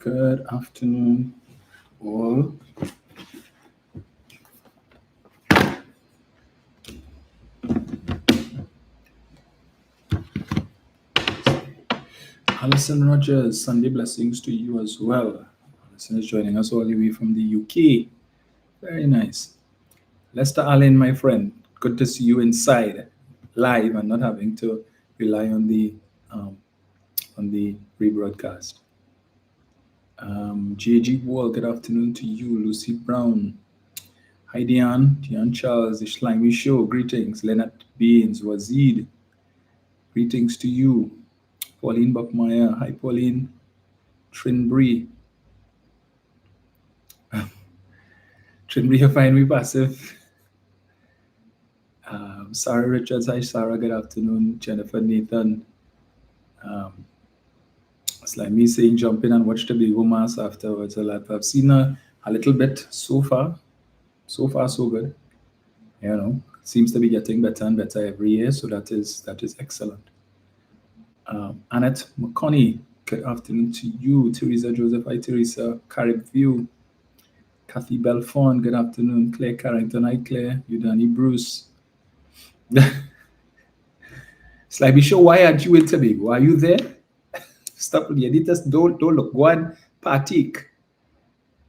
Good afternoon, all. Alison Rogers, Sunday blessings to you as well. Alison is joining us all the way from the UK. Very nice. Lester Allen, my friend, good to see you inside, live, and not having to rely um, on the rebroadcast. JG Wall, good afternoon to you. Lucy Brown. Hi, Diane Charles, the Slimy Show. Greetings. Leonard Baines, Wazid. Greetings to you. Pauline Buckmeyer. Hi, Pauline. Trinbury. Trinbury, you find me passive. Sarah Richards. Hi, Sarah. Good afternoon. Jennifer Nathan. It's like me saying jump in and watch the Bigo Mass afterwards. I've seen a little bit so far. So far, so good. You know, seems to be getting better and better every year. So that is excellent. Annette McConney, good afternoon to you. Teresa Joseph, hi Teresa. Carib View. Kathy Belfon, good afternoon. Claire Carrington, hi Claire. Udani Bruce. Slimy Show, why aren't you in Tobago? Are you there? Stop with the editors. Don't look. Go and partake.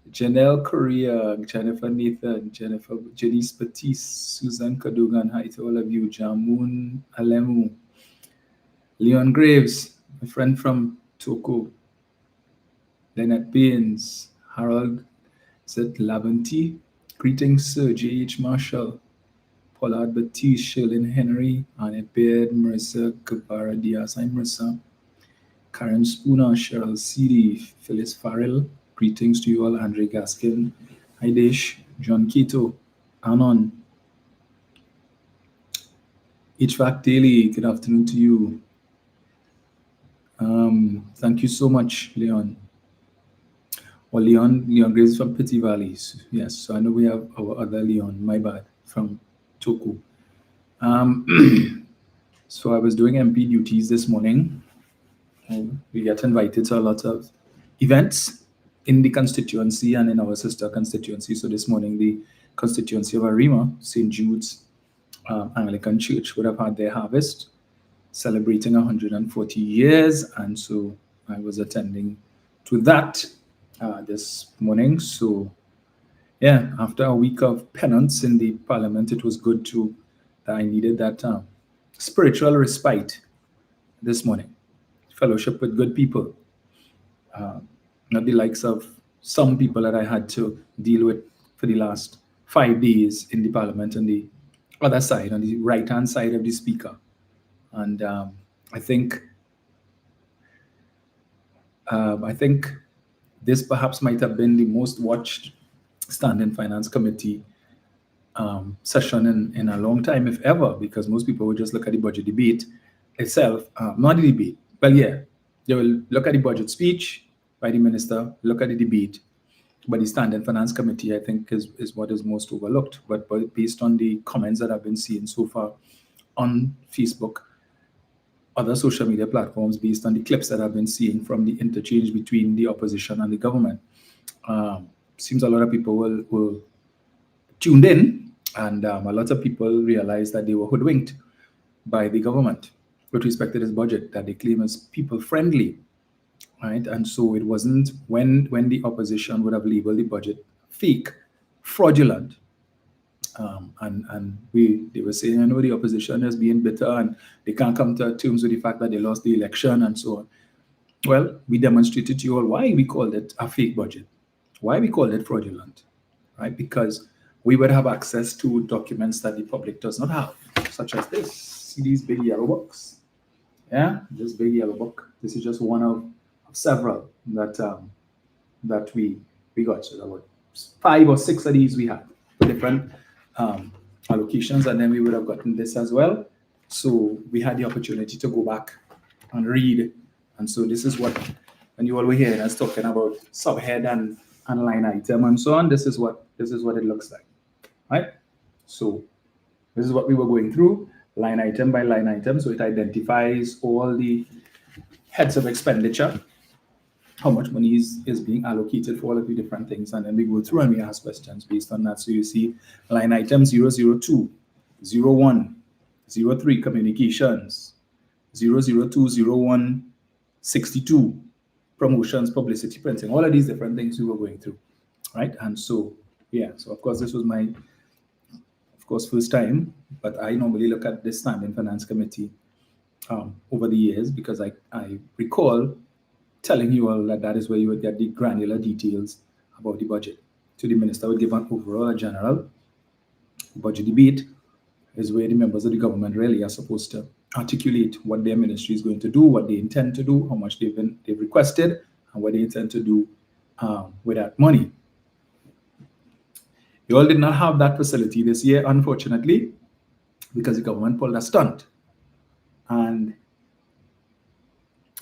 Janelle Correa, Jennifer Nathan, Janice Batiste, Susan Kadogan, hi to all of you. Jamun Alemu. Leon Graves, my friend from Toko. Leonard Baines, Harold Lavanti. Greetings, Sir J.H. Marshall. Pollard Batiste, Shirley Henry, Annette Baird, Marissa Guevara Diaz, hi Marissa. Karen Spooner, Cheryl Seedy, Phyllis Farrell. Greetings to you all. Andre Gaskin, hi Dish, John Keto, Anon. HVAC Daily, good afternoon to you. Thank you so much, Leon. Well, Leon Graves from Pity Valleys. Yes, so I know we have our other Leon, my bad, from Toku. So I was doing MP duties this morning. We get invited to a lot of events in the constituency and in our sister constituency. So this morning, the constituency of Arima, St. Jude's Anglican Church, would have had their harvest, celebrating 140 years. And so I was attending to that this morning. So yeah, after a week of penance in the parliament, it was good that I needed that spiritual respite this morning. Fellowship with good people, not the likes of some people that I had to deal with for the last 5 days in the parliament on the other side, on the right-hand side of the speaker. And I think this perhaps might have been the most watched Standing Finance Committee session in a long time, if ever, because most people would just look at the budget debate itself, not the debate. Well, yeah, they will look at the budget speech by the minister, look at the debate, but the Standing Finance Committee, I think, is what is most overlooked. But based on the comments that I've been seeing so far on Facebook, other social media platforms, based on the clips that I've been seeing from the interchange between the opposition and the government, seems a lot of people will tuned in, and a lot of people realized that they were hoodwinked by the government with respect to this budget that they claim is people-friendly, right? And so it wasn't when the opposition would have labeled the budget fake, fraudulent, and they were saying, I know the opposition is being bitter and they can't come to terms with the fact that they lost the election and so on. Well, we demonstrated to you all why we called it a fake budget, why we called it fraudulent, right? Because we would have access to documents that the public does not have, such as this. See these big yellow books? Yeah, this big yellow book. This is just one of several that we got. So there were 5 or 6 of these we had for different allocations, and then we would have gotten this as well. So we had the opportunity to go back and read. And so this is what, when you all were hearing us talking about subhead and line item and so on, this is what it looks like, right? So this is what we were going through, line item by line item. So it identifies all the heads of expenditure how much money is being allocated for all of the different things. And then we go through and we ask questions based on that. So you see line item 002, 01, 03 communications, 002, 01, 62 promotions, publicity, printing, all of these different things we were going through, right? And so, yeah, so of course, this was my, of course, first time, but I normally look at this Standing Finance Committee over the years because I recall telling you all that that is where you would get the granular details about the budget. So the minister would give an overall, a general budget debate is where the members of the government really are supposed to articulate what their ministry is going to do, what they intend to do, how much they've requested, and what they intend to do with that money. You all did not have that facility this year, unfortunately, because the government pulled a stunt. And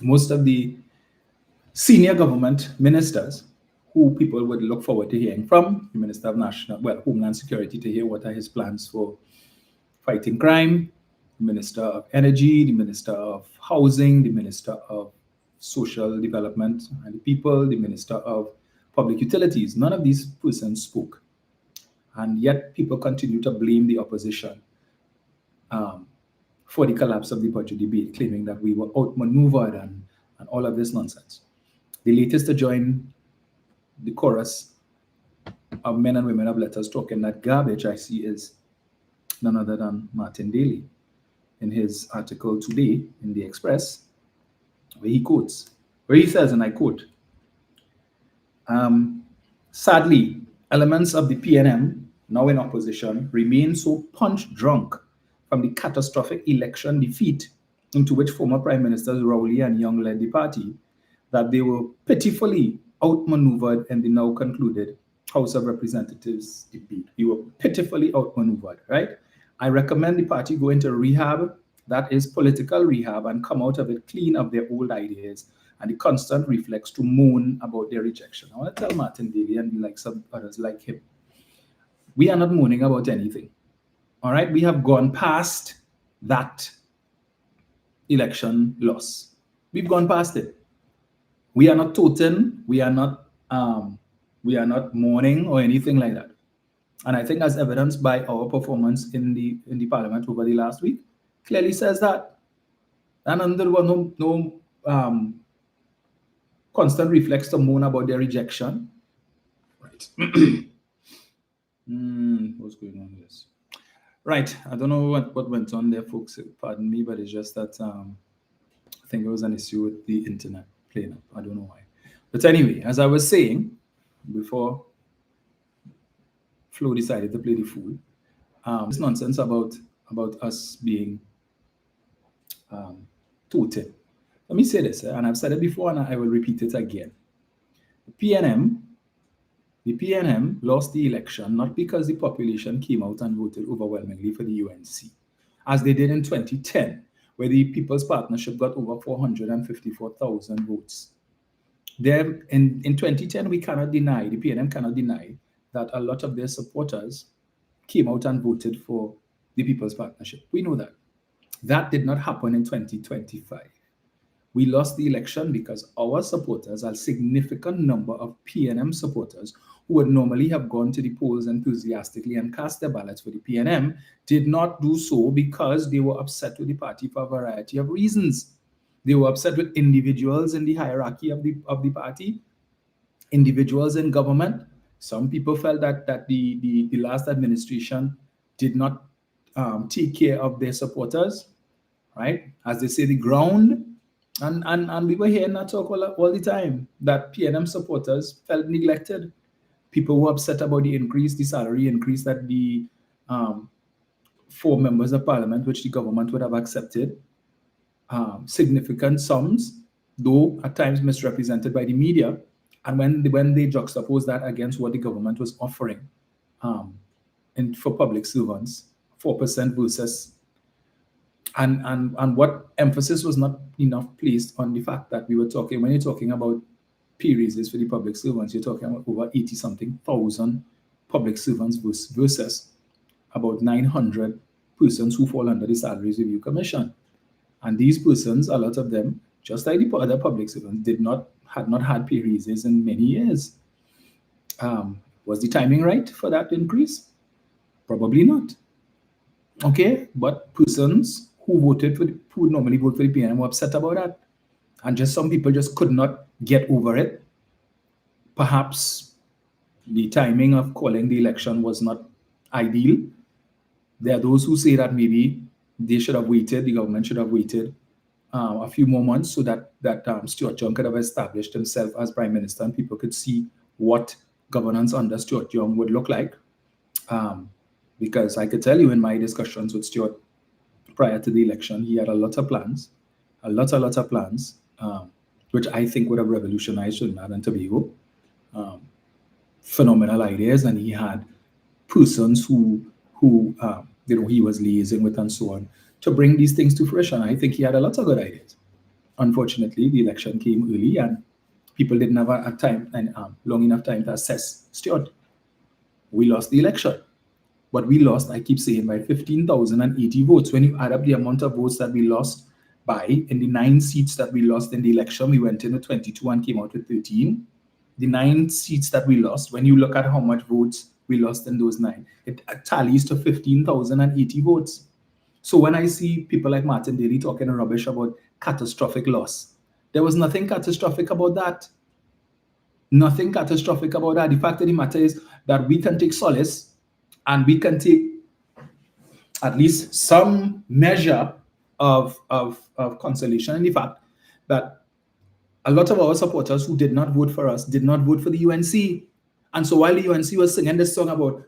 most of the senior government ministers who people would look forward to hearing from, the Minister of Homeland Security, to hear what are his plans for fighting crime, the Minister of Energy, the Minister of Housing, the Minister of Social Development and the People, the Minister of Public Utilities. None of these persons spoke. And yet people continue to blame the opposition for the collapse of the budget debate, claiming that we were outmaneuvered and all of this nonsense. The latest to join the chorus of men and women of letters talking that garbage I see is none other than Martin Daly in his article today in the Express, where he says, and I quote, sadly, elements of the PNM, now in opposition, remain so punch-drunk from the catastrophic election defeat into which former Prime Ministers Rowley and Young led the party, that they were pitifully outmaneuvered in the now concluded House of Representatives debate. You were pitifully outmaneuvered, right? I recommend the party go into rehab, that is political rehab, and come out of it clean of their old ideas and the constant reflex to moan about their rejection. I want to tell Martin Daly and like some others like him, we are not moaning about anything. All right, we have gone past that election loss. We've gone past it. We are not totem, we are not mourning or anything like that. And I think as evidenced by our performance in the parliament over the last week, clearly says that. And there was no constant reflex to moan about their rejection. Right. What's going on with this? Right. I don't know what went on there, folks. Pardon me, but it's just that I think there was an issue with the internet playing up. I don't know why. But anyway, as I was saying before Flo decided to play the fool, this nonsense about us being totem. Let me say this, and I've said it before and I will repeat it again. The PNM lost the election not because the population came out and voted overwhelmingly for the UNC, as they did in 2010, where the People's Partnership got over 454,000 votes. There, in 2010, we cannot deny, the PNM cannot deny that a lot of their supporters came out and voted for the People's Partnership. We know that. That did not happen in 2025. We lost the election because our supporters, a significant number of PNM supporters who would normally have gone to the polls enthusiastically and cast their ballots for the PNM, did not do so because they were upset with the party for a variety of reasons. They were upset with individuals in the hierarchy of the party, individuals in government. Some people felt that the last administration did not take care of their supporters, right? As they say, the ground. And we were hearing that talk all the time, that PNM supporters felt neglected. People were upset about the salary increase that the 4 members of parliament, which the government would have accepted, significant sums, though at times misrepresented by the media. And when they juxtapose that against what the government was offering for public servants, 4% versus, and what emphasis was not enough placed on the fact that we were talking, when you're talking about pay raises for the public servants, you're talking about over 80-something thousand public servants versus about 900 persons who fall under the Salaries Review Commission. And these persons, a lot of them, just like the other public servants, did not had not had pay raises in many years. Was the timing right for that increase? Probably not. Okay, but persons who voted for who normally vote for the PNM were upset about that, and just some people just could not get over it. Perhaps the timing of calling the election was not ideal. There are those who say that maybe they should have waited, the government should have waited a few more months so that Stuart Young could have established himself as prime minister and people could see what governance under Stuart Young would look like. Because I could tell you in my discussions with Stuart prior to the election, he had a lot of plans, a lot of plans, which I think would have revolutionized Trinidad and Tobago. Phenomenal ideas, and he had persons who he was liaising with and so on to bring these things to fruition. I think he had a lot of good ideas. Unfortunately, the election came early, and people didn't have a time and long enough time to assess Stuart. We lost the election, but we lost, I keep saying, by 15,080 votes. When you add up the amount of votes that we lost by in the 9 seats that we lost in the election, we went in with 22 and came out with 13. The 9 seats that we lost, when you look at how much votes we lost in those 9, it tallies to 15,080 votes. So when I see people like Martin Daly talking rubbish about catastrophic loss, there was nothing catastrophic about that. Nothing catastrophic about that. The fact of the matter is that we can take solace and we can take at least some measure of consolation in the fact that a lot of our supporters who did not vote for us did not vote for the UNC. And so while the UNC was singing this song about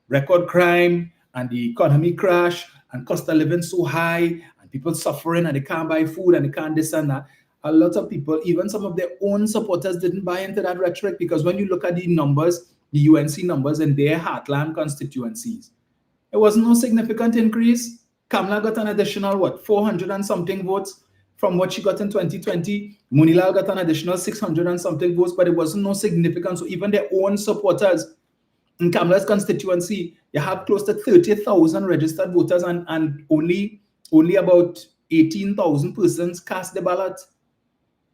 record crime and the economy crash and cost of living so high and people suffering and they can't buy food and they can't this and that, a lot of people, even some of their own supporters, didn't buy into that rhetoric, because when you look at the numbers, the UNC numbers in their heartland constituencies, it was no significant increase. Kamla got an additional, 400 and something votes from what she got in 2020. Munilal got an additional 600 and something votes, but it wasn't no significant. So even their own supporters in Kamla's constituency, you have close to 30,000 registered voters and only about 18,000 persons cast the ballot.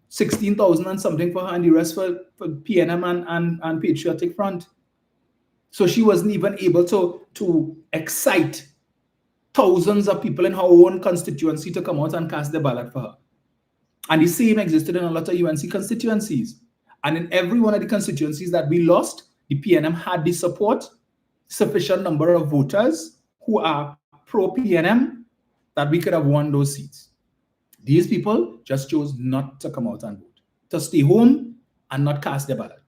16,000 and something for her, and the rest for PNM and Patriotic Front. So she wasn't even able to excite thousands of people in her own constituency to come out and cast the ballot for her. And the same existed in a lot of UNC constituencies. And in every one of the constituencies that we lost, the PNM had the support, sufficient number of voters who are pro-PNM, that we could have won those seats. These people just chose not to come out and vote, to stay home and not cast their ballot.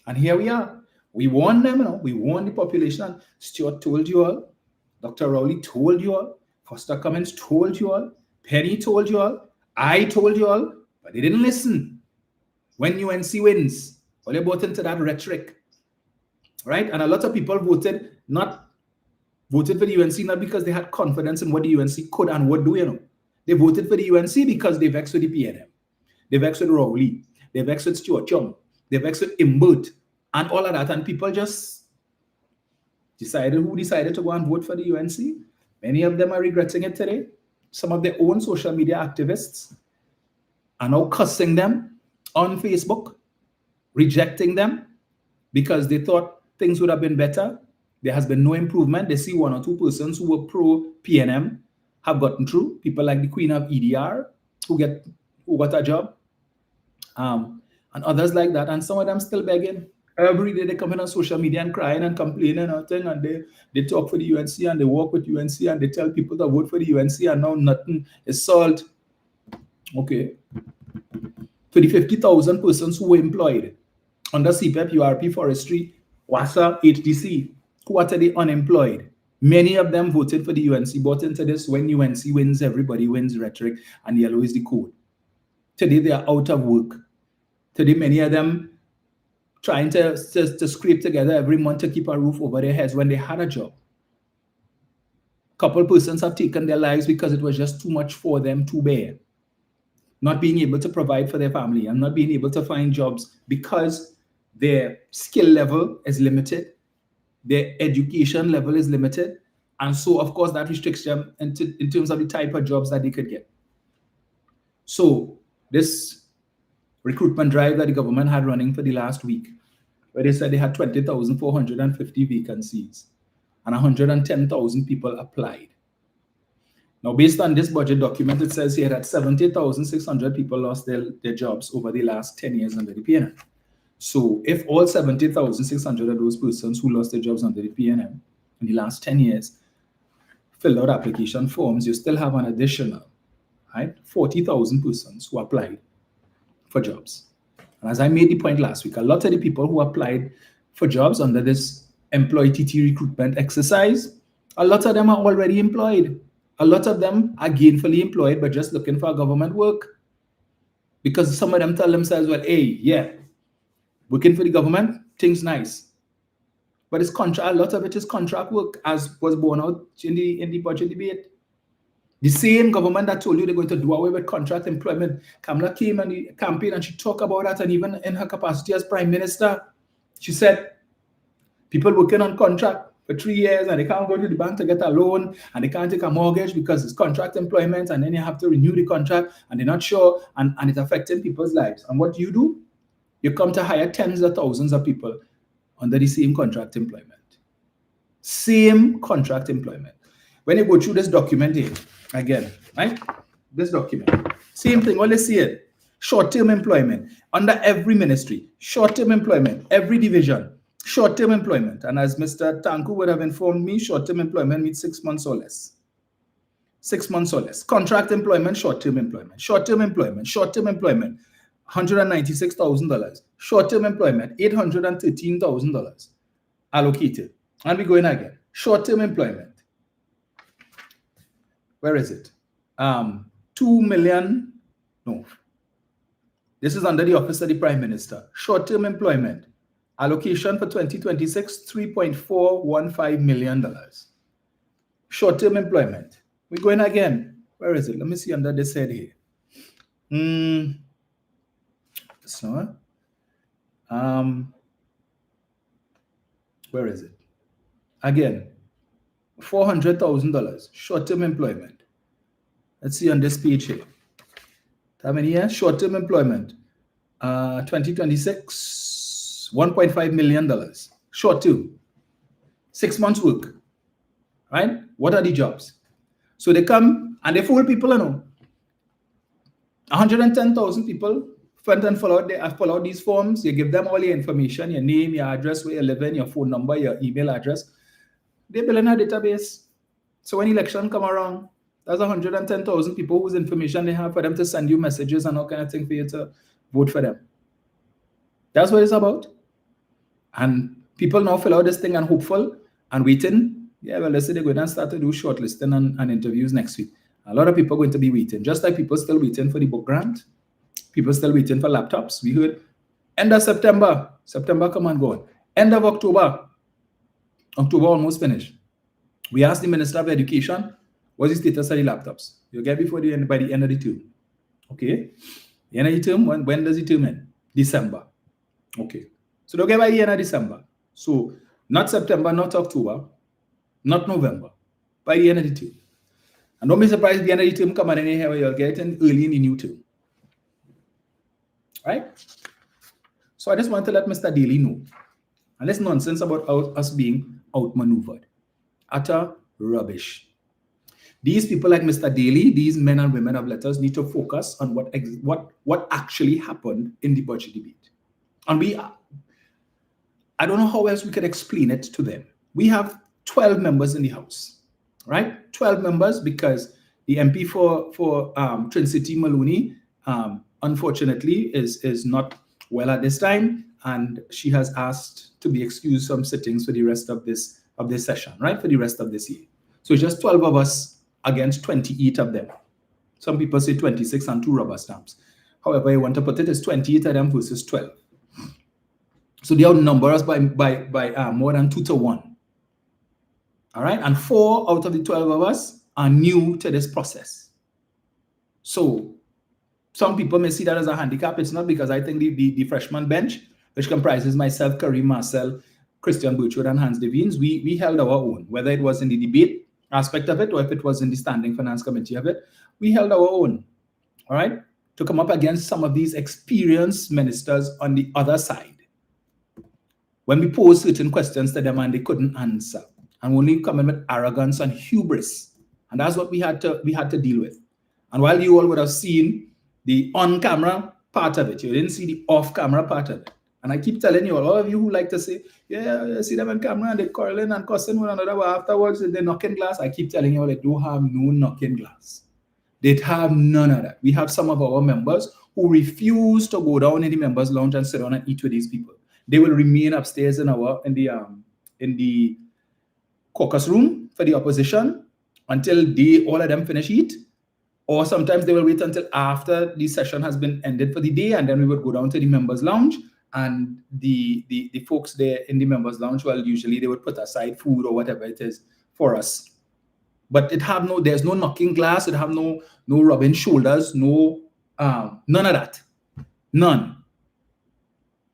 And here we are. We warned them, we warned the population. Stuart told you all, Dr. Rowley told you all, Foster Cummins told you all, Penny told you all, I told you all, but they didn't listen. When UNC wins, well, they bought into that rhetoric, right? And a lot of people voted for the UNC not because they had confidence in what the UNC could and would do, They voted for the UNC because they vexed with the PNM. They vexed with Rowley. They vexed with Stuart Young. They vexed with Imbert and all of that. And people just decided to go and vote for the UNC. Many of them are regretting it today. Some of their own social media activists are now cussing them on Facebook, rejecting them because they thought things would have been better. There has been no improvement. They see 1 or 2 persons who were pro-PNM have gotten through. People like the Queen of EDR who got a job, and others like that. And some of them still begging. Every day they come in on social media and crying and complaining and they talk for the UNC and they work with UNC and they tell people to vote for the UNC, and now nothing is solved. Okay. For the 50,000 persons who were employed under CPEP, URP, Forestry, WASA, HDC, who are today unemployed, many of them voted for the UNC, bought into this when UNC wins, everybody wins rhetoric, and yellow is the code. Today they are out of work. Today many of them trying to scrape together every month to keep a roof over their heads when they had a job. Couple persons have taken their lives because it was just too much for them to bear. Not being able to provide for their family and not being able to find jobs because their skill level is limited, their education level is limited, and so of course that restricts them in terms of the type of jobs that they could get. So this recruitment drive that the government had running for the last week, where they said they had 20,450 vacancies and 110,000 people applied. Now, based on this budget document, it says here that 70,600 people lost their jobs over the last 10 years under the PNM. So if all 70,600 of those persons who lost their jobs under the PNM in the last 10 years filled out application forms, you still have an additional, right, 40,000 persons who applied for jobs. And as I made the point last week, a lot of the people who applied for jobs under this employee TT recruitment exercise, a lot of them are already employed. A lot of them are gainfully employed, but just looking for government work. Because some of them tell themselves, well, hey, yeah, working for the government, things nice. But it's contract, a lot of it is contract work, as was borne out in the budget debate. The same government that told you they're going to do away with contract employment. Kamala came on the campaign and she talked about that, and even in her capacity as Prime Minister, she said, people working on contract for 3 years and they can't go to the bank to get a loan and they can't take a mortgage because it's contract employment, and then you have to renew the contract and they're not sure, and it's affecting people's lives. And what do? You come to hire tens of thousands of people under the same contract employment. Same contract employment. When you go through this document here, again, right? This document, same thing, all you see it. Short-term employment under every ministry, short-term employment, every division, short-term employment. And as Mr. Tanku would have informed me, short-term employment means 6 months or less. 6 months or less. Contract employment, short-term employment. Short-term employment, $196,000. Short-term employment, $813,000 allocated. And we go in again. Short-term employment. Where is it? 2 million. No. This is under the office of the Prime Minister. Short-term employment. Allocation for 2026, $3.415 million. Short-term employment. We go in again. Where is it? Let me see under this head here. So, where is it? Again, $400,000 short-term employment. Let's see on this page here. How many years? Short-term employment. 2026, $1.5 million. Short-term. 6 months work. Right? What are the jobs? So they come and they fool people, 110,000 people went and fill out these forms. You give them all your information, your name, your address, where you live in, your phone number, your email address. They build in a database. So when election come around, there's 110,000 people whose information they have for them to send you messages and all kind of thing for you to vote for them. That's what it's about. And people now fill out this thing and hopeful and waiting. Yeah, well, let's say they're going to start to do shortlisting and interviews next week. A lot of people are going to be waiting, just like people still waiting for the book grant. People still waiting for laptops. We heard end of September. September come and go. End of October. October almost finished. We asked the Minister of Education, what's the status of the laptops? You'll get before the end, by the end of the term. Okay. The end of the term, when does the term end? December. Okay. So they'll get by the end of December. So not September, not October, not November. By the end of the term. And don't be surprised if the end of the term come in here where you'll get it early in the new term. Right? So I just want to let Mr. Daly know. And this nonsense about us being outmaneuvered. Utter rubbish. These people like Mr. Daly, these men and women of letters need to focus on what actually happened in the budget debate. And I don't know how else we could explain it to them. We have 12 members in the House, right? 12 members because the MP for Trincity Maloney, unfortunately, is not well at this time, and she has asked to be excused from sittings for the rest of this session, right? For the rest of this year. So it's just 12 of us against 28 of them. Some people say 26 and 2 rubber stamps. However you want to put it, it's 28 of them versus 12. So they outnumber us by more than 2 to 1. All right, and 4 out of the 12 of us are new to this process. So some people may see that as a handicap. It's not, because I think the freshman bench, which comprises myself, Kareem Marcel, Christian Birchwood, and Hans Devines, we held our own, whether it was in the debate aspect of it or if it was in the Standing Finance Committee of it, we held our own. All right. to come up against some of these experienced ministers on the other side. When we posed certain questions to them and they couldn't answer, and only coming with arrogance and hubris. And that's what we had to deal with. And while you all would have seen the on-camera part of it, you didn't see the off-camera part of it. And I keep telling you, all of you who like to say, yeah, you see them on camera and they're quarreling and cussing one another, but afterwards they're knocking glass. I keep telling you all, they don't have no knocking glass. They have none of that. We have some of our members who refuse to go down in the members' lounge and sit down and eat with these people. They will remain upstairs in the caucus room for the opposition until all of them finish eat. Or sometimes they will wait until after the session has been ended for the day, and then we would go down to the members' lounge. And the folks there in the members' lounge, well, usually they would put aside food or whatever it is for us. But there's no knocking glass, it have no rubbing shoulders, none of that. None.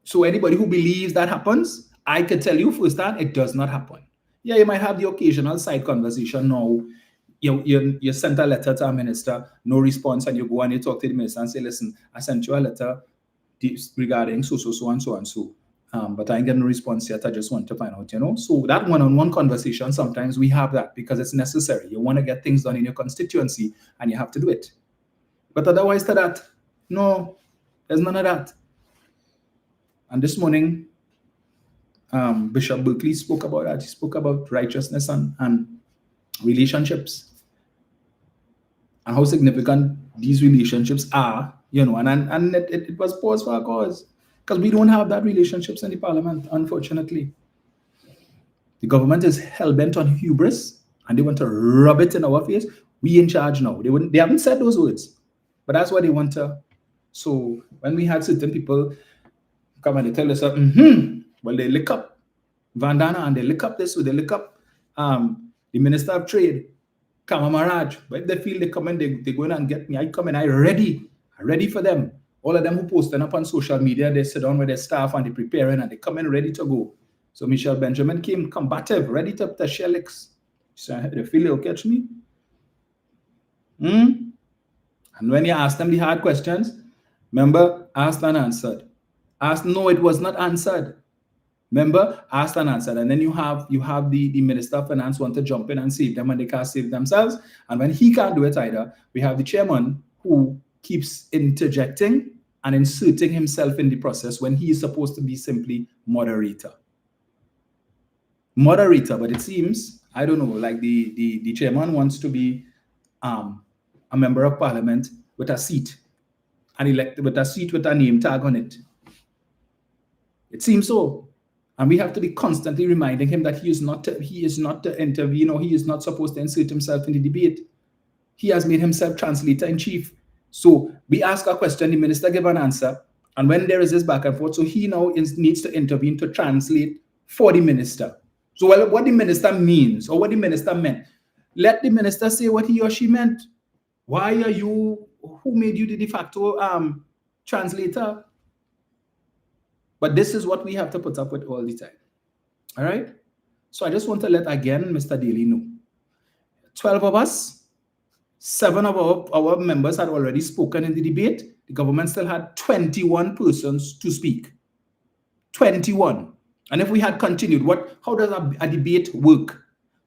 So anybody who believes that happens, I can tell you firsthand, it does not happen. Yeah, you might have the occasional side conversation now. You sent a letter to a minister, no response, and you go and you talk to the minister and say, listen, I sent you a letter regarding so and so. But I ain't getting no response yet. I just want to find out, So that one-on-one conversation, sometimes we have that because it's necessary. You want to get things done in your constituency and you have to do it. But otherwise to that, no, there's none of that. And this morning, Bishop Berkeley spoke about that. He spoke about righteousness and relationships and how significant these relationships are, and it was pause for a cause because we don't have that relationships in the parliament, unfortunately. The government is hell-bent on hubris and they want to rub it in our face. We in charge now. They haven't said those words, but that's what they want to. So when we had certain people come and they tell us, well, they lick up Vandana and they lick up this, so they lick up the Minister of Trade, Kama Maharaj. But if they feel they come in, they go in and get me. I come in, I ready for them. All of them who posting up on social media, they sit down with their staff and they preparing and they come in ready to go. So Michelle Benjamin came combative, ready to share licks. So they feel they'll catch me. And when you ask them the hard questions, remember, asked and answered. Asked, no, it was not answered. Remember, asked and answered. And then you have the Minister of Finance want to jump in and save them and they can't save themselves. And when he can't do it either, we have the chairman who keeps interjecting and inserting himself in the process when he is supposed to be simply moderator. But it seems, I don't know, like the chairman wants to be a member of parliament with a seat and elected with a seat with a name tag on it. It seems so. And we have to be constantly reminding him that he is not to intervene, or he is not supposed to insert himself in the debate. He has made himself translator in chief. So we ask a question, the minister give an answer, and when there is this back and forth, so he now needs to intervene to translate for the minister. So what the minister means, or what the minister meant, let the minister say what he or she meant. Why are you, who made you the de facto translator? But this is what we have to put up with all the time. All right? So I just want to let, again, Mr. Daly know. 12 of us, 7 of our members had already spoken in the debate. The government still had 21 persons to speak. 21. And if we had continued, how does a debate work?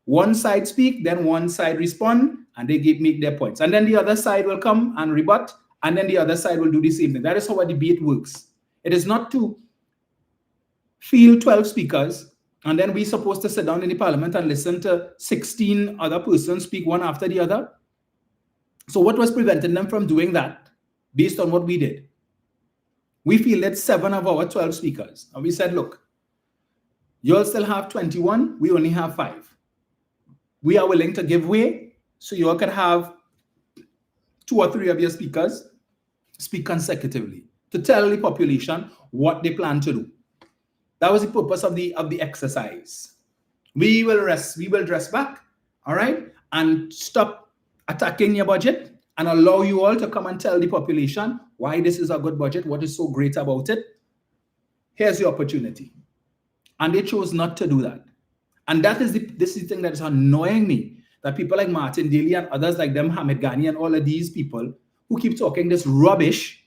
One side speak, then one side respond, and they make their points. And then the other side will come and rebut, and then the other side will do the same thing. That is how a debate works. It is not to field 12 speakers, and then we're supposed to sit down in the parliament and listen to 16 other persons speak one after the other. So what was preventing them from doing that based on what we did? We fielded 7 of our 12 speakers, and we said, look, you all still have 21, we only have 5. We are willing to give way, so you all can have 2 or 3 of your speakers speak consecutively to tell the population what they plan to do. That was the purpose of the exercise. We will dress back, all right, and stop attacking your budget and allow you all to come and tell the population why this is a good budget, what is so great about it. Here's the opportunity. And they chose not to do that. And this is the thing that is annoying me, that people like Martin Daly and others like them, Hamid Ghani and all of these people who keep talking this rubbish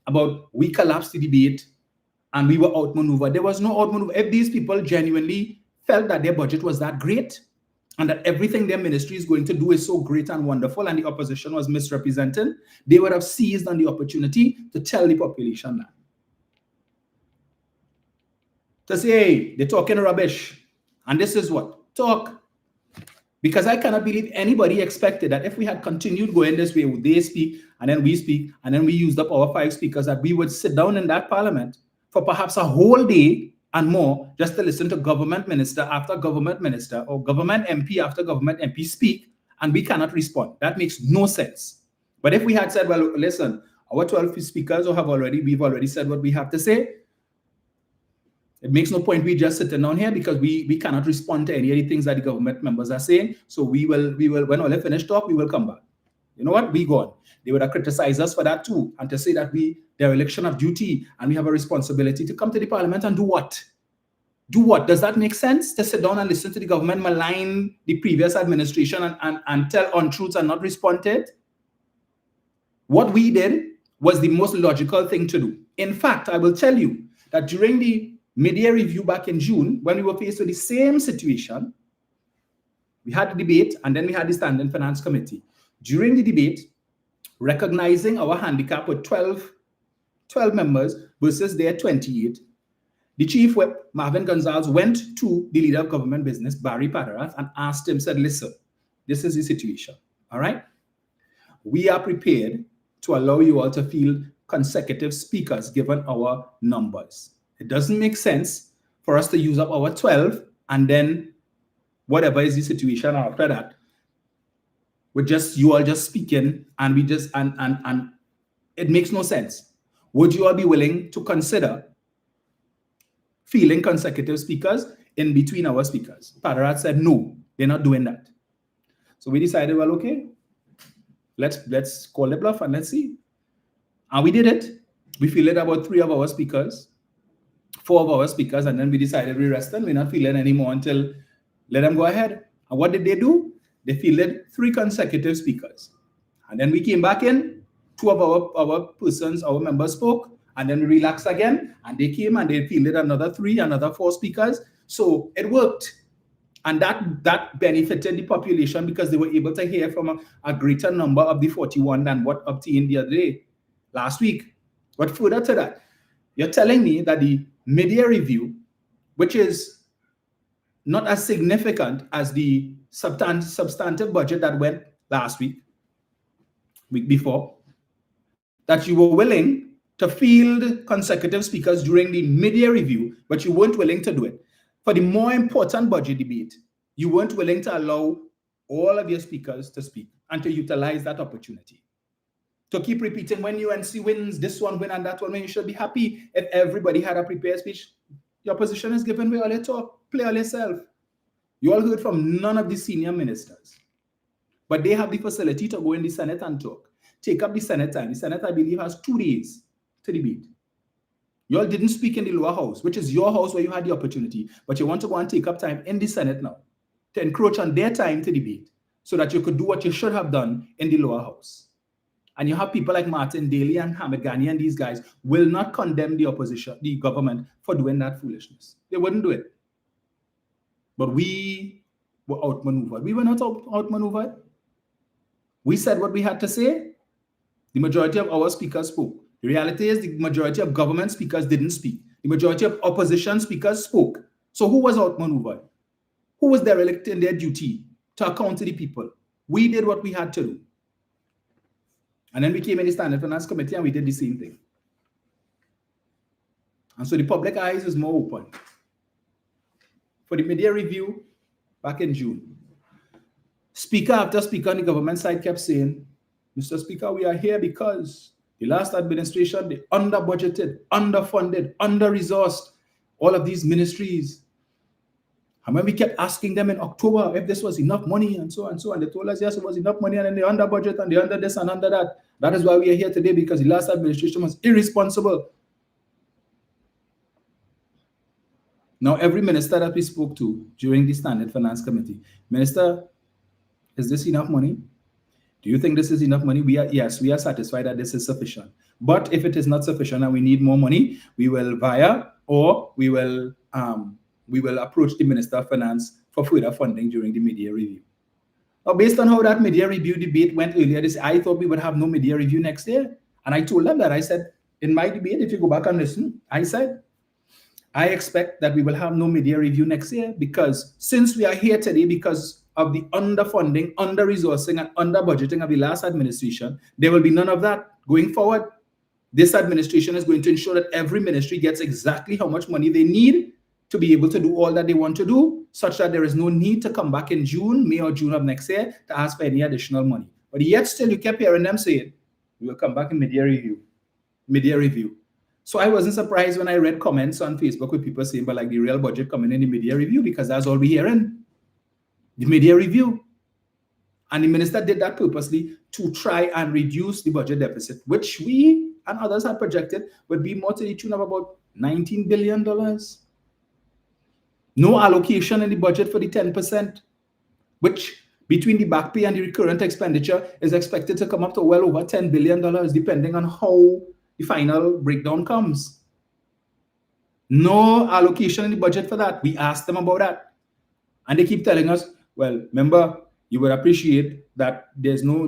about we collapsed the debate and we were outmaneuvered. There was no outmaneuver. If these people genuinely felt that their budget was that great and that everything their ministry is going to do is so great and wonderful and the opposition was misrepresented, they would have seized on the opportunity to tell the population that. To say, hey, they're talking rubbish. And this is what? Talk. Because I cannot believe anybody expected that if we had continued going this way, they speak, and then we speak, and then we used up our 5 speakers, that we would sit down in that parliament for perhaps a whole day and more just to listen to government minister after government minister or government MP after government MP speak, and we cannot respond. That makes no sense. But if we had said, well, listen, our 12 speakers we've already said what we have to say, it makes no point we just sitting down here because we cannot respond to any of the things that the government members are saying. So we will when all they finish talk, we will come back. You know what? We go on. They would have criticized us for that too, and to say that dereliction of duty and we have a responsibility to come to the parliament and do what? Do what? Does that make sense? To sit down and listen to the government malign the previous administration and tell untruths and not respond to it? What we did was the most logical thing to do. In fact, I will tell you that during the mid-year review back in June, when we were faced with the same situation, we had the debate and then we had the Standing Finance Committee. During the debate, recognizing our handicap with 12 members versus their 28, the Chief Whip, Marvin Gonzalez, went to the leader of government business, Barry Padarath, and asked him, said, listen, this is the situation, all right? We are prepared to allow you all to field consecutive speakers given our numbers. It doesn't make sense for us to use up our 12 and then whatever is the situation after that, with just you all just speaking and we just and it makes no sense. Would you all be willing to consider fielding consecutive speakers in between our speakers? Padarath said no, they're not doing that. So we decided, well, okay, let's call the bluff and let's see. And we did it. We fielded about 3 of our speakers, 4 of our speakers, and then we decided we rest and we're not feeling anymore until let them go ahead. And what did they do? They fielded 3 consecutive speakers. And then we came back in, 2 of our members spoke, and then we relaxed again, and they came and they fielded another 3, another 4 speakers. So it worked. And that benefited the population because they were able to hear from a greater number of the 41 than what obtained the other day, last week. But further to that, you're telling me that the mid-year review, which is not as significant as the substantive budget that went last week before, that you were willing to field consecutive speakers during the mid-year review, but you weren't willing to do it. For the more important budget debate, you weren't willing to allow all of your speakers to speak and to utilize that opportunity. To keep repeating when UNC wins, this one win and that one win, you should be happy if everybody had a prepared speech. Your position is given way all your talk, play all yourself. You all heard from none of the senior ministers, but they have the facility to go in the Senate and talk. Take up the Senate time. The Senate, I believe, has 2 days to debate. You all didn't speak in the lower house, which is your house where you had the opportunity, but you want to go and take up time in the Senate now to encroach on their time to debate so that you could do what you should have done in the lower house. And you have people like Martin Daly and Hamid Ghani and these guys will not condemn the opposition, the government, for doing that foolishness. They wouldn't do it. But we were outmaneuvered. We were not outmaneuvered. We said what we had to say. The majority of our speakers spoke. The reality is the majority of government speakers didn't speak. The majority of opposition speakers spoke. So who was outmaneuvered? Who was derelict in their duty to account to the people? We did what we had to do. And then we came in the Standing Finance Committee and we did the same thing. And so the public eyes is more open. For the mid-year review back in June, speaker after speaker on the government side kept saying, Mr. Speaker, we are here because the last administration, they under-budgeted, underfunded, under-resourced all of these ministries. And when we kept asking them in October if this was enough money and so and so, and they told us, yes, it was enough money, and then they under budget and they under this and under that. That is why we are here today, because the last administration was irresponsible. Now, every minister that we spoke to during the Standing Finance Committee, Minister, is this enough money? Do you think this is enough money? Yes, we are satisfied that this is sufficient. But if it is not sufficient and we need more money, we will we will approach the Minister of Finance for further funding during the mid-year review. Now, based on how that mid-year review debate went earlier this, I thought we would have no mid-year review next year. And I told them that. I said, in my debate, if you go back and listen, I said, I expect that we will have no mid-year review next year, because since we are here today because of the underfunding, under-resourcing, and under-budgeting of the last administration, there will be none of that going forward. This administration is going to ensure that every ministry gets exactly how much money they need to be able to do all that they want to do, such that there is no need to come back in May or June of next year to ask for any additional money. But yet still, you kept hearing them saying, we will come back in mid-year review. So I wasn't surprised when I read comments on Facebook with people saying, but like the real budget coming in the mid-year review, because that's all we're hearing, the mid-year review. And the minister did that purposely to try and reduce the budget deficit, which we and others had projected would be more to the tune of about $19 billion. No allocation in the budget for the 10%, which between the back pay and the recurrent expenditure is expected to come up to well over $10 billion, depending on how the final breakdown comes. No allocation in the budget for that. We asked them about that. And they keep telling us, well, remember, you would appreciate that there's no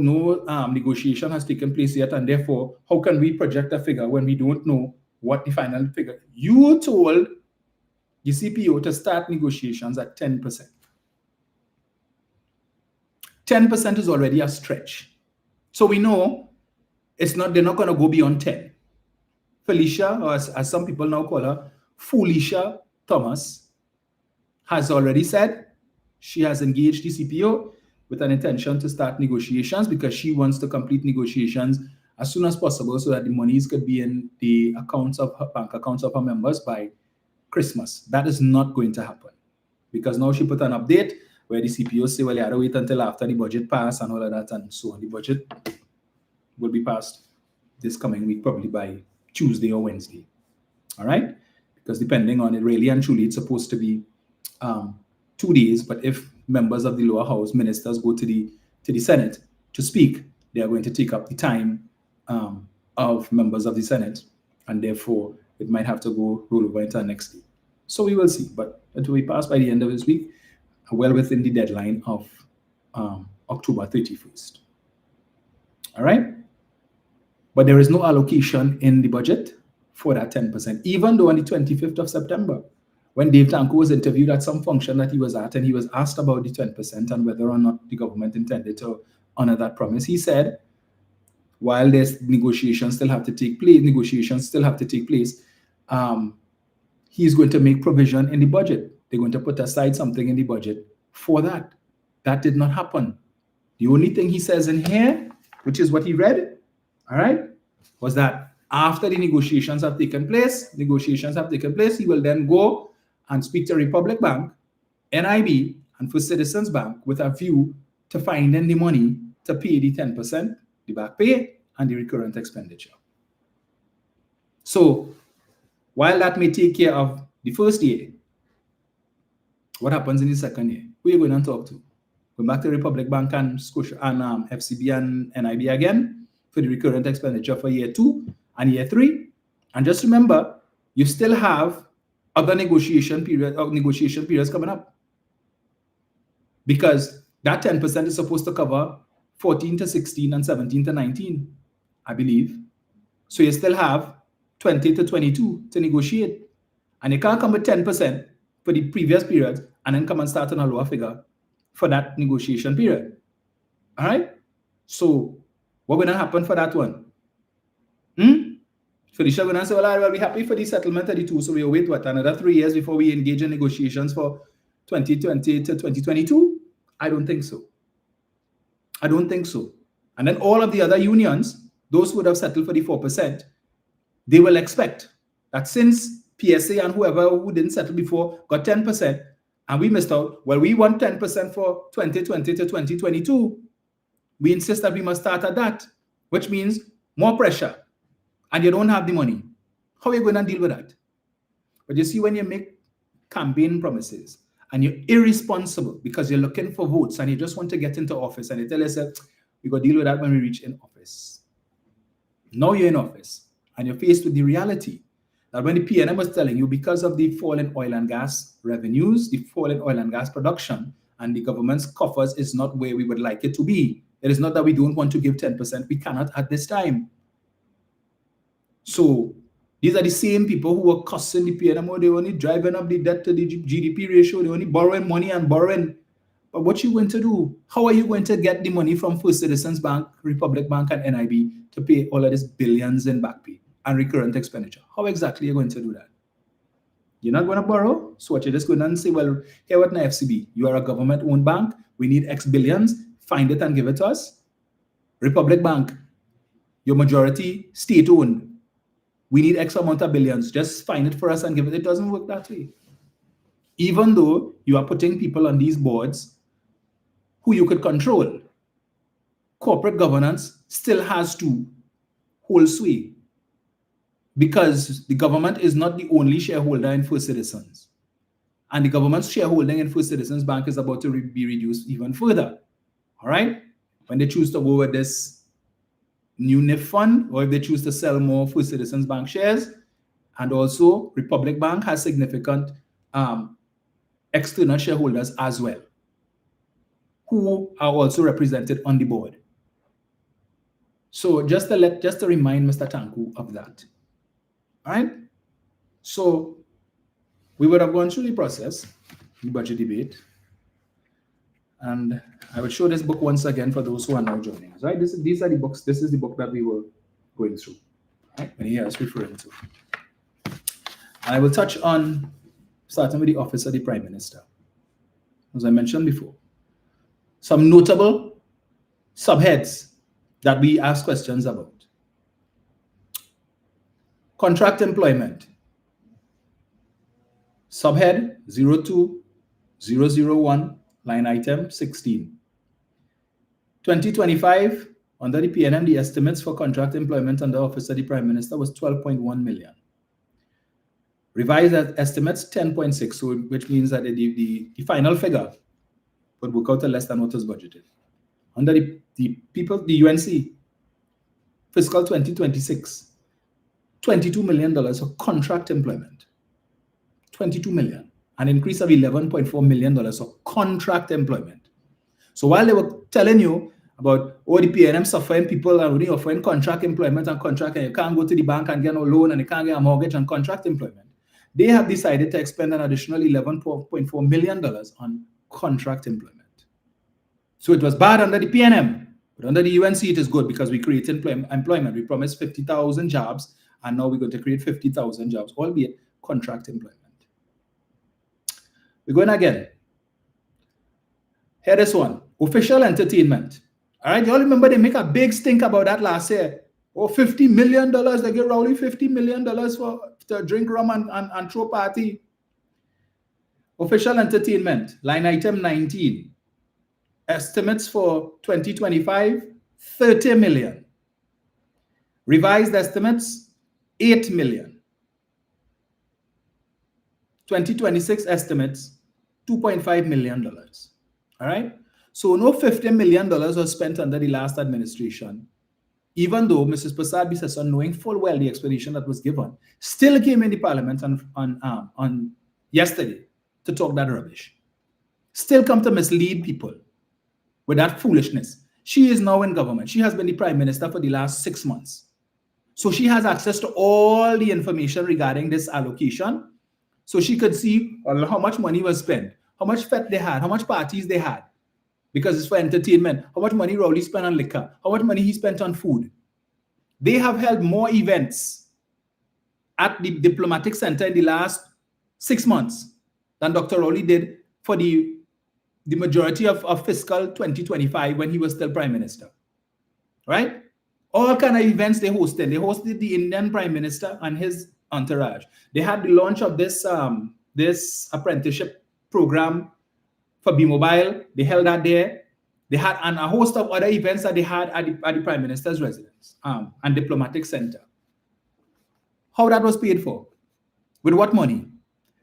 negotiation has taken place yet, and therefore, how can we project a figure when we don't know what the final figure? You told the CPO to start negotiations at 10%. 10% is already a stretch. So we know they're not going to go beyond 10. Felicia, or as some people now call her, Felicia Thomas, has already said she has engaged the CPO with an intention to start negotiations, because she wants to complete negotiations as soon as possible so that the monies could be in the bank accounts of her members by Christmas. That is not going to happen, because now she put an update where the CPO say, well, you have to wait until after the budget passed and all of that, and so on. The budget will be passed this coming week, probably by Tuesday or Wednesday. All right? Because depending on it, really and truly, it's supposed to be 2 days. But if members of the lower house, ministers, go to the Senate to speak, they are going to take up the time of members of the Senate, and therefore it might have to roll over into next day. So we will see. But it will be passed by the end of this week, well within the deadline of October 31st. All right? But there is no allocation in the budget for that 10%, even though on the 25th of September, when Dave Tanko was interviewed at some function that he was at, and he was asked about the 10% and whether or not the government intended to honor that promise, he said, while there's negotiations still have to take place, he's going to make provision in the budget. They're going to put aside something in the budget for that. That did not happen. The only thing he says in here, which is what he read, all right, was that after the negotiations have taken place, he will then go and speak to Republic Bank, NIB, and First Citizens Bank with a view to finding the money to pay the 10%, the back pay, and the recurrent expenditure. So, while that may take care of the first year, what happens in the second year? Who are you going to talk to? Go back to Republic Bank and Scotia and FCB and NIB again for the recurrent expenditure for year 2 and year 3. And just remember, you still have other negotiation periods coming up, because that 10% is supposed to cover 14 to 16 and 17 to 19, I believe. So you still have 20 to 22 to negotiate. And you can't come with 10% for the previous period and then come and start on a lower figure for that negotiation period. All right? So what's going to happen for that one? Felicia going to say, well, we'll be happy for the settlement of the 2, so we'll wait, another 3 years before we engage in negotiations for 2020 to 2022? I don't think so. And then all of the other unions, those who would have settled for the 4%, they will expect that since PSA and whoever who didn't settle before got 10% and we missed out, well, we want 10% for 2020 to 2022. We insist that we must start at that, which means more pressure, and you don't have the money. How are you going to deal with that? But you see, when you make campaign promises and you're irresponsible because you're looking for votes and you just want to get into office, and you tell yourself, We're going to deal with that when we reach in office. Now you're in office and you're faced with the reality that when the PNM was telling you because of the fall in oil and gas revenues, the fall in oil and gas production, and the government's coffers is not where we would like it to be. It is not that we don't want to give 10%. We cannot at this time. So these are the same people who are cussing the PNM. They're only driving up the debt to the GDP ratio. They're only borrowing money and borrowing. But what you going to do? How are you going to get the money from First Citizens Bank, Republic Bank, and NIB to pay all of these billions in back pay and recurrent expenditure? How exactly are you going to do that? You're not going to borrow? So what, you're just going to say, well, here what, FCB, you are a government-owned bank. We need X billions. Find it and give it to us. Republic Bank, your majority state-owned. We need X amount of billions. Just find it for us and give it. It doesn't work that way. Even though you are putting people on these boards who you could control, corporate governance still has to hold sway because the government is not the only shareholder in First Citizens. And the government's shareholding in First Citizens Bank is about to be reduced even further. All right? When they choose to go with this new NIF fund, or if they choose to sell more First Citizens Bank shares, and also Republic Bank has significant external shareholders as well, who are also represented on the board. So just to remind Mr. Tanku of that. All right? So we would have gone through the process, the budget debate, and I will show this book once again for those who are now joining us. Right? These are the books. This is the book that we were going through. Right? And here I was referring to. I will touch on starting with the office of the Prime Minister. As I mentioned before, some notable subheads that we ask questions about. Contract employment. Subhead 02001, line item 16. 2025, under the PNM, the estimates for contract employment under Office of the Prime Minister was 12.1 million. Revised estimates 10.6, so which means that the final figure would work out to less than what was budgeted. Under the UNC, fiscal 2026, $22 million for contract employment. 22 million, an increase of $11.4 million of contract employment. So while they were telling you about the PNM suffering people are only offering contract employment and contract, and you can't go to the bank and get no loan and you can't get a mortgage and contract employment, they have decided to expend an additional $11.4 million on contract employment. So it was bad under the PNM, but under the UNC it is good because we created employment. We promised 50,000 jobs, and now we're going to create 50,000 jobs, albeit contract employment. We're going again. Here this one, official entertainment. All right, you all remember they make a big stink about that last year. Oh, $50 million, they give Rowley $50 million to drink rum and throw party. Official entertainment, line item 19. Estimates for 2025, 30 million. Revised estimates, 8 million. 2026 estimates, $2.5 million. All right? So no $50 million was spent under the last administration, even though Mrs. Prasad Bissason, knowing full well the explanation that was given, still came in the parliament on yesterday to talk that rubbish. Still come to mislead people with that foolishness. She is now in government. She has been the prime minister for the last 6 months. So she has access to all the information regarding this allocation. So she could see how much money was spent, how much fete they had, how much parties they had, because it's for entertainment, how much money Rowley spent on liquor, how much money he spent on food. They have held more events at the Diplomatic Center in the last 6 months than Dr. Rowley did for the majority of fiscal 2025 when he was still prime minister. Right? All kind of events they hosted. They hosted the Indian prime minister and his entourage. They had the launch of this apprenticeship program for B-Mobile. They held that there. They had a host of other events that they had at the prime minister's residence and diplomatic center. How that was paid for? With what money?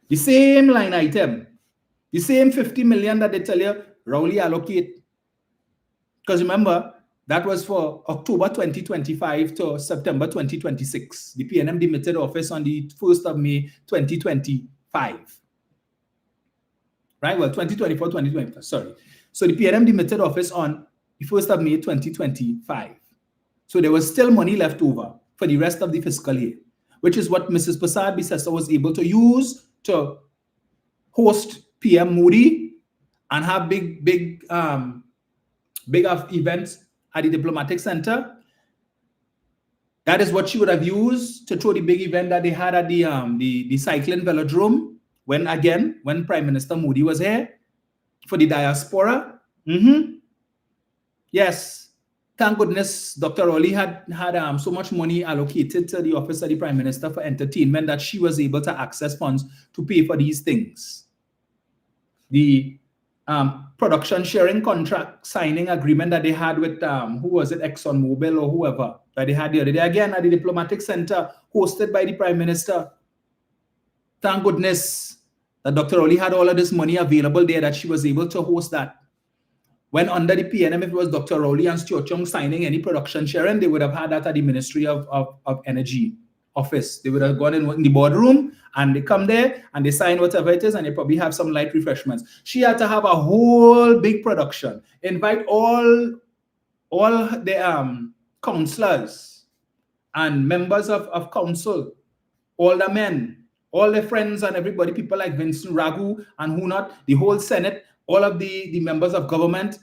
The same line item, the same 50 million that they tell you Rowley allocate. Because remember, That was for October 2025 to September 2026. The PNM demitted office on the 1st of May 2025. Right? Well, 2024, 2025, sorry. So the PNM demitted office on the 1st of May 2025. So there was still money left over for the rest of the fiscal year, which is what Mrs. Prasad Bisesa was able to use to host PM Moody and have big events at the Diplomatic Center. That is what she would have used to throw the big event that they had at the cycling velodrome when Prime Minister Moody was here for the diaspora. Yes, thank goodness Dr. Rowley had so much money allocated to the Office of the Prime Minister for entertainment that she was able to access funds to pay for these things. The production sharing contract signing agreement that they had with who was it, ExxonMobil or whoever that they had the other day, again at the Diplomatic Center, hosted by the Prime Minister. Thank goodness that Dr. Rowley had all of this money available there that she was able to host that. When under the PNM, if it was Dr. Rowley and Stuart Young signing any production sharing, they would have had that at the Ministry of Energy office. They would have gone in the boardroom and they come there and they sign whatever it is and they probably have some light refreshments. She had to have a whole big production, invite all the councillors and members of council, all the men, all their friends and everybody, people like Vincent Ragu and who not, the whole Senate, all of the members of government,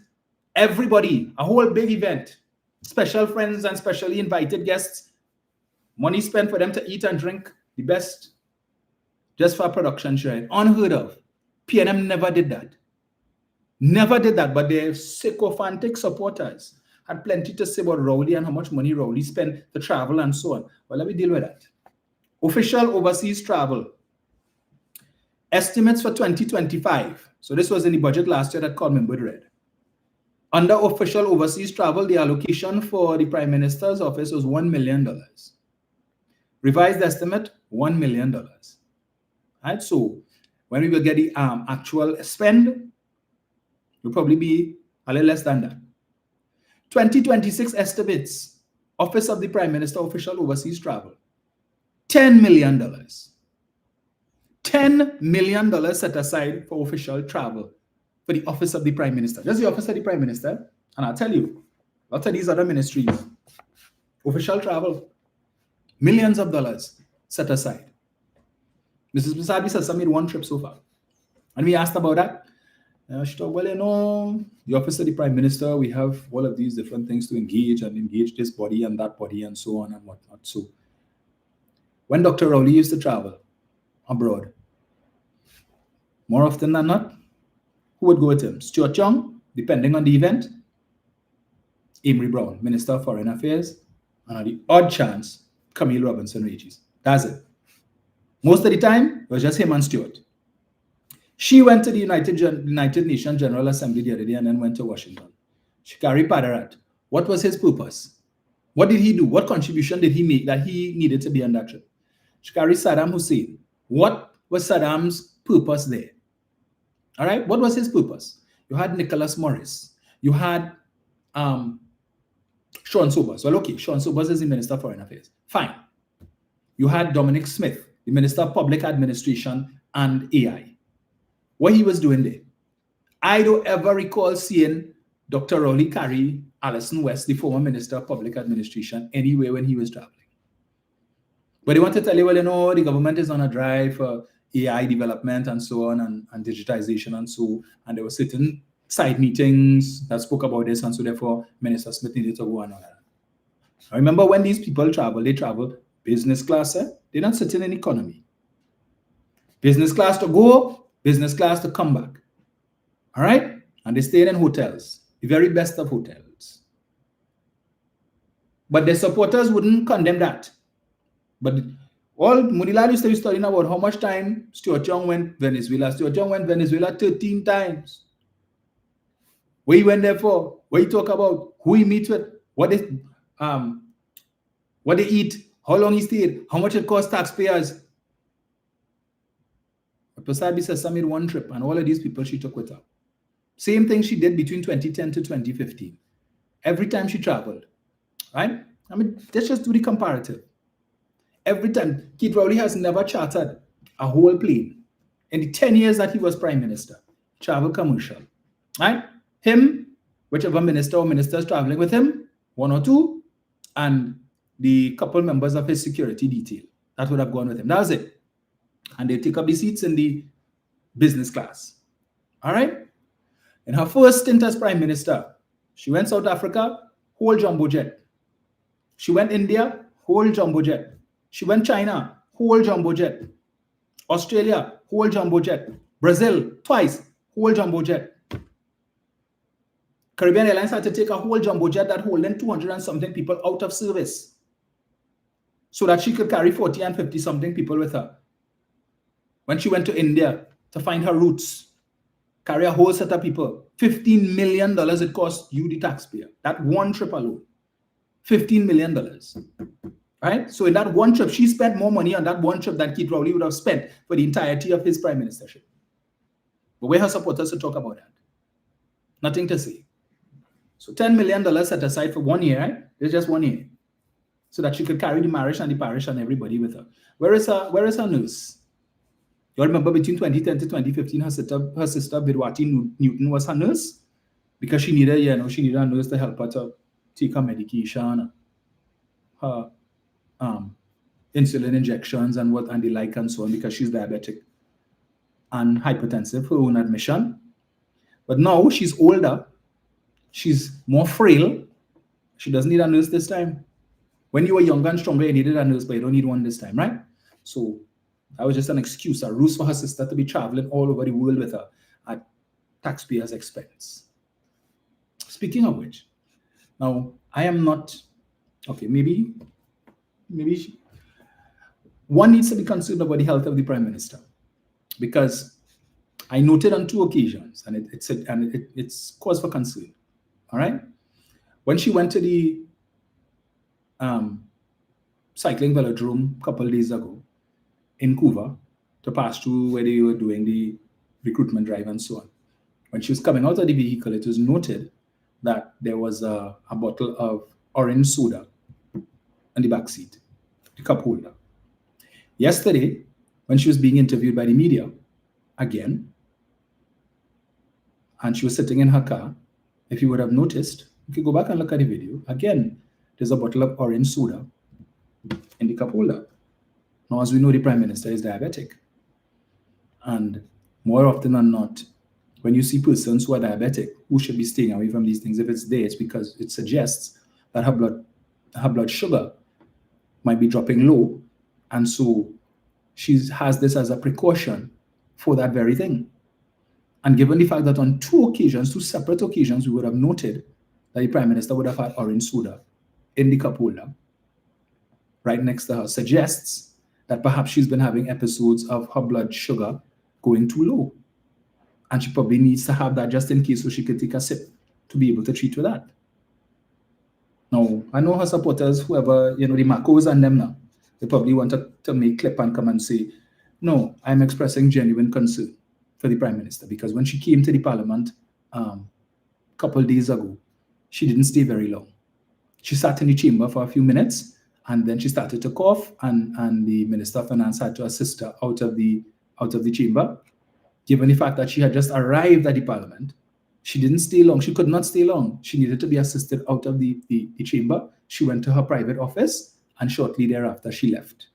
everybody, a whole big event, special friends and specially invited guests, money spent for them to eat and drink, the best, just for production sharing. Unheard of. PNM never did that. Never did that, but their sycophantic supporters had plenty to say about Rowley and how much money Rowley spent to travel and so on. Well, let me deal with that. Official overseas travel. Estimates for 2025. So this was in the budget last year that Coleman Wood read. Under official overseas travel, the allocation for the Prime Minister's office was $1 million. Revised estimate, $1 million. Right? So when we will get the actual spend, it will probably be a little less than that. 2026 estimates, Office of the Prime Minister official overseas travel, $10 million. $10 million set aside for official travel for the Office of the Prime Minister. Just the Office of the Prime Minister. And I'll tell you, lots of these other ministries, official travel, millions of dollars set aside. Mrs. Prasad Bisesa made one trip so far. And we asked about that. She thought, well, you know, the Office of the Prime Minister, we have all of these different things to engage this body and that body and so on and whatnot. So when Dr. Rowley used to travel abroad, more often than not, who would go with him? Stuart Young, depending on the event, Amory Brown, Minister of Foreign Affairs, and on the odd chance, Camille Robinson Regis. That's it. Most of the time, it was just him and Stuart. She went to the United Nations General Assembly the other day and then went to Washington. Shikari Padarat. What was his purpose? What did he do? What contribution did he make that he needed to be on that trip? Shikari Saddam Hussein. What was Saddam's purpose there? All right, what was his purpose? You had Nicholas Morris. You had Sean Sobers. Well, okay, Sean Sobers is the Minister of Foreign Affairs. Fine. You had Dominic Smith, the Minister of Public Administration and AI. What he was doing there. I don't ever recall seeing Dr. Rowley carry Alison West, the former Minister of Public Administration, anywhere when he was traveling. But they want to tell you, well, you know, the government is on a drive for AI development and so on and digitization and so, and there were certain side meetings that spoke about this, and so therefore Minister Smith needed to go and all that. I remember when these people travel, they travel business class. They're not sitting in economy. Business class to go, business class to come back. All right? And they stayed in hotels, the very best of hotels. But their supporters wouldn't condemn that. But all Munilal used to be studying about how much time Stuart Young went Venezuela. Stuart Young went Venezuela 13 times. What he went there for? What he talk about? Who he meets with? What they eat? How long he stayed? How much it cost taxpayers? But Prasad Bisesa made one trip, and all of these people she took with her. Same thing she did between 2010 to 2015. every time she traveled, right? I mean, let's just do the comparative. Every time, Keith Rowley has never chartered a whole plane in the 10 years that he was prime minister. Travel commercial, right? Him, whichever minister or ministers traveling with him, one or two, and the couple members of his security detail that would have gone with him. That was it. And they take up the seats in the business class. All right? In her first stint as prime minister, she went South Africa, whole jumbo jet. She went India, whole jumbo jet. She went China, whole jumbo jet. Australia, whole jumbo jet. Brazil, twice, whole jumbo jet. Caribbean Airlines had to take a whole jumbo jet that holding 200 and something people out of service so that she could carry 40 and 50 something people with her. When she went to India to find her roots, carry a whole set of people, $15 million it cost you, the taxpayer. That one trip alone, $15 million. Right? So in that one trip, she spent more money on that one trip than Keith Rowley would have spent for the entirety of his prime ministership. But where her supporters to talk about that? Nothing to say. So $10 million set aside for 1 year, right? It's just 1 year. So that she could carry the marriage and the parish and everybody with her. Where is her nurse? You all remember between 2010 to 2015, her sister Bidwati Newton was her nurse because she needed a nurse to help her to take her medication, her insulin injections and the like and so on, because she's diabetic and hypertensive, her own admission. But now she's older, she's more frail. She doesn't need a nurse this time. When you were younger and stronger, you needed a nurse, but you don't need one this time, right? So that was just an excuse, a ruse for her sister to be traveling all over the world with her at taxpayers' expense. Speaking of which, now I am not, okay, maybe one needs to be concerned about the health of the prime minister, because I noted on 2 occasions, and it's cause for concern. All right, when she went to the cycling velodrome a couple of days ago in Couva to pass through where they were doing the recruitment drive and so on, when she was coming out of the vehicle, it was noted that there was a bottle of orange soda in the back seat, the cup holder. Yesterday, when she was being interviewed by the media, again, and she was sitting in her car, if you would have noticed, if you go back and look at the video, again, there's a bottle of orange soda in the cup holder. Now, as we know, the prime minister is diabetic. And more often than not, when you see persons who are diabetic, who should be staying away from these things, if it's there, it's because it suggests that her blood sugar might be dropping low. And so she has this as a precaution for that very thing. And given the fact that on 2 separate occasions, we would have noted that the prime minister would have had orange soda in the cup holder right next to her, suggests that perhaps she's been having episodes of her blood sugar going too low. And she probably needs to have that just in case so she could take a sip to be able to treat with that. Now, I know her supporters, whoever, the Macos and them now, they probably want to make clip and come and say, no, I'm expressing genuine concern for the prime minister, because when she came to the parliament a couple of days ago, she didn't stay very long. She sat in the chamber for a few minutes, and then she started to cough, and the Minister of Finance had to assist her out of the chamber. Given the fact that she had just arrived at the parliament, she didn't stay long. She could not stay long. She needed to be assisted out of the chamber. She went to her private office, and shortly thereafter, she left.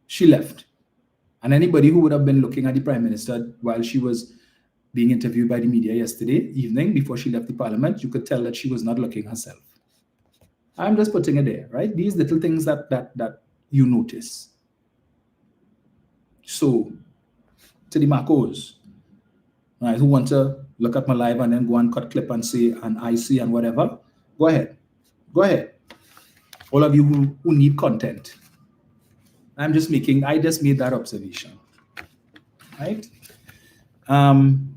She left. And anybody who would have been looking at the prime minister while she was being interviewed by the media yesterday evening before she left the parliament, you could tell that she was not looking herself. I'm just putting it there, right? These little things that you notice. So, to the Macos, right, who want to look at my live and then go and cut clip and say, and I see and whatever, go ahead. Go ahead. All of you who need content. I just made that observation, right? $10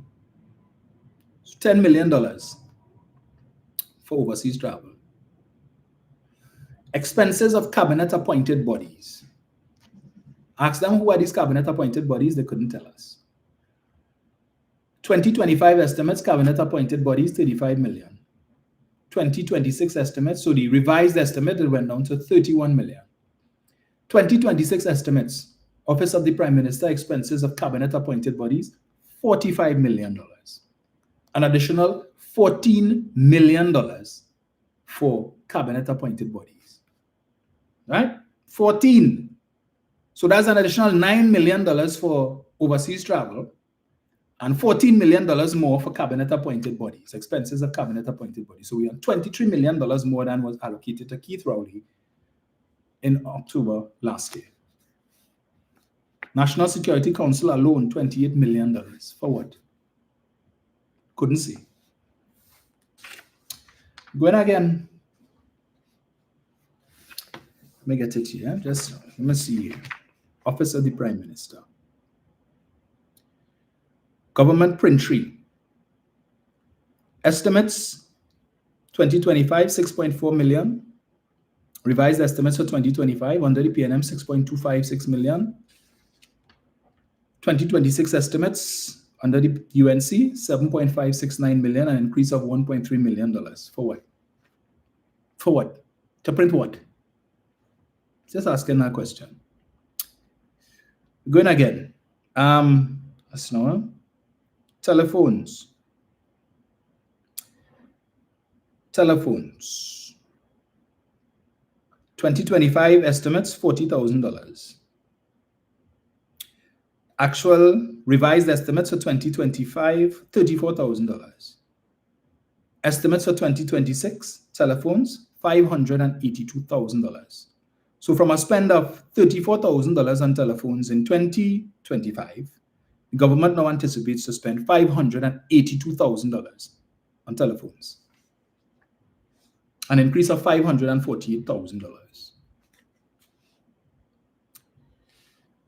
million for overseas travel. Expenses of cabinet appointed bodies. Ask them who are these cabinet appointed bodies, they couldn't tell us. 2025 estimates, cabinet appointed bodies, 35 million. 2026 estimates, so the revised estimate, it went down to 31 million. 2026 estimates, Office of the Prime Minister expenses of cabinet appointed bodies, $45 million. An additional $14 million for cabinet appointed bodies. Right? 14. So that's an additional $9 million for overseas travel and $14 million more for cabinet appointed bodies, expenses of cabinet appointed bodies. So we have $23 million more than was allocated to Keith Rowley in October last year. National Security Council alone, $28 million. For what? Couldn't see. Going again. Let me get it here. Just let me see here. Office of the Prime Minister. Government Printry. Estimates 2025, 6.4 million. Revised estimates for 2025 under the PNM, 6.256 million. 2026 estimates under the UNC, 7.569 million, an increase of $1.3 million. For what? For what? To print what? Just asking that question. Going again. That's no. Telephones. Telephones. 2025 estimates, $40,000. Actual revised estimates for 2025, $34,000. Estimates for 2026, telephones, $582,000. So from a spend of $34,000 on telephones in 2025, the government now anticipates to spend $582,000 on telephones, an increase of $548,000.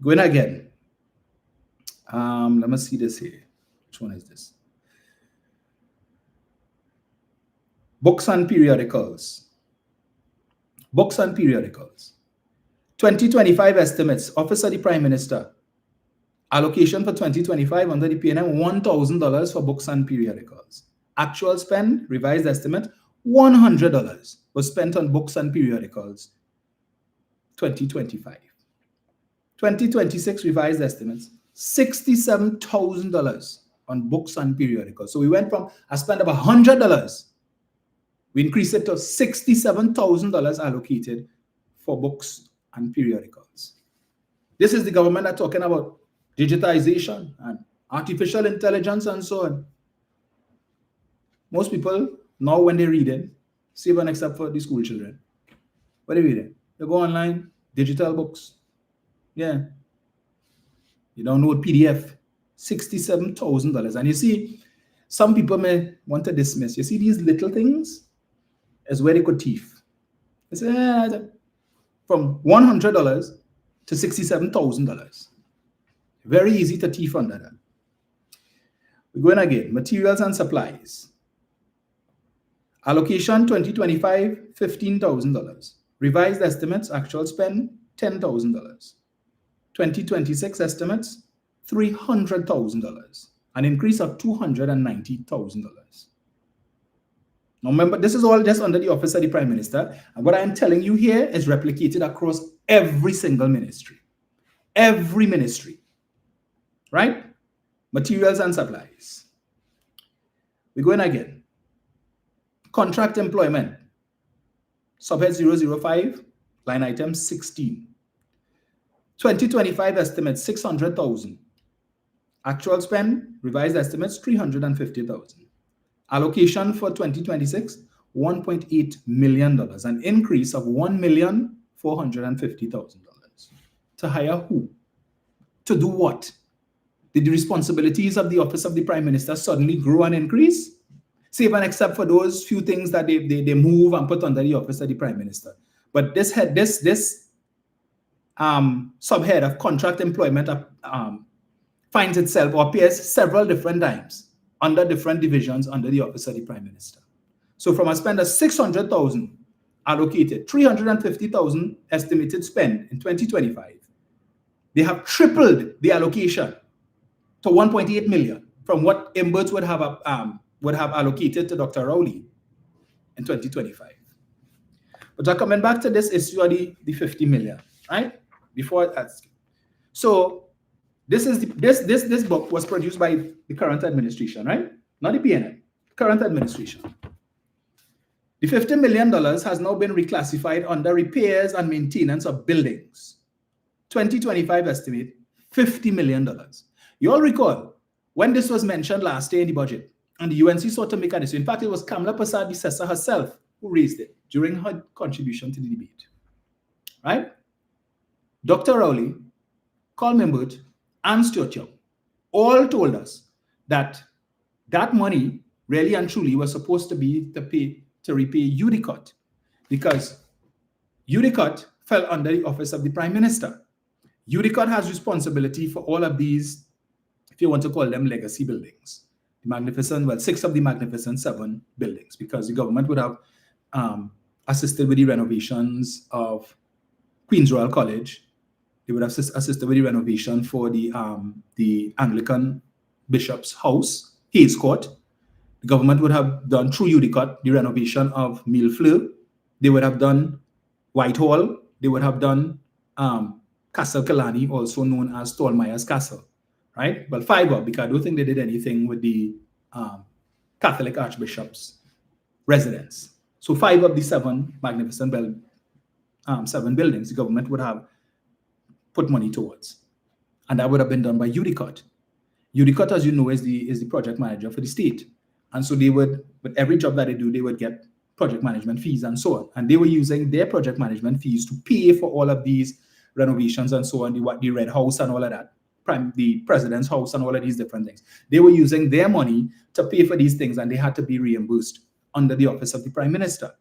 Going again. Let me see this here. Which one is this? Books and periodicals. Books and periodicals. 2025 estimates, Office of the Prime Minister. Allocation for 2025 under the PNM, $1,000 for books and periodicals. Actual spend, revised estimate, $100 was spent on books and periodicals, 2025. 2026 revised estimates, $67,000 on books and periodicals. So we went from a spend of $100, we increased it to $67,000 allocated for books and periodicals. This is the government that's talking about digitization and artificial intelligence and so on. Most people now when they read it, save and except for the school children, what they read it? They go online, digital books. Yeah. You download PDF, $67,000. And you see, some people may want to dismiss. You see these little things is where they could thief. They say, from $100 to $67,000. Very easy to thief under that. We're going again. Materials and supplies. Allocation 2025, $15,000. Revised estimates, actual spend, $10,000. 2026 estimates, $300,000. An increase of $290,000. Now remember, this is all just under the Office of the Prime Minister. And what I'm telling you here is replicated across every single ministry. Every ministry. Right? Materials and supplies. We're going again. Contract employment. Subhead 005, line item 16. 2025 estimates, $600,000. Actual spend, revised estimates, $350,000. Allocation for 2026, $1.8 million, an increase of $1,450,000. To hire who? To do what? Did the responsibilities of the Office of the Prime Minister suddenly grow and increase? Save and except for those few things that they move and put under the Office of the Prime Minister. But this subhead of contract employment finds itself or appears several different times under different divisions under the Office of the Prime Minister. So from a spend of $600,000 allocated, $350,000 estimated spend in 2025, they have tripled the allocation to $1.8 million from what Imberts would have allocated to Dr. Rowley in 2025. But coming back to this issue of the 50 million, right? Before I ask. So this is this book was produced by the current administration, right? Not the PNM, current administration. The $50 million has now been reclassified under repairs and maintenance of buildings. 2025 estimate, $50 million. You all recall when this was mentioned last year in the budget, and the UNC sought to make a decision. In fact, it was Kamala Prasad-Bissessar herself who raised it during her contribution to the debate. Right? Dr. Rowley, Carl Mimbert, and Stuart Young all told us that that money really and truly was supposed to be to repay UDCOT, because UDCOT fell under the office of the Prime Minister. UDCOT has responsibility for all of these, if you want to call them legacy buildings. The Magnificent, well, 6 of the Magnificent 7 buildings, because the government would have assisted with the renovations of Queen's Royal College. They would have assisted with the renovation for the Anglican Bishop's House, Hayes Court. The government would have done through UDCOT the renovation of Millefleur. They would have done Whitehall. They would have done Castle Killarney, also known as Tolmeyers Castle, right? Well, 5 of, because I don't think they did anything with the Catholic Archbishop's residence. So 5 of the 7 Magnificent 7 buildings, the government would have put money towards. And that would have been done by UDCOT. UDCOT, as you know, is the project manager for the state. And so they would, with every job that they do, they would get project management fees and so on. And they were using their project management fees to pay for all of these renovations and so on, the Red House and all of that, the President's House and all of these different things. They were using their money to pay for these things, and they had to be reimbursed under the office of the Prime Minister.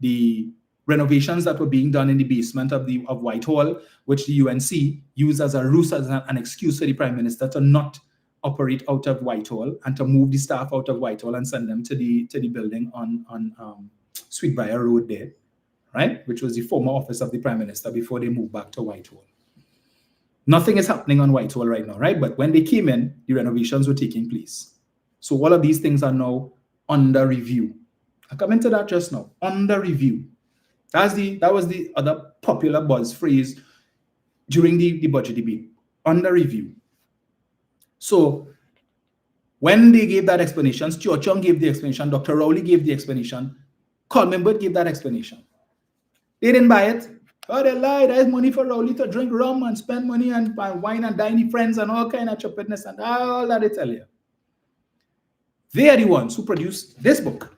The renovations that were being done in the basement of Whitehall, which the UNC used as a ruse, as an excuse for the Prime Minister to not operate out of Whitehall and to move the staff out of Whitehall and send them to the building on Sweetbriar Road there, right? Which was the former office of the Prime Minister before they moved back to Whitehall. Nothing is happening on Whitehall right now, right? But when they came in, the renovations were taking place. So all of these things are now under review. I come into that just now, under review. That was the other popular buzz phrase during the budget debate, under review. So when they gave that explanation, Stuart Young gave the explanation, Dr. Rowley gave the explanation, Carl Mimbert gave that explanation. They didn't buy it. Oh, they lied. There's money for Rowley to drink rum and spend money and wine and dine with friends and all kind of stupidness and all that they tell you. They are the ones who produced this book,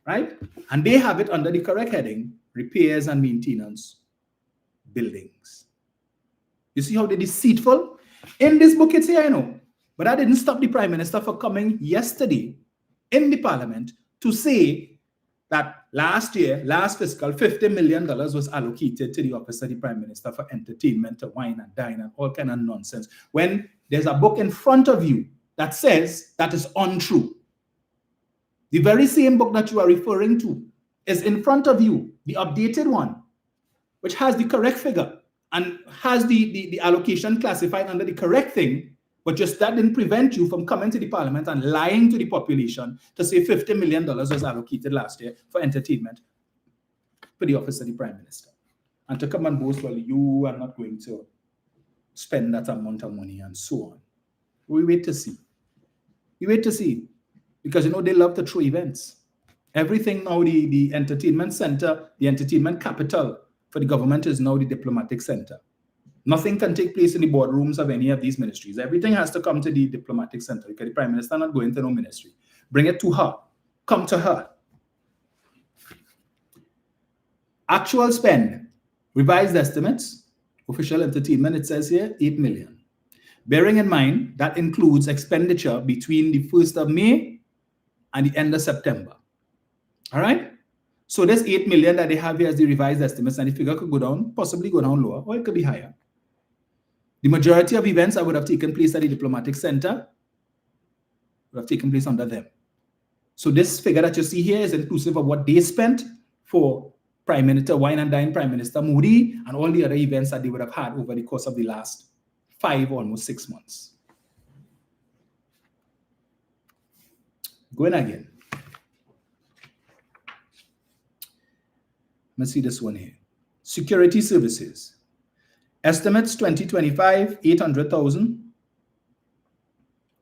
right? And they have it under the correct heading, repairs and maintenance buildings. You see how they're deceitful? In this book, it's here, I know. But that didn't stop the Prime Minister from coming yesterday in the Parliament to say that last year, last fiscal, $50 million was allocated to the office of the Prime Minister for entertainment, to wine and dine and all kind of nonsense. When there's a book in front of you that says that is untrue. The very same book that you are referring to is in front of you, the updated one, which has the correct figure and has the allocation classified under the correct thing, but just that didn't prevent you from coming to the Parliament and lying to the population to say $50 million was allocated last year for entertainment for the office of the Prime Minister. And to come and boast, well, you are not going to spend that amount of money and so on. We wait to see. We wait to see. Because, you know, they love to throw events. Everything now, the entertainment center, the entertainment capital for the government is now the diplomatic center. Nothing can take place in the boardrooms of any of these ministries. Everything has to come to the diplomatic center because the Prime Minister not going to no ministry. Bring it to her. Come to her. Actual spend. Revised estimates. Official entertainment, it says here, 8 million. Bearing in mind, that includes expenditure between the 1st of May and the end of September. All right? So this 8 million that they have here as the revised estimates, and the figure could go down, possibly go down lower, or it could be higher. The majority of events that would have taken place at the diplomatic center would have taken place under them. So this figure that you see here is inclusive of what they spent for Prime Minister Wine and Dine, Prime Minister Modi, and all the other events that they would have had over the course of the last 5, almost 6 months. Going again. Let's see this one here. Security services. Estimates 2025, 800,000.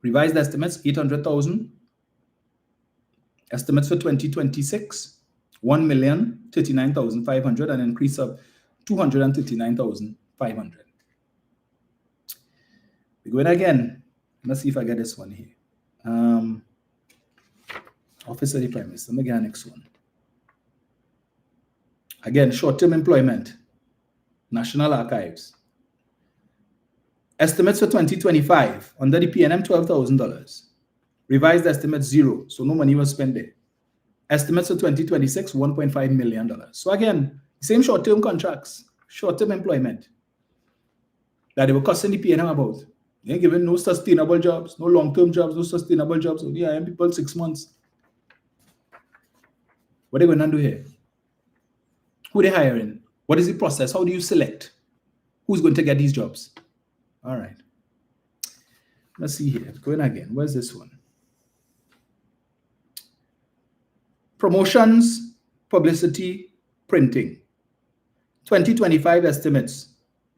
Revised estimates, 800,000. Estimates for 2026, 1,039,500, an increase of 239,500. We're going again. Let's see if I get this one here. Office of the Prime Minister. Let me get the next one. Again, short-term employment. National Archives. Estimates for 2025 under the PNM, $12,000. Revised estimates 0, so no money was spent there. Estimates for 2026, $1.5 million. So again, same short-term contracts, short-term employment that they were costing the PNM about. They ain't giving no sustainable jobs, no long-term jobs, no sustainable jobs. Only hiring people 6 months. What are they going to do here? Who are they hiring? What is the process? How do you select who's going to get these jobs? All right. Let's see here. Going again. Where's this one? Promotions, publicity, printing. 2025 estimates,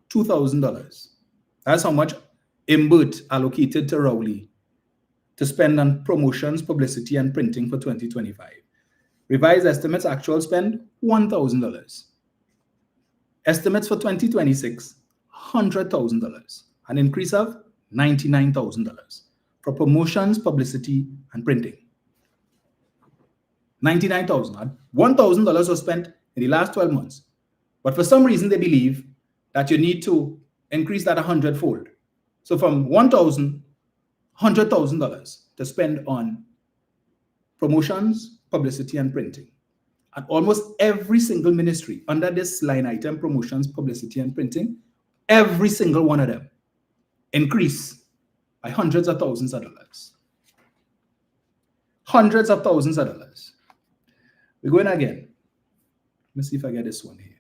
$2,000. That's how much MBERT allocated to Rowley to spend on promotions, publicity, and printing for 2025. Revised estimates, actual spend, $1,000. Estimates for 2026, $100,000. An increase of $99,000 for promotions, publicity, and printing. $99,000. $1,000 was spent in the last 12 months. But for some reason, they believe that you need to increase that 100-fold. So from $1,000, $100,000 to spend on promotions, publicity, and printing. And almost every single ministry under this line item, promotions, publicity, and printing, every single one of them increase by hundreds of thousands of dollars. Hundreds of thousands of dollars. We're going again. Let me see if I get this one here.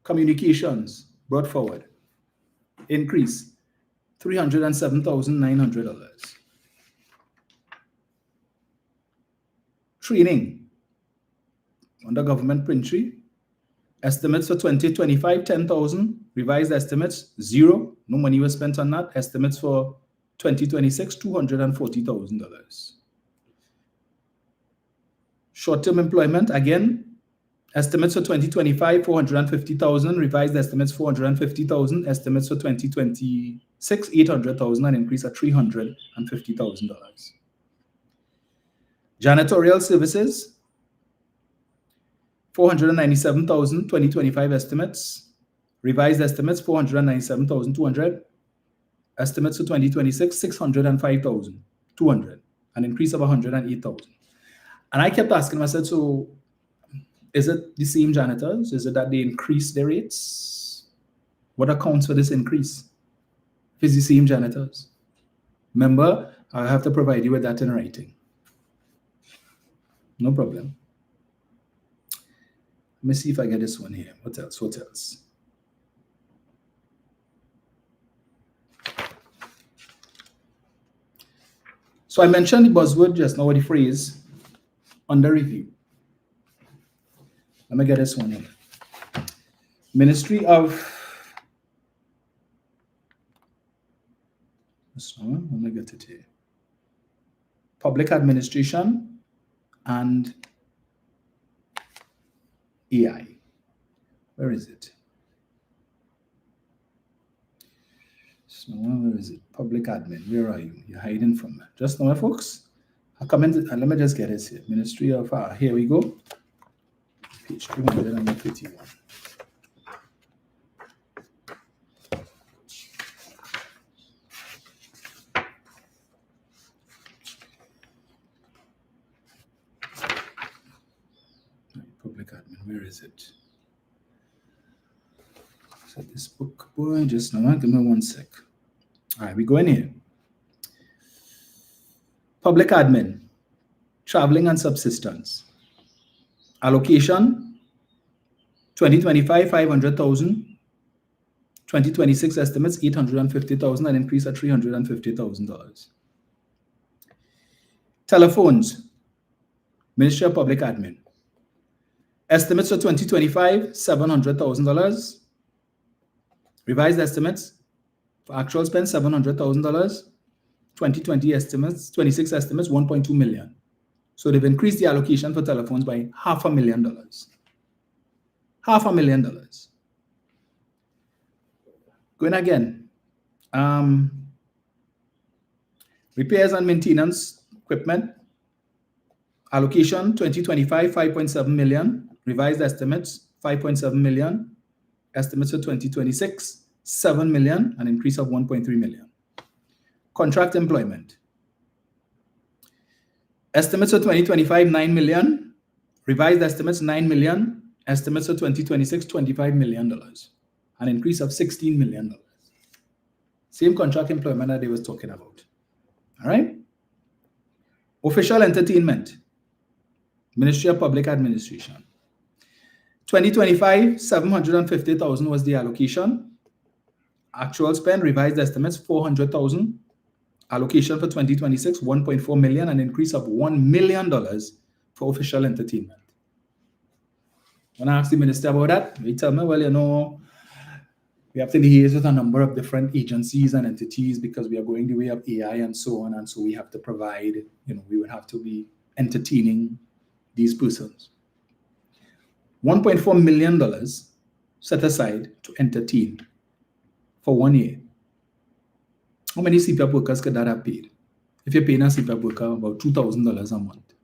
Communications brought forward. Increase $307,900. Training under government printry. Estimates for 2025, 10,000. Revised estimates, 0. No money was spent on that. Estimates for 2026, $240,000. Short-term employment, again, estimates for 2025, 450,000. Revised estimates, 450,000. Estimates for 2026, 800,000, an increase of $350,000. Janitorial services, 497,000, 2025 estimates. Revised estimates, 497,200. Estimates for 2026, 605,200, an increase of 108,000. And I kept asking myself, so is it the same janitors? Is it that they increased their rates? What accounts for this increase? If it's the same janitors. Remember, I have to provide you with that in writing. No problem. Let me see if I get this one here. What else? What else? So I mentioned the buzzword just now, the phrase under review. Let me get this one in. Ministry of, let me get it here. Public Administration and AI. Where is it? So where is it? Public admin. Where are you? You're hiding from me. Just now, folks. I'll come in and let me just get this here. Ministry of here we go. Page 251. Public admin. Where is it? So this book, boy, just now. Give me 1 sec. All right, we go in here. Public admin, traveling and subsistence. Allocation, 2025, 500,000. 2026 estimates, 850,000, an increase of $350,000. Telephones, Ministry of Public Admin. Estimates for 2025, $700,000. Revised estimates for actual spend, $700,000. 2020 estimates, 26 estimates, $1.2 million. So they've increased the allocation for telephones by $500,000. $500,000. Going again. Repairs and maintenance equipment. Allocation 2025, $5.7 million. Revised estimates, $5.7 million. Estimates for 2026, $7 million, an increase of $1.3 million. Contract employment. Estimates for 2025, $9 million. Revised estimates, $9 million. Estimates for 2026, $25 million. An increase of $16 million. Same contract employment that they was talking about. All right? Official entertainment. Ministry of Public Administration. 2025, $750,000 was the allocation. Actual spend, revised estimates, $400,000. Allocation for 2026, $1.4 million, an increase of $1 million for official entertainment. When I asked the minister about that, he told me, well, you know, we have to liaise with a number of different agencies and entities because we are going the way of AI and so on. And so we have to provide, you know, we would have to be entertaining these persons. $1.4 million set aside to entertain for 1 year. How many CPAP workers could that have paid? If you're paying a CPAP worker about $2,000 a month,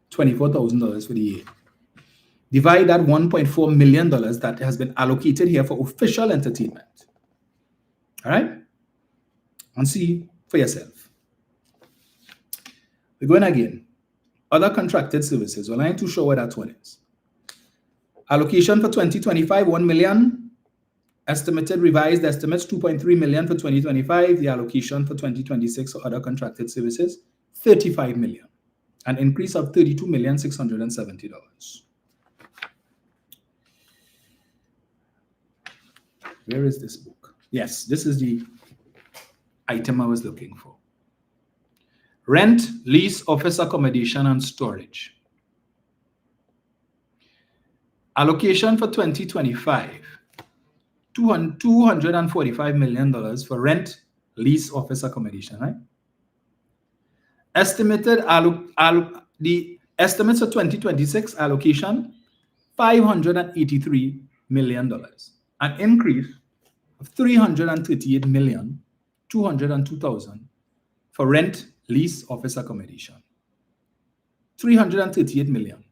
$24,000 for the year. Divide that $1.4 million that has been allocated here for official entertainment. All right? And see for yourself. We're going again. Other contracted services. Well, I ain't too sure what that one is. Allocation for 2025, $1 million. Estimated revised estimates, $2.3 million for 2025. The allocation for 2026 for other contracted services, $35 million. An increase of $32,670,000. Where is this book? Yes, this is the item I was looking for. Rent, lease, office accommodation, and storage. Allocation for 2025, $245 million for rent, lease, office accommodation, right? Estimated the estimates for 2026 allocation, $583 million. An increase of $338,202,000 for rent, lease, office accommodation. $338 million.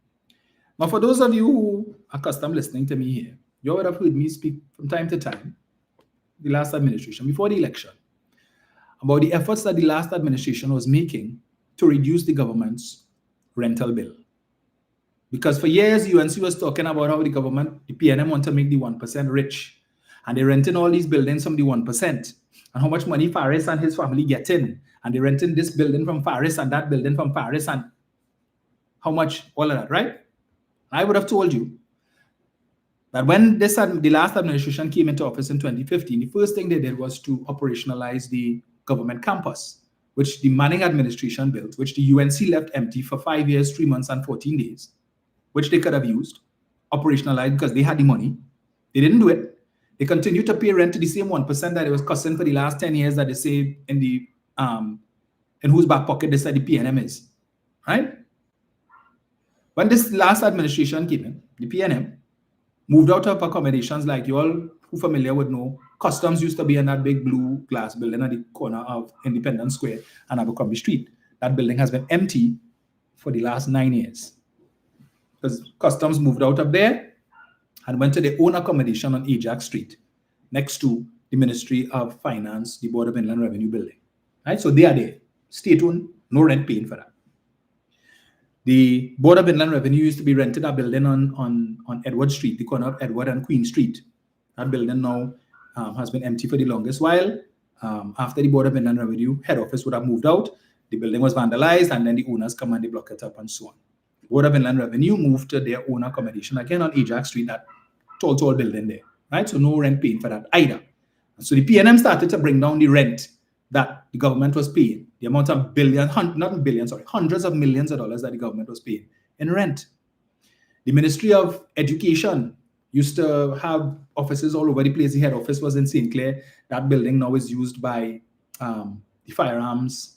Now, for those of you who are accustomed listening to me here, you would have heard me speak from time to time, the last administration, before the election, about the efforts that the last administration was making to reduce the government's rental bill. Because for years, UNC was talking about how the government, the PNM, want to make the 1% rich. And they're renting all these buildings from the 1%. And how much money Faris and his family get in. And they're renting this building from Faris and that building from Faris. And how much, all of that, right? I would have told you that when the last administration came into office in 2015, the first thing they did was to operationalize the government campus, which the Manning administration built, which the UNC left empty for 5 years, 3 months, and 14 days, which they could have used, operationalized because they had the money. They didn't do it. They continued to pay rent to the same 1% that it was costing for the last 10 years that they say in the in whose back pocket they said the PNM is, right? When this last administration came in, the PNM moved out of accommodations like you all who familiar would know. Customs used to be in that big blue glass building at the corner of Independence Square and Abercrombie Street. That building has been empty for the last 9 years. Because Customs moved out of there and went to their own accommodation on Ajax Street, next to the Ministry of Finance, the Board of Inland Revenue building. Right? So they are there. State-owned, no rent paying for that. The Board of Inland Revenue used to be renting a building on Edward Street, the corner of Edward and Queen Street. That building now has been empty for the longest while. After the Board of Inland Revenue head office would have moved out, the building was vandalized, and then the owners come and they block it up and so on. The Board of Inland Revenue moved to their own accommodation again on Ajax Street, that tall building there, right? So no rent paying for that either. And so the PNM started to bring down the rent that the government was paying, the amount of hundreds of millions of dollars that the government was paying in rent. The Ministry of Education used to have offices all over the place. The head office was in St. Clair. That building now is used by the firearms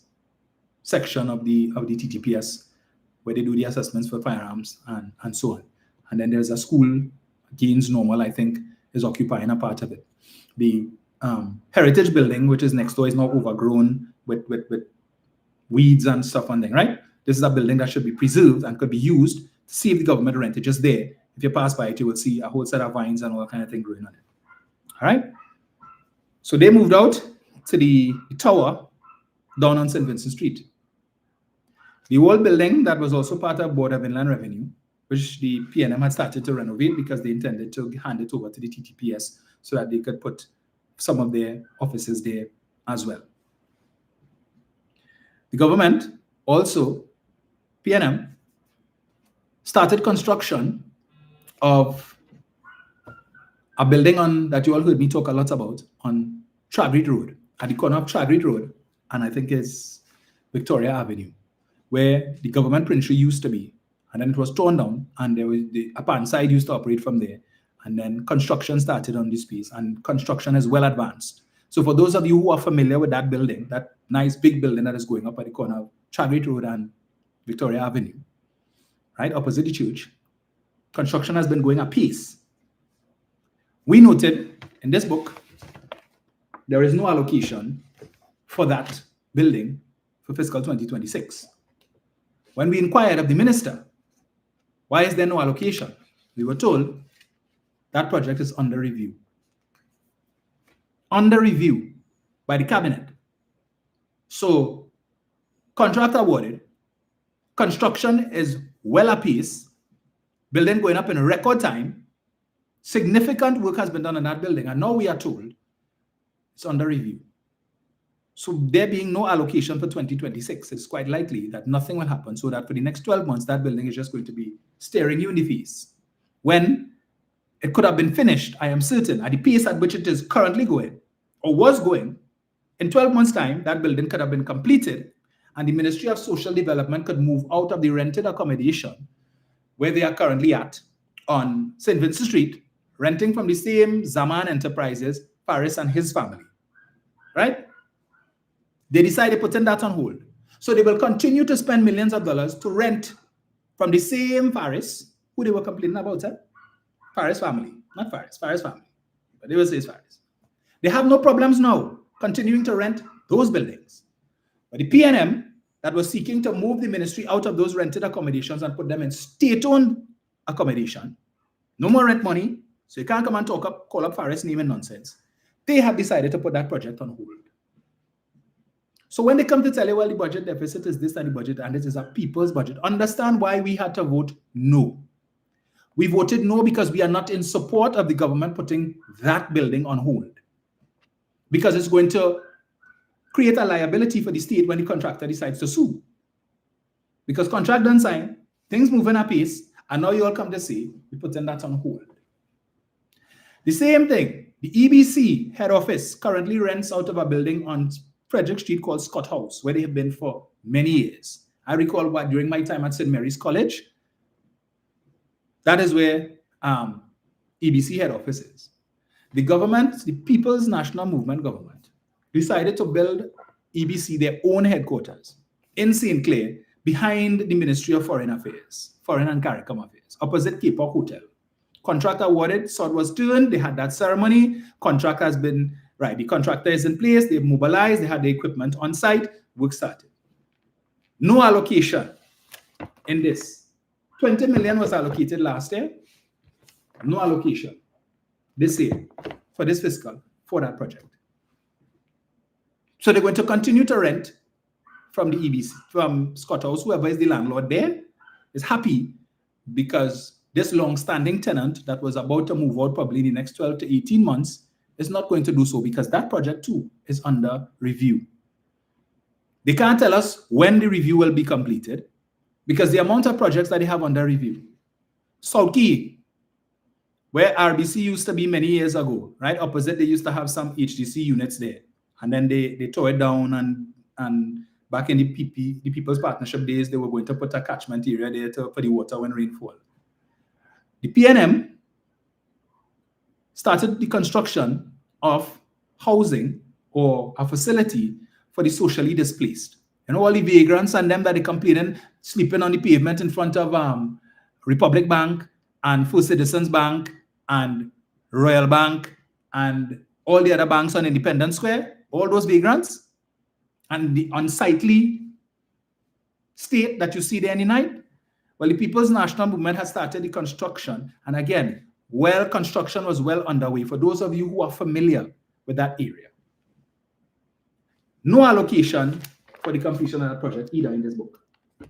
section of the TTPS, where they do the assessments for firearms and so on. And then there's a school, Gaines Normal, I think, is occupying a part of it. The Heritage Building, which is next door, is now overgrown with weeds and stuff on there, right? This is a building that should be preserved and could be used to see if the government rent it just there. If you pass by it, you will see a whole set of vines and all that kind of thing growing on it. All right? So they moved out to the tower down on St. Vincent Street. The old building that was also part of Board of Inland Revenue, which the PNM had started to renovate because they intended to hand it over to the TTPS so that they could put some of their offices there as well. The government also, PNM, started construction of a building that you all heard me talk a lot about on Tragreed Road, at the corner of Tragreed Road, and I think it's Victoria Avenue, where the government printery used to be. And then it was torn down, and there was the upper side used to operate from there. And then construction started on this piece, and construction is well advanced. So for those of you who are familiar with that building, that nice big building that is going up at the corner of Tragreed Road and Victoria Avenue, right opposite the church, construction has been going apace. We noted in this book, there is no allocation for that building for fiscal 2026. When we inquired of the minister, why is there no allocation? We were told that project is under review. Under review by the cabinet. So, contract awarded, construction is well apace, building going up in record time, significant work has been done on that building, and now we are told it's under review. So there being no allocation for 2026, it's quite likely that nothing will happen, so that for the next 12 months, that building is just going to be staring you in the face. When it could have been finished, I am certain, at the pace at which it is currently going, or was going, in 12 months' time, that building could have been completed, and the Ministry of Social Development could move out of the rented accommodation where they are currently at on St. Vincent Street, renting from the same Zaman Enterprises, Faris and his family, right? They decided putting that on hold. So they will continue to spend millions of dollars to rent from the same Faris, who they were complaining about, Faris family, not Faris, Faris family. But they will say it's Faris. They have no problems now continuing to rent those buildings. But the PNM that was seeking to move the ministry out of those rented accommodations and put them in state-owned accommodation, no more rent money, so you can't come and call up Faris name and nonsense. They have decided to put that project on hold. So when they come to tell you, well, the budget deficit is this and the budget, and this is a people's budget, understand why we had to vote no. We voted no because we are not in support of the government putting that building on hold. Because it's going to create a liability for the state when the contractor decides to sue. Because contract done signed, things moving at pace, and now you all come to say, we're putting that on hold. The same thing, the EBC head office currently rents out of a building on Frederick Street called Scott House, where they have been for many years. I recall during my time at St. Mary's College, that is where EBC head office is. The government, the People's National Movement government, decided to build EBC their own headquarters in St. Clair behind the Ministry of Foreign Affairs, Foreign and CARICOM Affairs, opposite Cape Park Hotel. Contract awarded, sword was turned, they had that ceremony, contract has been, right, the contractor is in place, they've mobilized, they had the equipment on site, work started. No allocation in this. 20 million was allocated last year, no allocation this year for this fiscal for that project. So they're going to continue to rent from the EBC, from Scott House, whoever is the landlord there is happy because this long-standing tenant that was about to move out probably in the next 12 to 18 months is not going to do so because that project too is under review. They can't tell us when the review will be completed because the amount of projects that they have under review. South Key, where RBC used to be many years ago, right? Opposite, they used to have some HDC units there. and then they tore it down, and back in the People's Partnership days, they were going to put a catchment area there for the water when rainfall. The PNM started the construction of housing or a facility for the socially displaced. And all the vagrants and them that they complaining sleeping on the pavement in front of Republic Bank and First Citizens Bank and Royal Bank and all the other banks on Independence Square, all those vagrants and the unsightly state that you see there any night. Well, the People's National Movement has started the construction. And again, construction was well underway for those of you who are familiar with that area. No allocation for the completion of that project either in this book.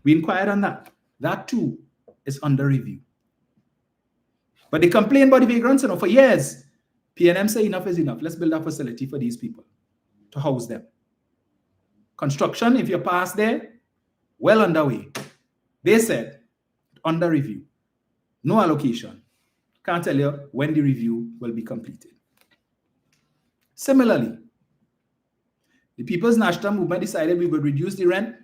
We inquired on that. That too is under review. But they complain about the vagrants, for years. PNM say enough is enough. Let's build a facility for these people to house them. Construction, if you're past there, well underway. They said, under review. No allocation. Can't tell you when the review will be completed. Similarly, the People's National Movement decided we would reduce the rent.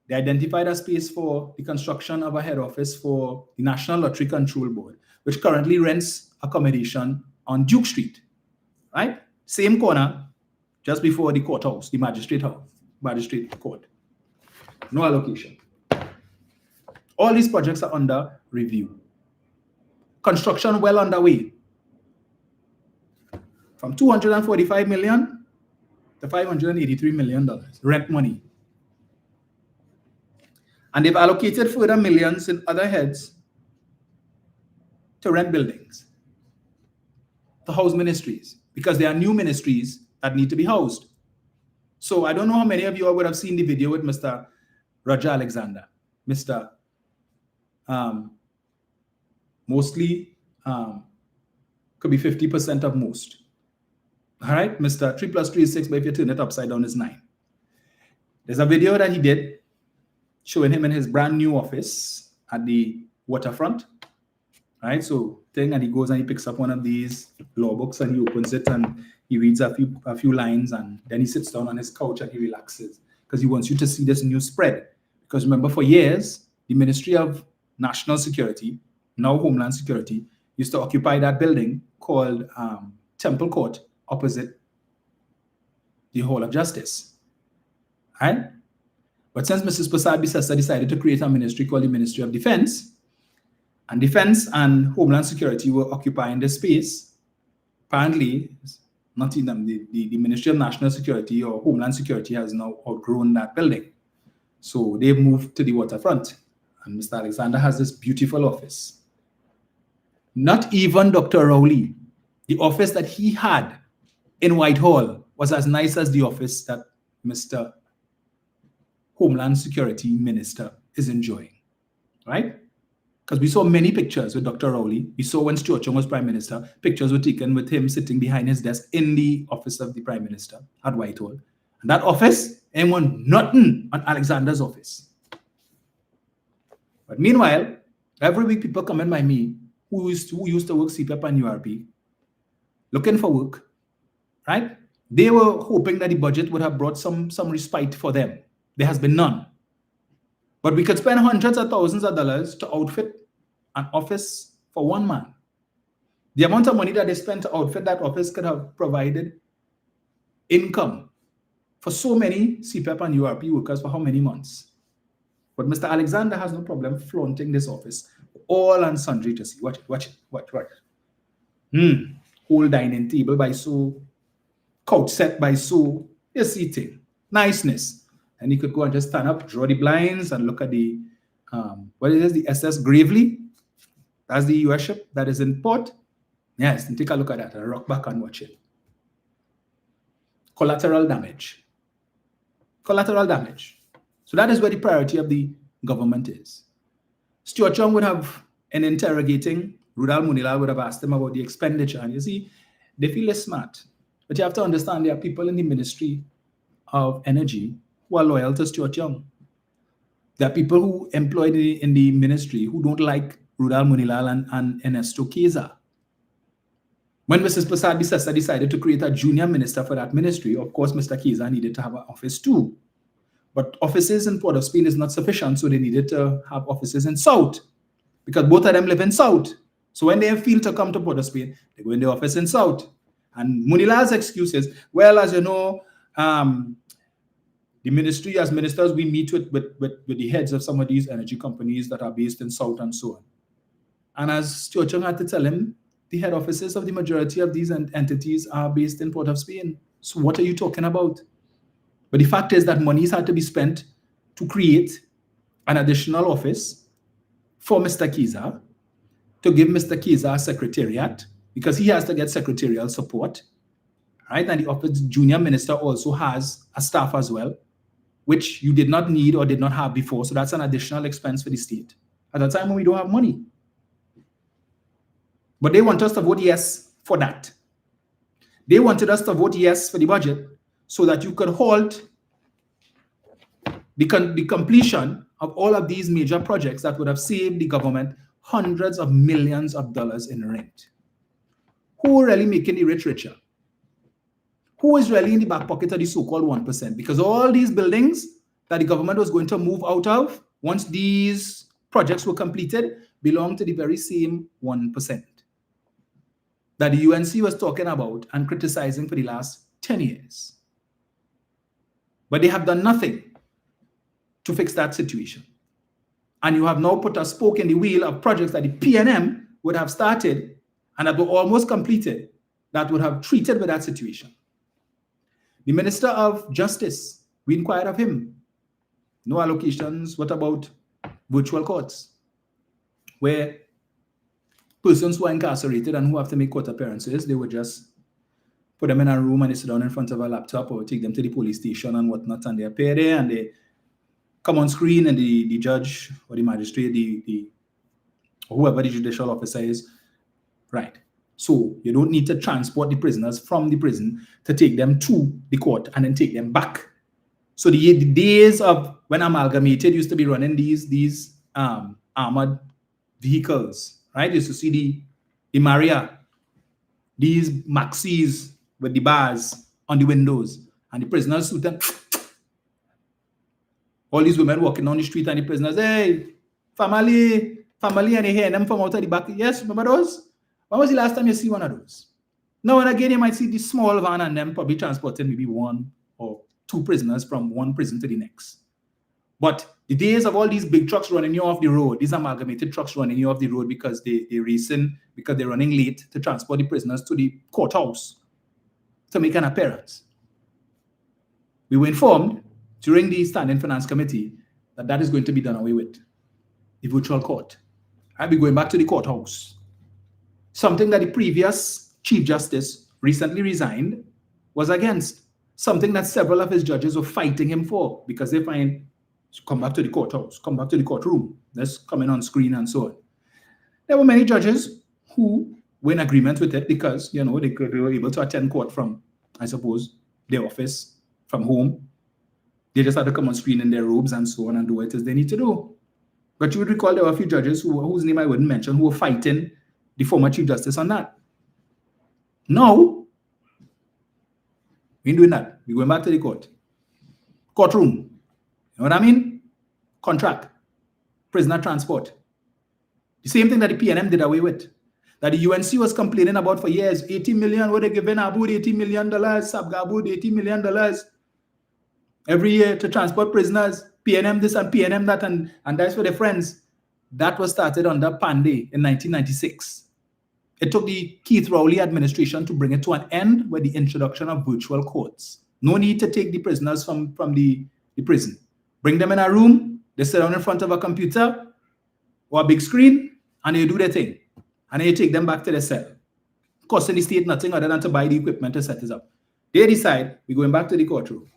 They identified a space for the construction of a head office for the National Lottery Control Board, which currently rents accommodation on Duke Street, right? Same corner, just before the courthouse, the magistrate court. No allocation. All these projects are under review. Construction well underway. From $245 million to $583 million rent money. And they've allocated further millions in other heads to rent buildings, to house ministries, because there are new ministries that need to be housed. So I don't know how many of you would have seen the video with Mr. Roger Alexander. Mr. Mostly could be 50% of most. All right, Mr. 3 plus 3 is 6, but if you turn it upside down, it's 9. There's a video that he did showing him in his brand new office at the waterfront. All right, so and he goes and he picks up one of these law books and he opens it and he reads a few lines, and then he sits down on his couch and he relaxes because he wants you to see this new spread. Because remember, for years, the Ministry of National Security, now Homeland Security, used to occupy that building called Temple Court opposite the Hall of Justice. Right? But since Mrs. Prasad Bisesta decided to create a ministry called the Ministry of Defense, and Defense and Homeland Security were occupying the space, apparently, not in them, the Ministry of National Security or Homeland Security has now outgrown that building. So they've moved to the waterfront. And Mr. Alexander has this beautiful office. Not even Dr. Rowley, the office that he had in Whitehall, was as nice as the office that Mr. Homeland Security Minister is enjoying, right? Because we saw many pictures with Dr. Rowley. We saw when Stuart Young was Prime Minister, pictures were taken with him sitting behind his desk in the office of the Prime Minister at Whitehall. And that office, anyone nothing on Alexander's office. But meanwhile, every week people coming by me who used to work CPEP and URP, looking for work, right? They were hoping that the budget would have brought some respite for them. There has been none. But we could spend hundreds of thousands of dollars to outfit an office for one man. The amount of money that they spent to outfit that office could have provided income for so many CPEP and URP workers for how many months? But Mr. Alexander has no problem flaunting this office, all and sundry to see. Watch it. Whole dining table by so, couch set by so, you're seating, niceness. And he could go and just stand up, draw the blinds, and look at the, what is this, the SS Gravely? That's the US ship that is in port. Yes, and take a look at that and rock back and watch it. Collateral damage. Collateral damage. So that is where the priority of the government is. Stuart Young would have, in interrogating, Rudal Munilal would have asked him about the expenditure. And you see, they feel less smart. But you have to understand there are people in the Ministry of Energy who are loyal to Stuart Young. There are people who employed in the ministry who don't like Rudal Munilal and Ernesto Queza. When Mrs. Prasad Bisesta decided to create a junior minister for that ministry, of course, Mr. Keza needed to have an office too. But offices in Port of Spain is not sufficient, so they needed to have offices in South, because both of them live in South. So when they feel to come to Port of Spain, they go in the office in South. And Munila's excuse is, well, as you know, the ministry, as ministers, we meet with the heads of some of these energy companies that are based in South and so on. And as Stuart Chung had to tell him, the head offices of the majority of these entities are based in Port of Spain. So what are you talking about? But the fact is that monies had to be spent to create an additional office for Mr. Keza, to give Mr. Keza a secretariat, because he has to get secretarial support, right? And the office junior minister also has a staff as well, which you did not need or did not have before. So that's an additional expense for the state at a time when we don't have money. But they want us to vote yes for that. They wanted us to vote yes for the budget so that you could halt the completion of all of these major projects that would have saved the government hundreds of millions of dollars in rent. Who are really making the rich richer? Who is really in the back pocket of the so-called 1%? Because all these buildings that the government was going to move out of, once these projects were completed, belong to the very same 1% that the UNC was talking about and criticizing for the last 10 years. But they have done nothing to fix that situation. And you have now put a spoke in the wheel of projects that the PNM would have started and that were almost completed, that would have treated with that situation. The Minister of Justice, we inquired of him. No allocations. What about virtual courts, where persons who are incarcerated and who have to make court appearances, they would just put them in a room and they sit down in front of a laptop or take them to the police station and whatnot, and they appear there and they come on screen, and the judge or the magistrate, the whoever the judicial officer is, right. So you don't need to transport the prisoners from the prison to take them to the court and then take them back. So the days of when Amalgamated used to be running these armored vehicles, right? You used to see the Maria, these Maxis with the bars on the windows, and the prisoners suit them. All these women walking down the street and the prisoners, hey, family, and they hear them from out of the back. Yes, remember those? When was the last time you see one of those? Now and again, you might see the small van and them probably transporting maybe one or two prisoners from one prison to the next. But the days of all these big trucks running you off the road, these amalgamated trucks running you off the road because they're racing, because they're running late to transport the prisoners to the courthouse to make an appearance. We were informed during the Standing Finance Committee that that is going to be done away with, the virtual court. I'll be going back to the courthouse. Something that the previous Chief Justice recently resigned was against. Something that several of his judges were fighting him for, because they find, come back to the courthouse, come back to the courtroom, let's come in on screen and so on. There were many judges who were in agreement with it because, you know, they were able to attend court from, I suppose, their office, from home. They just had to come on screen in their robes and so on and do what it is they need to do. But you would recall there were a few judges whose name I wouldn't mention, who were fighting the former Chief Justice on that. Now, we ain't doing that. We're going back to the courtroom. You know what I mean? Contract, prisoner transport. The same thing that the PNM did away with, that the UNC was complaining about for years. 80 million, what they giving Aboud $80 million, Sabga Aboud $80 million every year to transport prisoners. PNM this and PNM that, and that's for their friends. That was started under Pandey in 1996. It took the Keith Rowley administration to bring it to an end with the introduction of virtual courts. No need to take the prisoners from the prison. Bring them in a room, they sit down in front of a computer or a big screen, and they do their thing. And then you take them back to their cell. Costing the state nothing other than to buy the equipment to set this up. They decide we're going back to the courtroom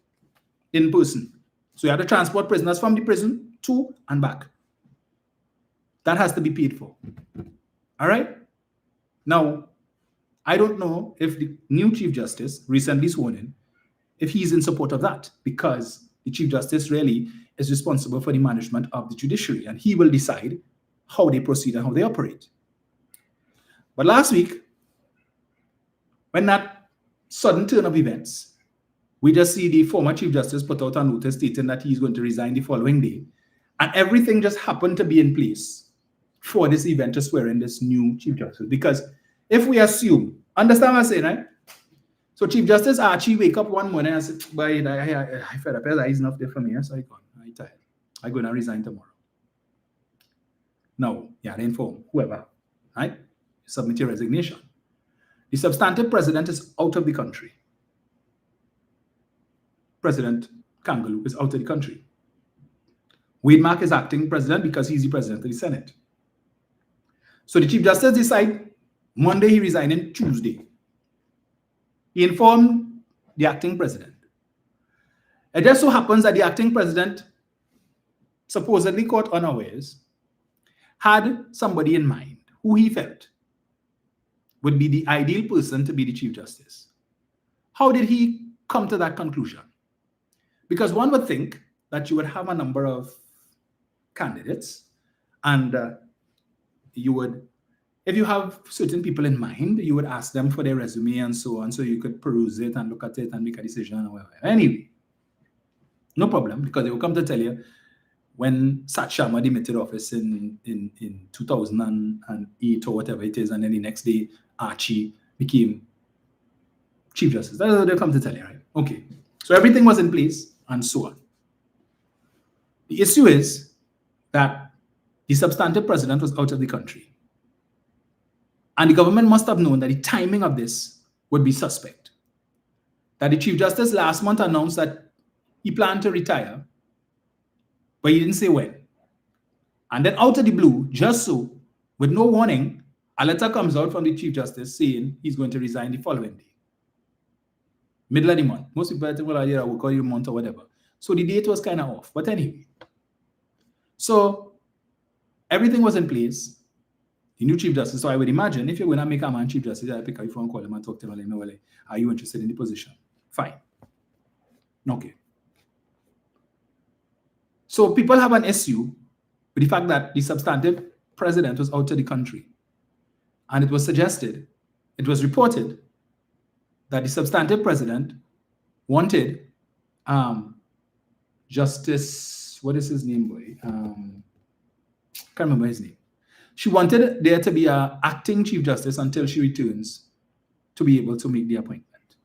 in person. So you have to transport prisoners from the prison to and back. That has to be paid for. All right? Now, I don't know if the new Chief Justice, recently sworn in, if he's in support of that, because the Chief Justice really is responsible for the management of the judiciary, and he will decide how they proceed and how they operate. But last week, When that sudden turn of events, we just see the former Chief Justice put out a notice stating that he's going to resign the following day. And everything just happened to be in place for this event to swear in this new Chief Justice. Because if we assume, understand what I'm saying, right? So Chief Justice Archie wake up one morning and say, "Boy, I fed up. He's enough there for me. So I gone. I tired. I'm going to resign tomorrow." Now, yeah, they inform whoever, right? Submit your resignation. The substantive president is out of the country. President Kangaloo is out of the country. Wade Mark is acting president because he's the president of the Senate. So the Chief Justice decide Monday he resigning Tuesday. He informed the acting president. It just so happens that the acting president, supposedly caught unawares, had somebody in mind who he felt would be the ideal person to be the Chief Justice. How did he come to that conclusion? Because one would think that you would have a number of candidates and you would, if you have certain people in mind, you would ask them for their resume and so on, so you could peruse it and look at it and make a decision or whatever. Anyway, no problem, because they will come to tell you when Sat Sharma demitted office in 2008 or whatever it is, and then the next day Archie became Chief Justice. That's what they'll come to tell you, right? Okay. So everything was in place and so on. The issue is that the substantive president was out of the country. And the government must have known that the timing of this would be suspect. That the Chief Justice last month announced that he planned to retire, but he didn't say when. And then out of the blue, just so, with no warning, a letter comes out from the Chief Justice saying he's going to resign the following day. Middle of the month. Most people think, well, I will call you a month or whatever. So the date was kind of off. But anyway. So everything was in place. The new Chief Justice. So I would imagine if you're going to make a man Chief Justice, I pick up your phone, call him and talk to him and let him know, well, are you interested in the position? Fine. Okay. So people have an issue with the fact that the substantive president was out of the country. And it was suggested, it was reported that the substantive president wanted Justice, what is his name, boy? Can't remember his name. She wanted there to be an acting Chief Justice until she returns to be able to make the appointment.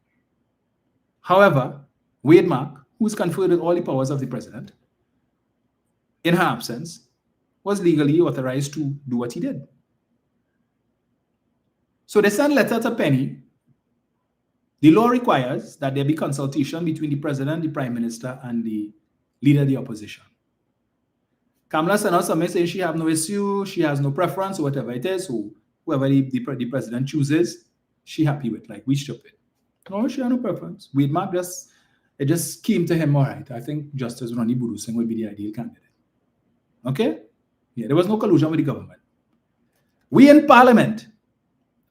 However, Wade Mark, who is conferred with all the powers of the president, in her absence, was legally authorized to do what he did. So they sent a letter to Penny. The law requires that there be consultation between the president, the prime minister, and the leader of the opposition. Kamala sent out something saying she has no issue, she has no preference, or whatever it is. So whoever the president chooses, she happy with, like we stupid. No, she has no preference. Wade Mark it just came to him, all right, I think Justice Ronnie Boodoo Singh will be the ideal candidate. Okay? Yeah, there was no collusion with the government. We in Parliament,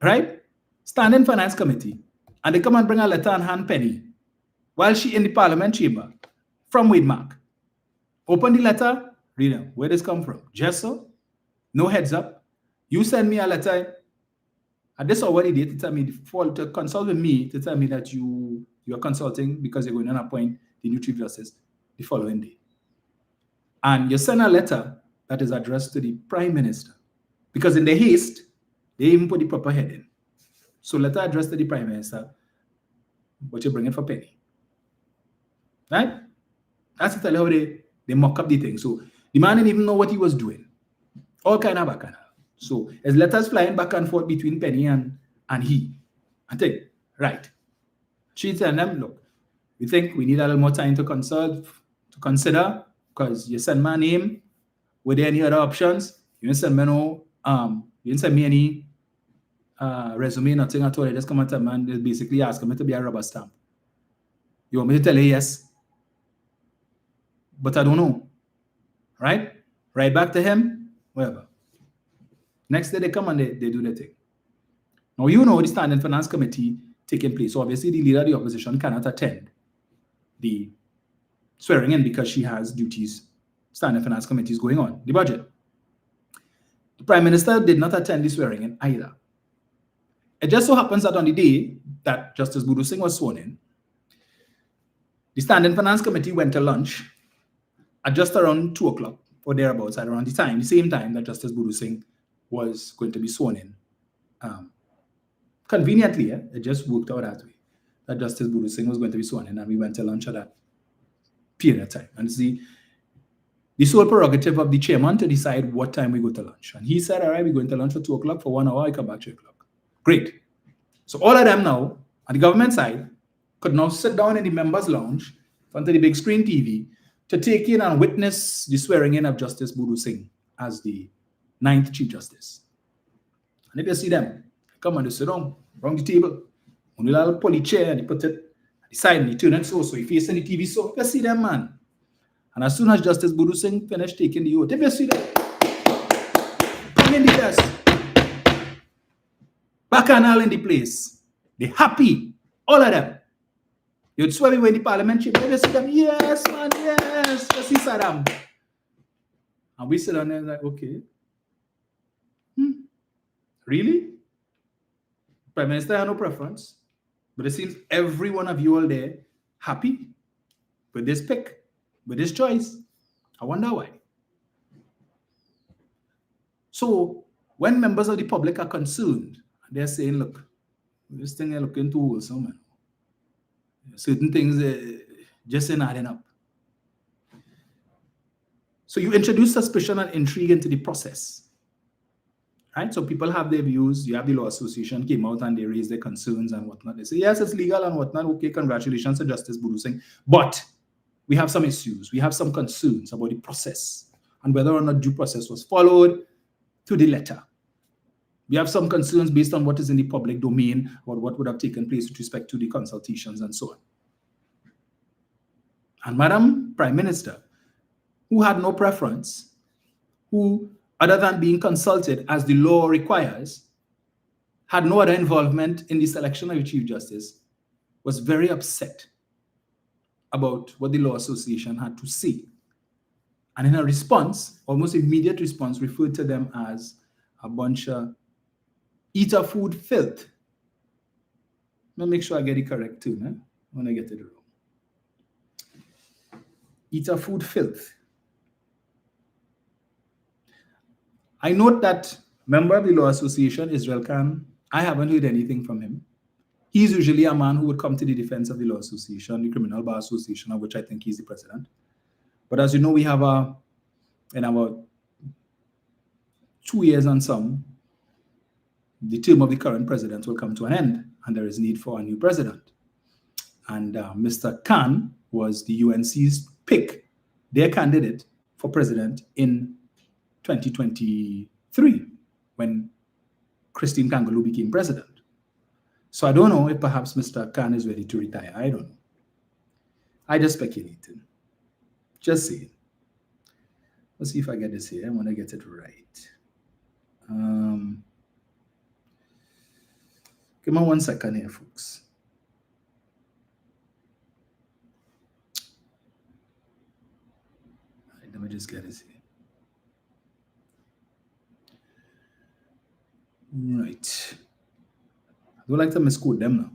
right? Standing Finance Committee, and they come and bring a letter and hand Penny while she in the Parliament chamber from Wade Mark. Open the letter, read them. Where does this come from? Just so? No heads up. You send me a letter, and this already did to tell me to consult with me to tell me that you are consulting because you're going to appoint the new Chief Justice the following day. And you send a letter that is addressed to the Prime Minister. Because in the haste, they even put the proper heading. So letter addressed to the Prime Minister, but you bring it for Penny. Right? That's to tell you how they mock up the thing. So the man didn't even know what he was doing. All kind of back and forth. So his letters flying back and forth between Penny and he. I think, right. She telling them, look, we think we need a little more time to consult, to consider, because you send my name. Were there any other options? You didn't send me no, you didn't send me any resume, nothing at all. I just come at a man, just basically ask me to be a rubber stamp. You want me to tell you yes? But I don't know. Right? Right back to him, whatever. Next day they come and they do their thing. Now you know the Standing Finance Committee taking place. So obviously the leader of the opposition cannot attend the swearing in because she has duties. Standing Finance Committee is going on, the budget. The Prime Minister did not attend the swearing in either. It just so happens that on the day that Justice Budu Singh was sworn in, the Standing Finance Committee went to lunch at just around 2 o'clock or thereabouts, at around the same time that Justice Budu Singh was going to be sworn in. Conveniently, it just worked out that way, that Justice Budu Singh was going to be sworn in, and we went to lunch at that period of time. And it's the sole prerogative of the chairman to decide what time we go to lunch. And he said, all right, we're going to lunch for 2 o'clock for 1 hour, I come back 3 o'clock. Great. So all of them now, on the government side, could now sit down in the members' lounge in front of the big screen TV to take in and witness the swearing in of Justice Budu Singh as the 9th Chief Justice. And if you see them, come and they sit down around the table, on the little poly chair, and they put it at the side, and they turn it so you facing the TV, so if you see them, man. And as soon as Justice Budu Singh finished taking the oath, if you see them, come in the desk, back and all in the place, they happy, all of them. You'd swear we in the parliament chamber, if you see them, yes, man, yes, you see Saddam. And we sit down there like, okay. Really? Prime Minister had no preference, but it seems every one of you all there happy with this pick, with this choice. I wonder why. So when members of the public are concerned, they're saying, look, this thing is looking too wholesome, man. Certain things just ain't adding up. So you introduce suspicion and intrigue into the process. Right? So people have their views. You have the Law Association came out and they raise their concerns and whatnot. They say, yes, it's legal and whatnot. Okay, congratulations to Justice Budu Singh. But we have some issues. We have some concerns about the process and whether or not due process was followed to the letter. We have some concerns based on what is in the public domain or what would have taken place with respect to the consultations and so on. And Madam Prime Minister, who had no preference, who, other than being consulted as the law requires, had no other involvement in the selection of a Chief Justice, was very upset about what the Law Association had to say. And in a response, almost immediate response, referred to them as a bunch of eater food filth. Let me make sure I get it correct too, man, when I get it wrong. Eater food filth. I note that member of the Law Association, Israel Khan, I haven't heard anything from him. He's usually a man who would come to the defense of the Law Association, the Criminal Bar Association, of which I think he's the president. But as you know, we have in our 2 years and some, the term of the current president will come to an end, and there is need for a new president. And Mr. Khan was the UNC's pick, their candidate for president in 2023, when Christine Kangaloo became president. So I don't know if perhaps Mr. Khan is ready to retire. I don't know. I just speculated. Just saying. Let's see if I get this here. I want to get it right. Give me 1 second here, folks. All right, let me just get this here. Right. I don't like to misquote them now.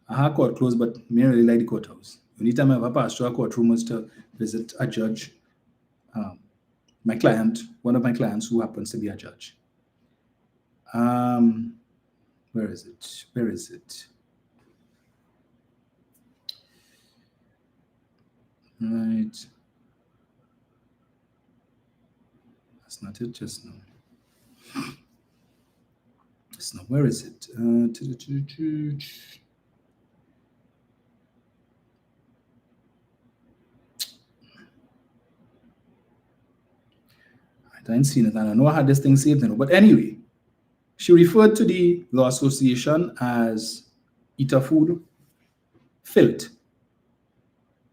I had court closed, but me really like the courthouse. Anytime I ever pass through a courtroom was to visit a judge, my client, one of my clients who happens to be a judge. Where is it? Where is it? Right. That's not it just now. Just now. Where is it? I didn't see it, and I know I had this thing saved, but anyway, she referred to the Law Association as eater food filth.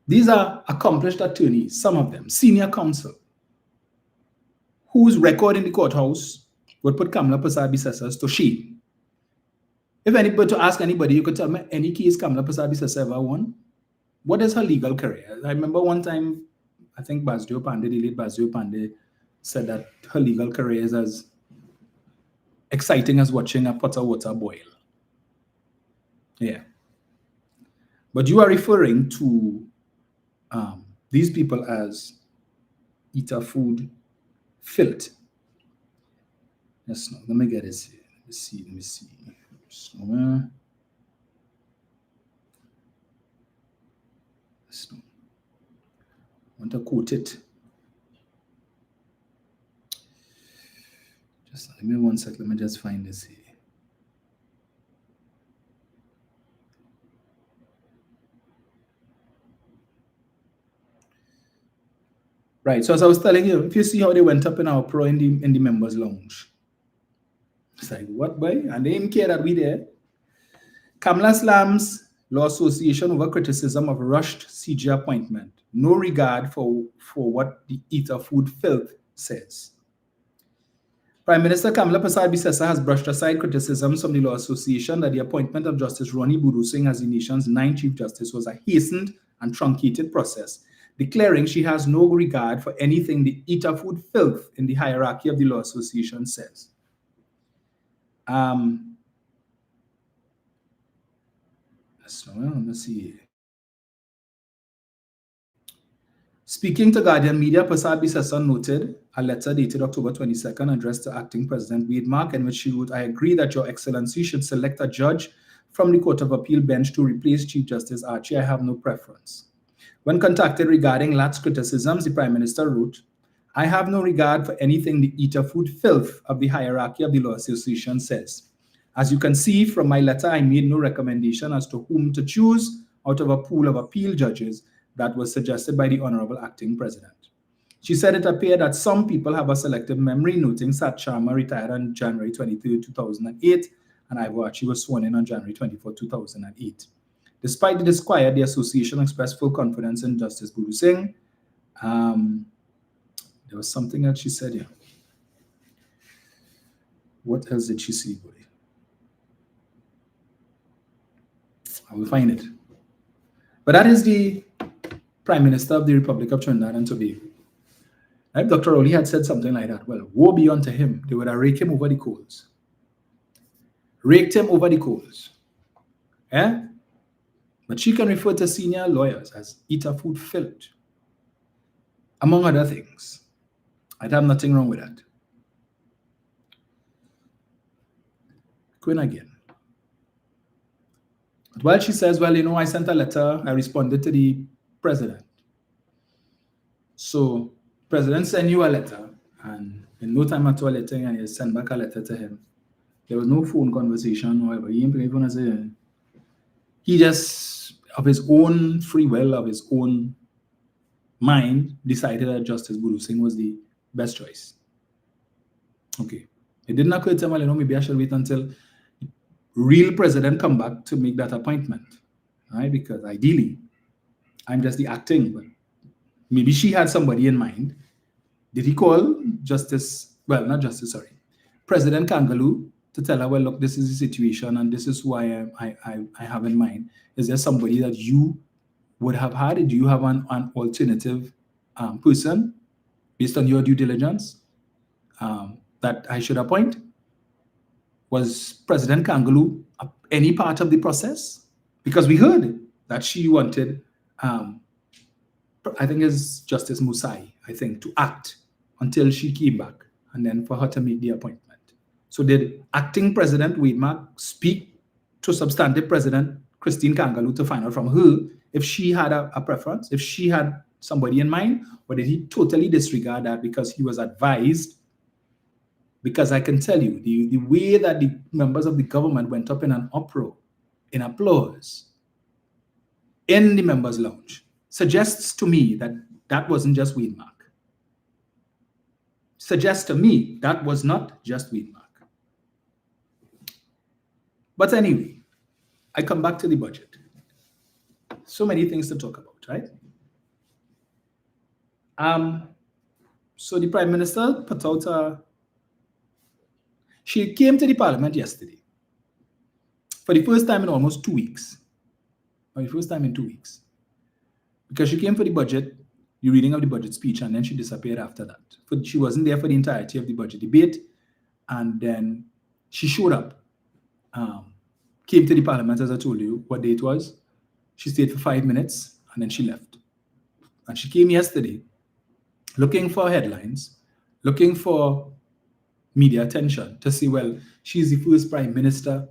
These are accomplished attorneys, some of them, senior counsel, whose record in the courthouse would put Kamala Persad-Bissessar to shame. If anybody to ask anybody, you could tell me any case Kamala Persad-Bissessar ever won. What is her legal career? I remember one time, I think Basdeo Pandey, the late Basdeo Pandey, said that her legal career is as exciting as watching a pot of water boil. Yeah. But you are referring to these people as eater food filth. Yes, no, let me get this here. Let me see. So, yes, no. I want to quote it. Just give me 1 sec. Let me just find this here. Right. So as I was telling you, if you see how they went up in our pro in the members' lounge, it's like, what, boy? And they didn't care that we there. Kamala slams Law Association over criticism of rushed CG appointment. No regard for what the eater food filth says. Prime Minister Kamala Persad-Bissessar has brushed aside criticisms from the Law Association that the appointment of Justice Ronnie Budusing as the nation's 9th Chief Justice was a hastened and truncated process, declaring she has no regard for anything the eater food filth in the hierarchy of the Law Association says. Let's see. Speaking to Guardian Media, Persad-Bissessar noted a letter dated October 22nd addressed to Acting President Wade Mark, in which she wrote, "I agree that Your Excellency should select a judge from the Court of Appeal bench to replace Chief Justice Archie. I have no preference." When contacted regarding Lat's criticisms, the Prime Minister wrote, "I have no regard for anything the eater food filth of the hierarchy of the Law Association says. As you can see from my letter, I made no recommendation as to whom to choose out of a pool of appeal judges that was suggested by the Honorable Acting President." She said it appeared that some people have a selective memory, noting Sat Sharma retired on January 23, 2008, and Ivor Archie was sworn in on January 24, 2008. Despite the disquiet, the association expressed full confidence in Justice Budusing. There was something else she said here. What else did she say, boy? I will find it. But that is the Prime Minister of the Republic of Trinidad and Tobago. If Dr. Rowley had said something like that, well, woe be unto him. They would have raked him over the coals. Raked him over the coals. Eh? But she can refer to senior lawyers as eater food filth, among other things. I'd have nothing wrong with that. Going again. But while she says, well, I sent a letter, I responded to the president. So, president sent you a letter, and in no time at all, and you send back a letter to him. There was no phone conversation or whatever. He just, of his own free will, of his own mind, decided that Justice Budusing was the best choice. Okay. It didn't occur to him, well, maybe I should wait until the real president come back to make that appointment. Right? Because ideally, I'm just the acting, but maybe she had somebody in mind. Did he call President Kangaloo to tell her, well, look, this is the situation and this is why I have in mind. Is there somebody that you would have had? Do you have an alternative person based on your due diligence that I should appoint? Was President Kangaloo any part of the process? Because we heard that she wanted, I think it's Justice Musai, to act until she came back and then for her to make the appointment. So did Acting President Wade Mark speak to Substantive President Christine Kangaloo to find out from her if she had a preference, if she had somebody in mind, or did he totally disregard that because he was advised? Because I can tell you, the way that the members of the government went up in an uproar, in applause, in the members' lounge, suggests to me that that wasn't just Wade Mark. Suggests to me that was not just Wade Mark. But anyway, I come back to the budget. So many things to talk about, right? So the Prime Minister put out she came to the Parliament yesterday for the first time in almost 2 weeks. For the first time in 2 weeks. Because she came for the budget, the reading of the budget speech, and then she disappeared after that. She wasn't there for the entirety of the budget debate. And then She showed up, came to the parliament, as I told you what day it was. She stayed for 5 minutes and then she left. And she came yesterday looking for headlines, looking for media attention to see, well, she's the first prime minister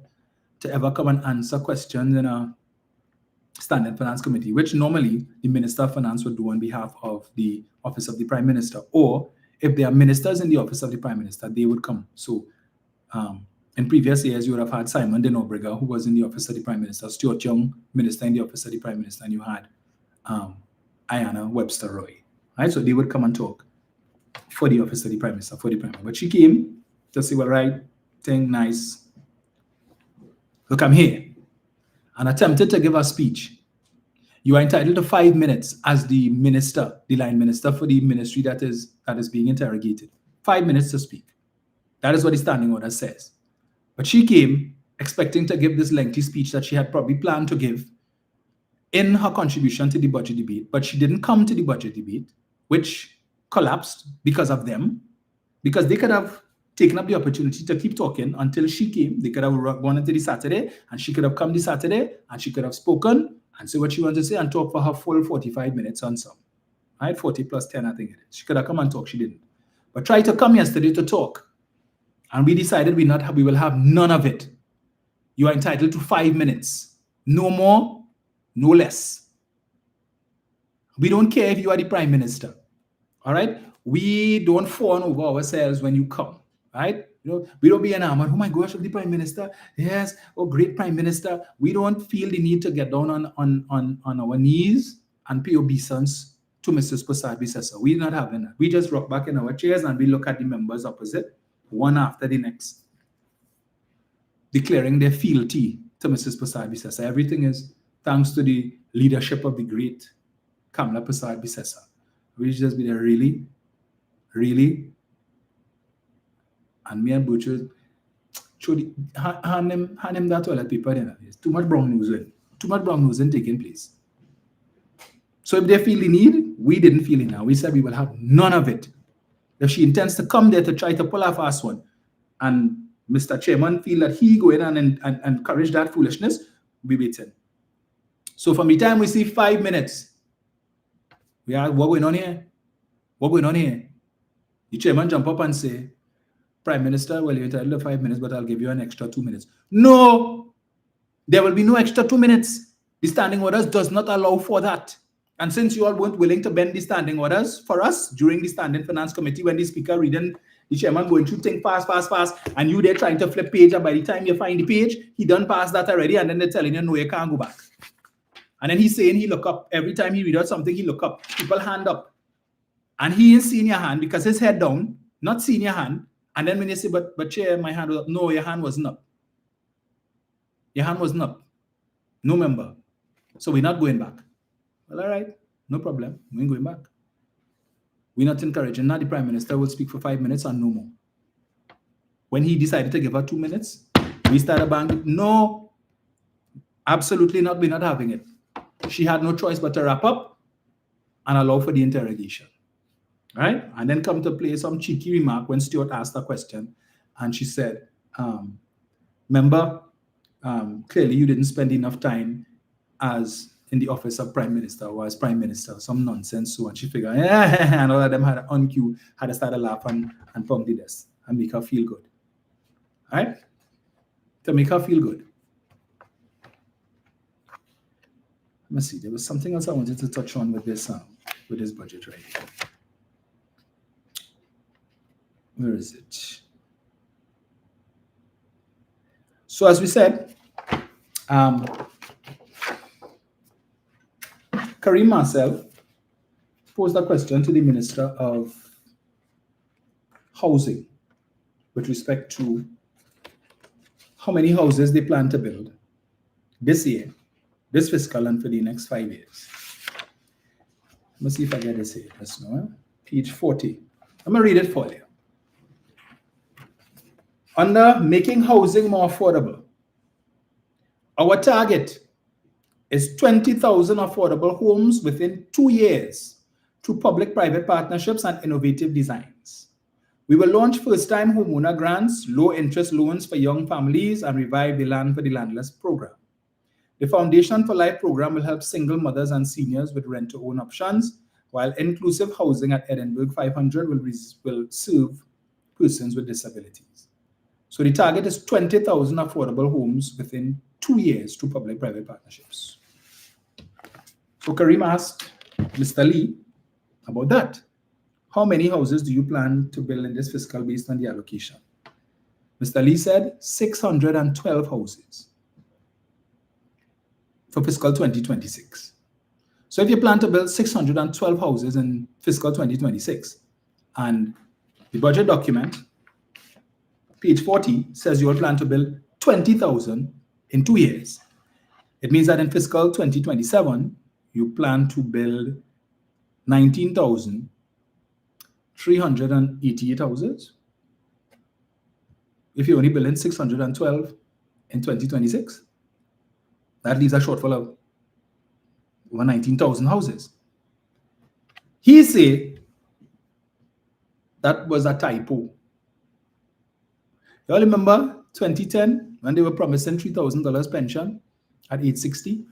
to ever come and answer questions in a standing finance committee, which normally the minister of finance would do on behalf of the office of the prime minister. Or if there are ministers in the office of the prime minister, they would come. So in previous years, you would have had Simon de Nobrega, who was in the office of the prime minister, Stuart Young, minister in the office of the prime minister, and you had Ayanna Webster Roy. Right? So they would come and talk for the office of the prime minister, for the prime minister. But she came to say, well, right, thing, nice. Look, I'm here. And attempted to give a speech. You are entitled to 5 minutes as the minister, the line minister for the ministry that is being interrogated. 5 minutes to speak. That is what the standing order says. But she came expecting to give this lengthy speech that she had probably planned to give in her contribution to the budget debate, but she didn't come to the budget debate, which collapsed because of them, because they could have taken up the opportunity to keep talking until she came. They could have gone into the Saturday, and she could have come the Saturday, and she could have spoken and say what she wanted to say and talk for her full 45 minutes on some. Right? 40 plus 10, I think it is. She could have come and talk. She didn't. But tried to come yesterday to talk. And we decided we will have none of it. You are entitled to 5 minutes. No more, no less. We don't care if you are the prime minister. All right? We don't fawn over ourselves when you come. Right? You know, we don't be enamored. Oh my gosh, the prime minister. Yes, oh great prime minister. We don't feel the need to get down on our knees and pay obeisance to Mrs. Prasad Bisesa. We're not having that. We just rock back in our chairs and we look at the members opposite, one after the next, declaring their fealty to Mrs. Prasad Bisesa. Everything is thanks to the leadership of the great Kamla Prasad Bisesa. We just be there, really, really. And me and Butcher, hand him that toilet paper. There's too much brown nosing. Too much brown nosing taking place. So if they feel the need, we didn't feel it now. We said we will have none of it. If she intends to come there to try to pull a fast one, and Mr. Chairman feel that he go in and encourage that foolishness, we waiting. So from the time we see 5 minutes, we are, what going on here? What going on here? The chairman jump up and say, Prime Minister, well, you're entitled to 5 minutes, but I'll give you an extra 2 minutes. No! There will be no extra 2 minutes. The standing orders does not allow for that. And since you all weren't willing to bend the standing orders for us during the Standing Finance Committee, when the speaker reading, the chairman going through things fast, and you there trying to flip page, and by the time you find the page, he done pass that already, and then they're telling you, no, you can't go back. And then he's saying he look up. Every time he read out something, he look up. People hand up. And he ain't seeing your hand because his head down, not seeing your hand. And then when you say, but Chair, my hand was up. No, your hand wasn't up. Your hand wasn't up. No member. So we're not going back. Well, all right. No problem. We ain't going back. We're not encouraging. Now the Prime Minister will speak for 5 minutes and no more. When he decided to give her 2 minutes, we started banging. No, absolutely not. We're not having it. She had no choice but to wrap up and allow for the interrogation. Right? And then come to play some cheeky remark when Stuart asked a question. And she said, member, clearly you didn't spend enough time as in the office of Prime Minister or as Prime Minister, some nonsense. So and she figured, and all of them had on cue, had to start a laugh and pound the desk and make her feel good. All right? To make her feel good. Let me see, there was something else I wanted to touch on with this budget right here. Where is it? So as we said, Karim Marcel posed a question to the Minister of Housing with respect to how many houses they plan to build this year, this fiscal, and for the next 5 years. Let me see if I get this here. That's no, page 40. I'm going to read it for you. Under making housing more affordable, our target is 20,000 affordable homes within 2 years through public-private partnerships and innovative designs. We will launch first-time homeowner grants, low-interest loans for young families, and revive the Land for the Landless program. The Foundation for Life program will help single mothers and seniors with rent-to-own options, while inclusive housing at Edinburgh 500 will serve persons with disabilities. So the target is 20,000 affordable homes within 2 years through public-private partnerships. So Kareem asked Mr. Lee about that. How many houses do you plan to build in this fiscal based on the allocation? Mr. Lee said 612 houses for fiscal 2026. So if you plan to build 612 houses in fiscal 2026, and the budget document, page 40, says you will plan to build 20,000 in 2 years. It means that in fiscal 2027, you plan to build 19,388 houses. If you're only building 612 in 2026, that leaves a shortfall of over 19,000 houses. He said that was a typo. Y'all remember 2010 when they were promising $3,000 pension at age 60?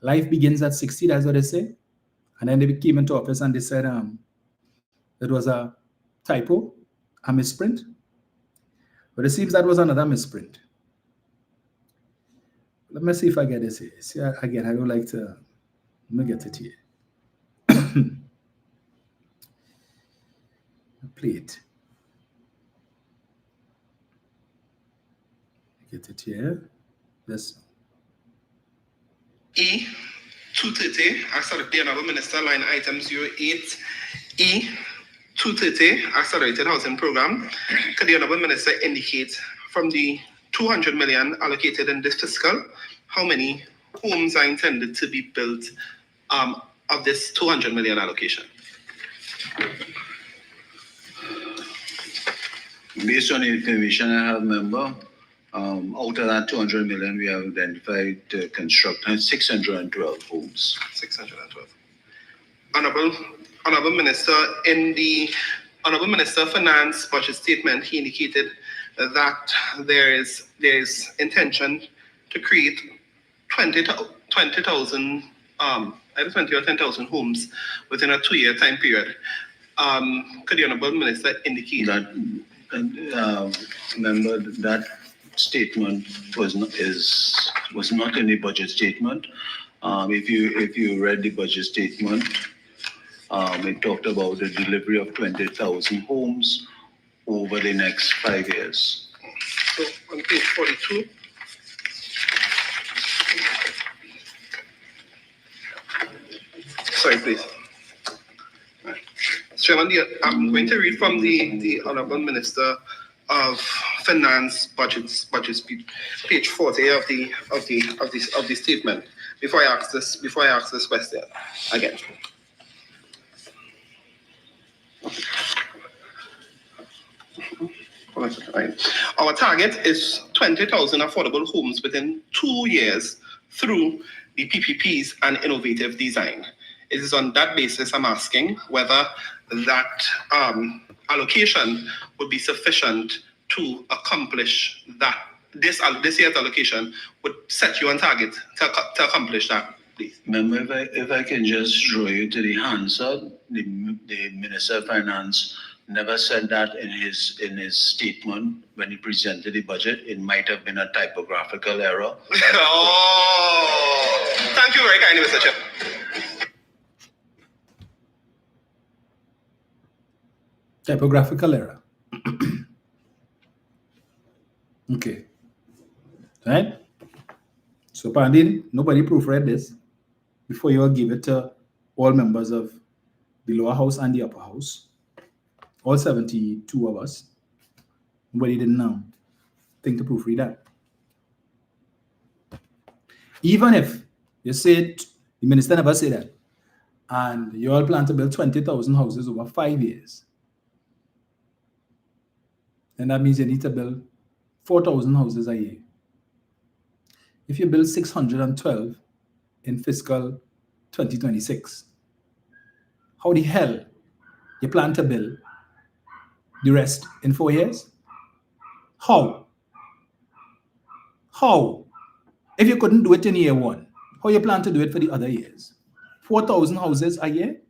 Life begins at 60, that's what they say. And then they came into office and they said it was a typo, a misprint. But it seems that was another misprint. Let me see if I get this here. See, again, I don't like to, let me get it here. Play it. Get it here. Yes. E 230, accelerated Honourable Minister, line item 08. E 230, accelerated housing program. Could the Honourable Minister indicate from the 200 million allocated in this fiscal, how many homes are intended to be built of this 200 million allocation? Based on the information I have, member, out of that 200 million, we have identified to construct 612 homes. 612. Honourable Minister, in the Honourable Minister Finance budget statement, he indicated that there is intention to create 20,000 either 20 or 10,000 homes within a 2-year time period. Could the Honourable Minister indicate that? Remember that statement was not in the budget statement. If you read the budget statement, it talked about the delivery of 20,000 homes over the next 5 years. So on page 42. Sorry, please. Chairman, I'm going to read from the Honourable Minister of Finance budget speech, page 40 of the statement. Before I ask this question again. Our target is 20,000 affordable homes within 2 years through the PPPs and innovative design. It is on that basis I'm asking whether that allocation would be sufficient to accomplish that. This year's allocation would set you on target to accomplish that, please. Remember, if I can just draw you to the answer, the Minister of Finance never said that in his statement when he presented the budget. It might have been a typographical error. Oh, thank you very kindly, Mr. Chair. Typographical error. Okay. Right? So, Pandin, nobody proofread this before you all give it to all members of the lower house and the upper house. All 72 of us. Nobody didn't know. Think to proofread that. Even if you said, the minister never said that, and you all plan to build 20,000 houses over 5 years, then that means you need to build 4,000 houses a year. If you build 612 in fiscal 2026, how the hell you plan to build the rest in 4 years? How? How? If you couldn't do it in year one, how you plan to do it for the other years? 4,000 houses a year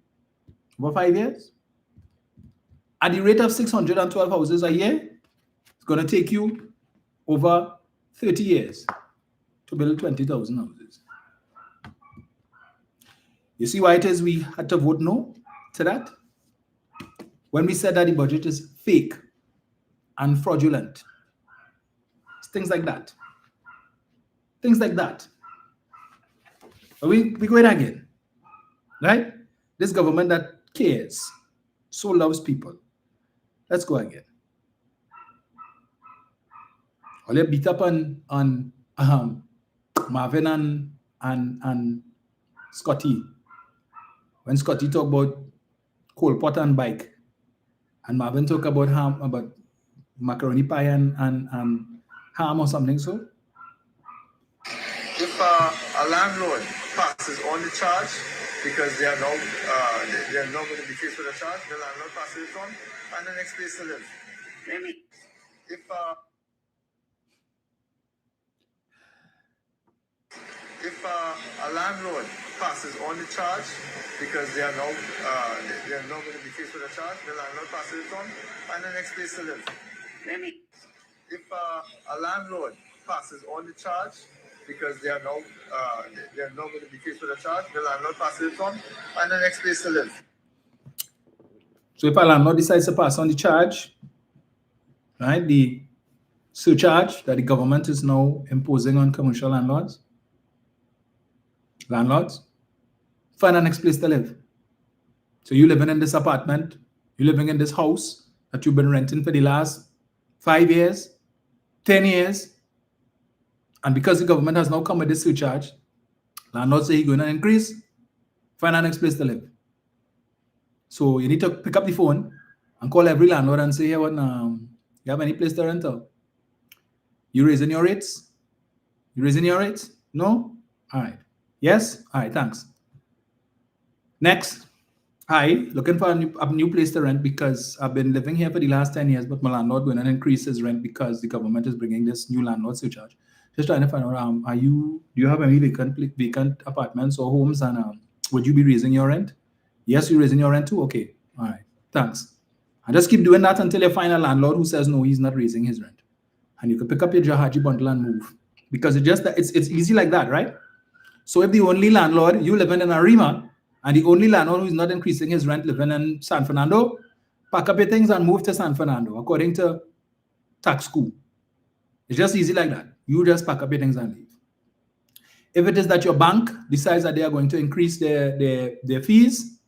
over 5 years? At the rate of 612 houses a year, it's going to take you over 30 years to build 20,000 houses. You see why it is we had to vote no to that? When we said that the budget is fake and fraudulent. It's things like that. Things like that. But we go in again. Right? This government that cares, so loves people. Let's go again. All you beat up on Marvin and Scotty. When Scotty talk about coal pot and bike, and Marvin talk about ham, about macaroni pie and ham or something. So, if a landlord passes on the charge because they are now going to be faced with a charge, the landlord passes it on, and the next place to live. Maybe if a landlord passes on the charge because they are now going to be faced with a charge, the landlord passes it on, and the next place to live. Maybe if a landlord passes on the charge because they are now going to be faced with a charge, the landlord passes it on, and the next place to live. So if a landlord decides to pass on the charge, right, the surcharge that the government is now imposing on commercial landlords, find a next place to live. So you're living in this apartment, you're living in this house that you've been renting for the last 5 years, 10 years, and because the government has now come with this surcharge, landlords say he's going to increase, find a next place to live. So you need to pick up the phone and call every landlord and say, hey, what, you have any place to rent out? You raising your rates? You raising your rates? No? All right. Yes? All right, thanks. Next. Hi, looking for a new place to rent because I've been living here for the last 10 years, but my landlord going to increase his rent because the government is bringing this new landlord surcharge. Just trying to find out, do you have any vacant apartments or homes, and would you be raising your rent? Yes, you're raising your rent too? Okay. All right. Thanks. And just keep doing that until you find a landlord who says, no, he's not raising his rent. And you can pick up your Jahaji bundle and move. Because it's easy like that, right? So if the only landlord, you living in Arima, and the only landlord who is not increasing his rent living in San Fernando, pack up your things and move to San Fernando, according to tax school. It's just easy like that. You just pack up your things and leave. If it is that your bank decides that they are going to increase their fees,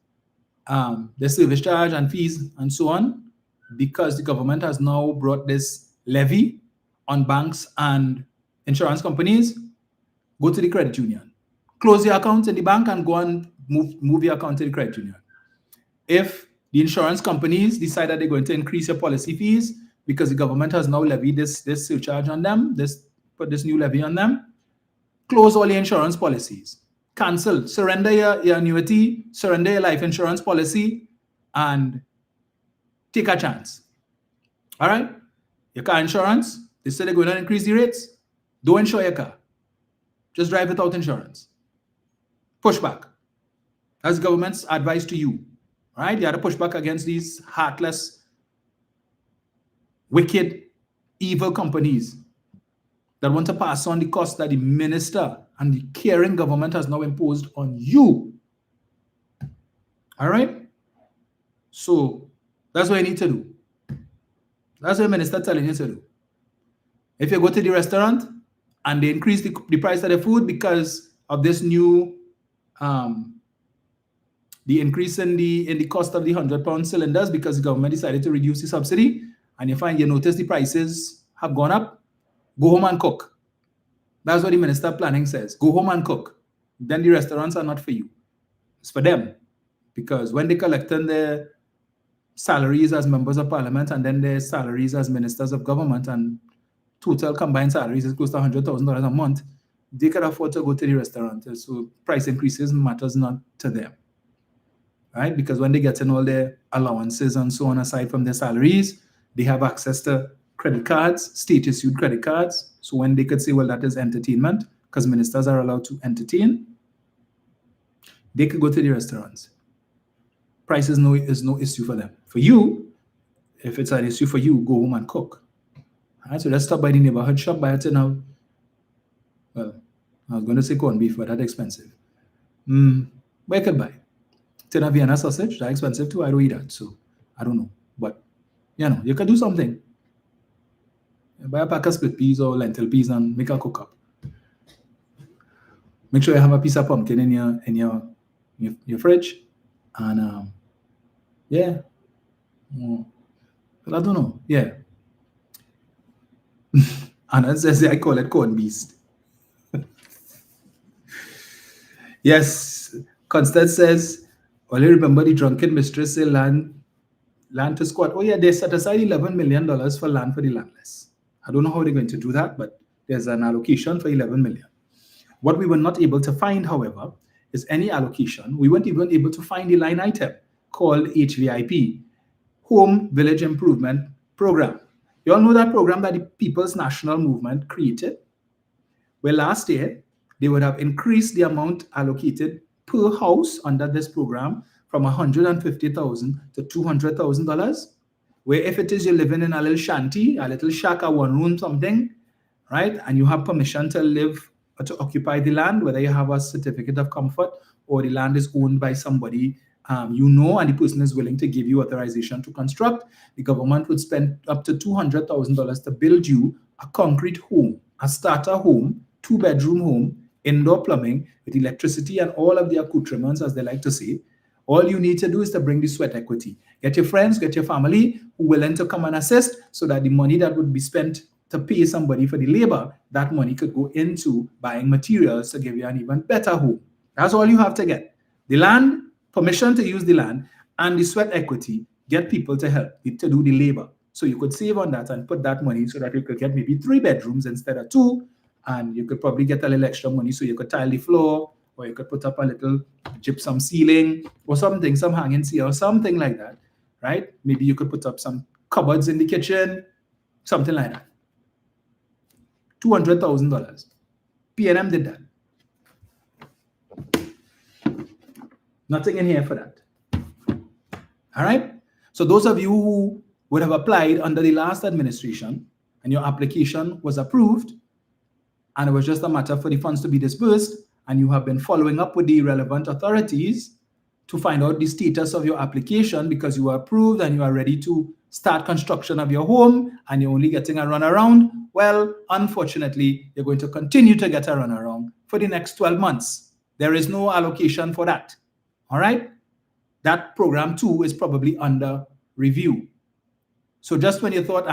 their service charge and fees and so on, because the government has now brought this levy on banks and insurance companies, go to the credit union. Close your account in the bank and go and move your account to the credit union. If the insurance companies decide that they're going to increase your policy fees because the government has now levied this surcharge on them, put this new levy on them, close all your insurance policies. Cancel, surrender your annuity, surrender your life insurance policy, and take a chance. All right? Your car insurance, they say they're going to increase the rates. Don't insure your car. Just drive without insurance. Push back. That's government's advice to you. All right? You have to push back against these heartless, wicked, evil companies that want to pass on the cost that the minister and the caring government has now imposed on you. All right? So that's what you need to do. That's what the minister is telling you to do. If you go to the restaurant and they increase the price of the food because of this new, the increase in the cost of the 100-pound cylinders because the government decided to reduce the subsidy, and you notice the prices have gone up, go home and cook. That's what the minister planning says. Go home and cook. Then the restaurants are not for you. It's for them. Because when they collecting their salaries as members of parliament and then their salaries as ministers of government, and total combined salaries is close to $100,000 a month, they can afford to go to the restaurant. So price increases matters not to them. Right? Because when they get in all their allowances and so on aside from their salaries, They have access to credit cards, state-issued credit cards. So when they could say, well, that is entertainment, because ministers are allowed to entertain, they could go to the restaurants. Price is no issue for them. For you, if it's an issue for you, go home and cook. All right, so let's stop by the neighborhood shop, buy a tin of, well, I was going to say corned beef, but that's expensive. Where you could buy? Tin of Vienna sausage, that's expensive too. I don't eat that, so I don't know. But, you could do something. Buy a pack of split peas or lentil peas and make a cook up. Make sure you have a piece of pumpkin in your fridge. And, but I don't know. Yeah. And as I say, I call it corn beast. Yes. Constance says, only remember the drunken mistress say land to squat. Oh yeah, they set aside $11 million for land for the landless. I don't know how they're going to do that, but there's an allocation for $11 million. What we were not able to find, however, is any allocation. We weren't even able to find the line item called HVIP, Home Village Improvement Program. You all know that program that the People's National Movement created? Well, last year, they would have increased the amount allocated per house under this program from $150,000 to $200,000. Where if it is you're living in a little shanty, a little shack, a one room something, right? And you have permission to live or to occupy the land, whether you have a certificate of comfort or the land is owned by somebody and the person is willing to give you authorization to construct, the government would spend up to $200,000 to build you a concrete home, a starter home, 2-bedroom home, indoor plumbing with electricity and all of the accoutrements, as they like to say. All you need to do is to bring the sweat equity. Get your friends, get your family who are willing to come and assist so that the money that would be spent to pay somebody for the labor, that money could go into buying materials to give you an even better home. That's all you have to get. The land, permission to use the land, and the sweat equity, get people to help to do the labor. So you could save on that and put that money so that you could get maybe 3 bedrooms instead of 2, and you could probably get a little extra money so you could tile the floor, or you could put up a little gypsum ceiling or something, some hanging ceiling or something like that, right? Maybe you could put up some cupboards in the kitchen, something like that. $200,000. PNM did that. Nothing in here for that. All right? So those of you who would have applied under the last administration and your application was approved, and it was just a matter for the funds to be disbursed, and you have been following up with the relevant authorities to find out the status of your application because you are approved and you are ready to start construction of your home and you're only getting a runaround, well, unfortunately, you're going to continue to get a runaround for the next 12 months. There is no allocation for that. All right? That program too is probably under review. So just when you thought,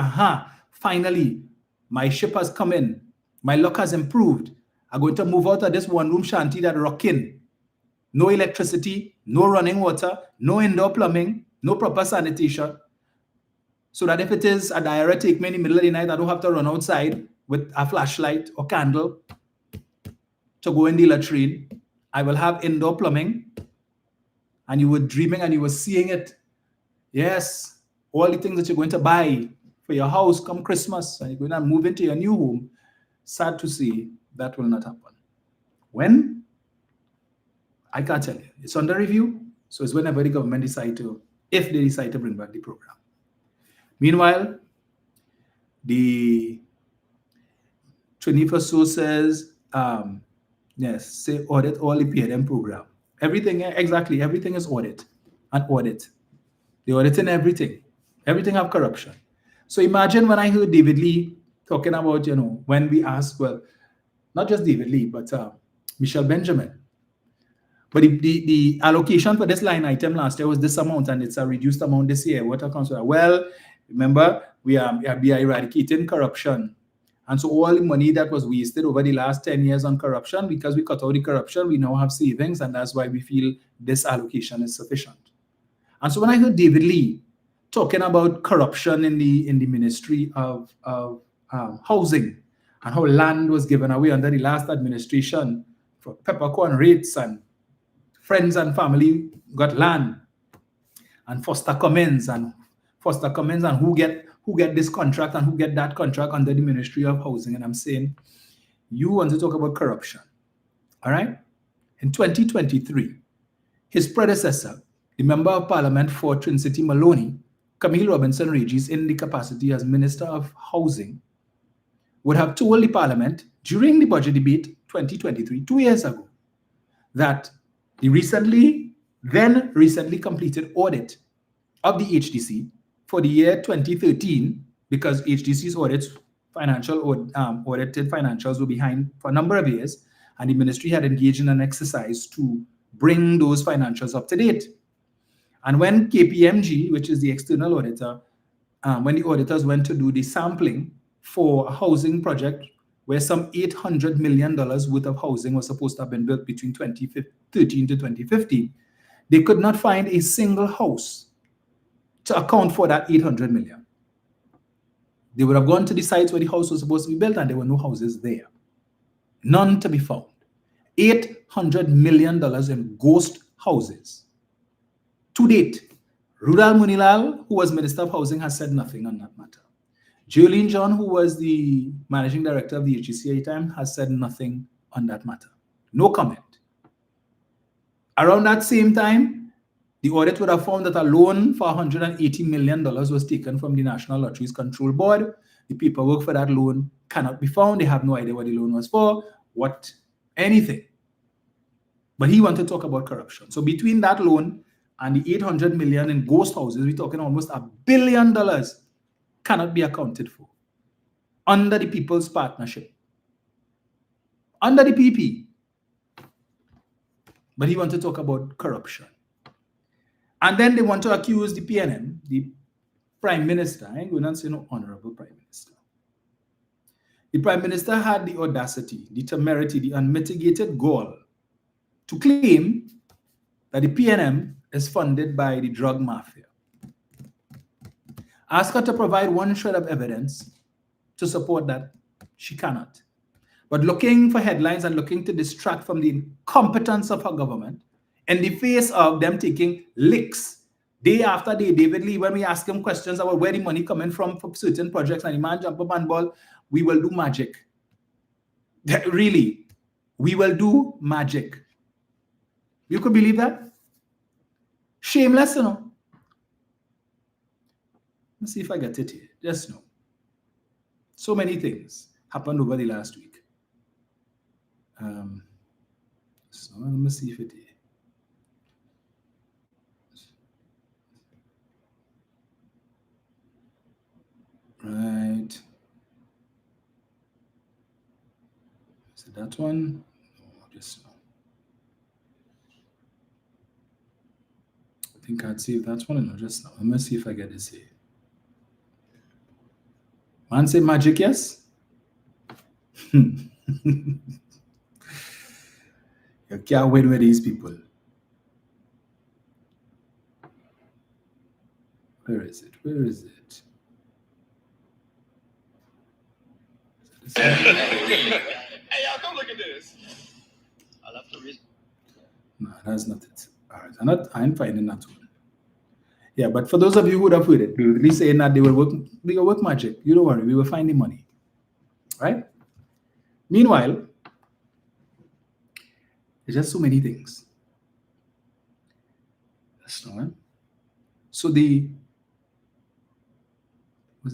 finally, my ship has come in, my luck has improved, I'm going to move out of this one-room shanty that rocking. No electricity, no running water, no indoor plumbing, no proper sanitation. So that if it is a diarrhea take me in the middle of the night, I don't have to run outside with a flashlight or candle to go in the latrine. I will have indoor plumbing. And you were dreaming and you were seeing it. Yes, all the things that you're going to buy for your house come Christmas and you're going to move into your new home. Sad to see, that will not happen. When? I can't tell you. It's under review. So it's whenever the government if they decide to bring back the program. Meanwhile, the 21st sources, say audit all the PNM program. Everything, exactly, everything is audit and audit. They're auditing everything. Everything have corruption. So imagine when I heard David Lee talking about, when we asked, well, not just David Lee, but Michelle Benjamin. But the allocation for this line item last year was this amount, and it's a reduced amount this year. What accounts for that? Well, remember, we are eradicating corruption. And so all the money that was wasted over the last 10 years on corruption, because we cut out the corruption, we now have savings, and that's why we feel this allocation is sufficient. And so when I heard David Lee talking about corruption in the Ministry of Housing and how land was given away under the last administration for peppercorn rates and friends and family got land and foster Cummins and who who get this contract and who get that contract under the Ministry of Housing. And I'm saying, you want to talk about corruption. All right? In 2023, his predecessor, the Member of Parliament for Trin-City Maloney, Camille Robinson Regis, in the capacity as Minister of Housing, would have told the Parliament during the budget debate 2023, 2 years ago, that the recently completed audit of the HDC for the year 2013, because HDC's audited financials were behind for a number of years, and the ministry had engaged in an exercise to bring those financials up to date. And when KPMG, which is the external auditor, when the auditors went to do the sampling for a housing project where some $800 million worth of housing was supposed to have been built between 2013 to 2015, they could not find a single house to account for that 800 million. They would have gone to the sites where the house was supposed to be built and there were no houses there. None to be found. $800 million in ghost houses. To date, Rudal Munilal, who was Minister of Housing, has said nothing on that matter. Jolene John, who was the Managing Director of the HDC at the time, has said nothing on that matter. No comment. Around that same time, the audit would have found that a loan for $180 million was taken from the National Lotteries Control Board. The paperwork for that loan cannot be found. They have no idea what the loan was for, anything. But he wanted to talk about corruption. So between that loan and the 800 million in ghost houses, we're talking almost $1 billion cannot be accounted for under the People's Partnership, under the PP. But he wanted to talk about corruption. And then they want to accuse the PNM, the Prime Minister. I ain't going to say no honorable Prime Minister. The Prime Minister had the audacity, the temerity, the unmitigated gall to claim that the PNM is funded by the drug mafia. Ask her to provide one shred of evidence to support that. She cannot. But looking for headlines and looking to distract from the incompetence of her government, in the face of them taking licks day after day. David Lee, when we ask him questions about where the money coming from for certain projects, and the man jump up and ball, we will do magic. Really, we will do magic. You could believe that? Shameless, you know. Let's see if I get it here. Just know. So many things happened over the last week. So let me see if it is. Right. Is it that one? No, just no. I think I'd save that one and no, just now. Let me see if I get this here. Man say magic, yes? You can't win with these people. Where is it? Where is it? Hey, y'all, come look at this. I'll have to read. No, that's not it. All right, I'm finding that one. Yeah, but for those of you who would have heard it, we were really saying that they will work magic. You don't worry, we will find the money. Right? Meanwhile, there's just so many things. That's not one. So what's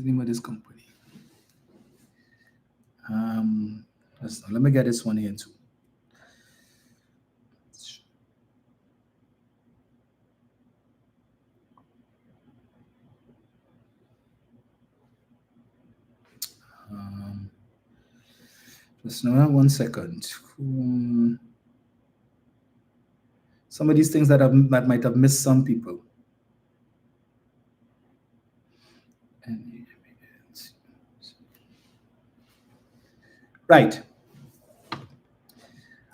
the name of this company? Let me get this one here too. Just now, 1 second. Some of these things that might have missed some people. Right.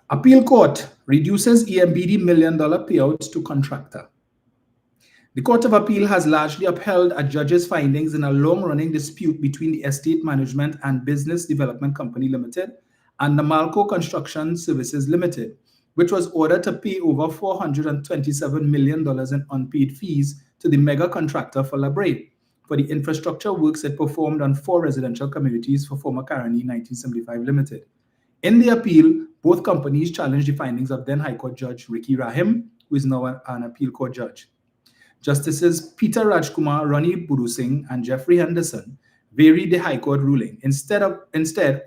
Appeal Court reduces EMBD $1 million payouts to contractor. The Court of Appeal has largely upheld a judge's findings in a long-running dispute between the Estate Management and Business Development Company Limited and Namalco Construction Services Limited, which was ordered to pay over $427 million in unpaid fees to the mega contractor for La Brea for the infrastructure works it performed on 4 residential communities for former Caroni 1975 Limited. In the appeal, both companies challenged the findings of then High Court Judge Ricky Rahim, who is now an appeal court judge. Justices Peter Rajkumar, Ronnie Budusing, and Jeffrey Henderson varied the High Court ruling, instead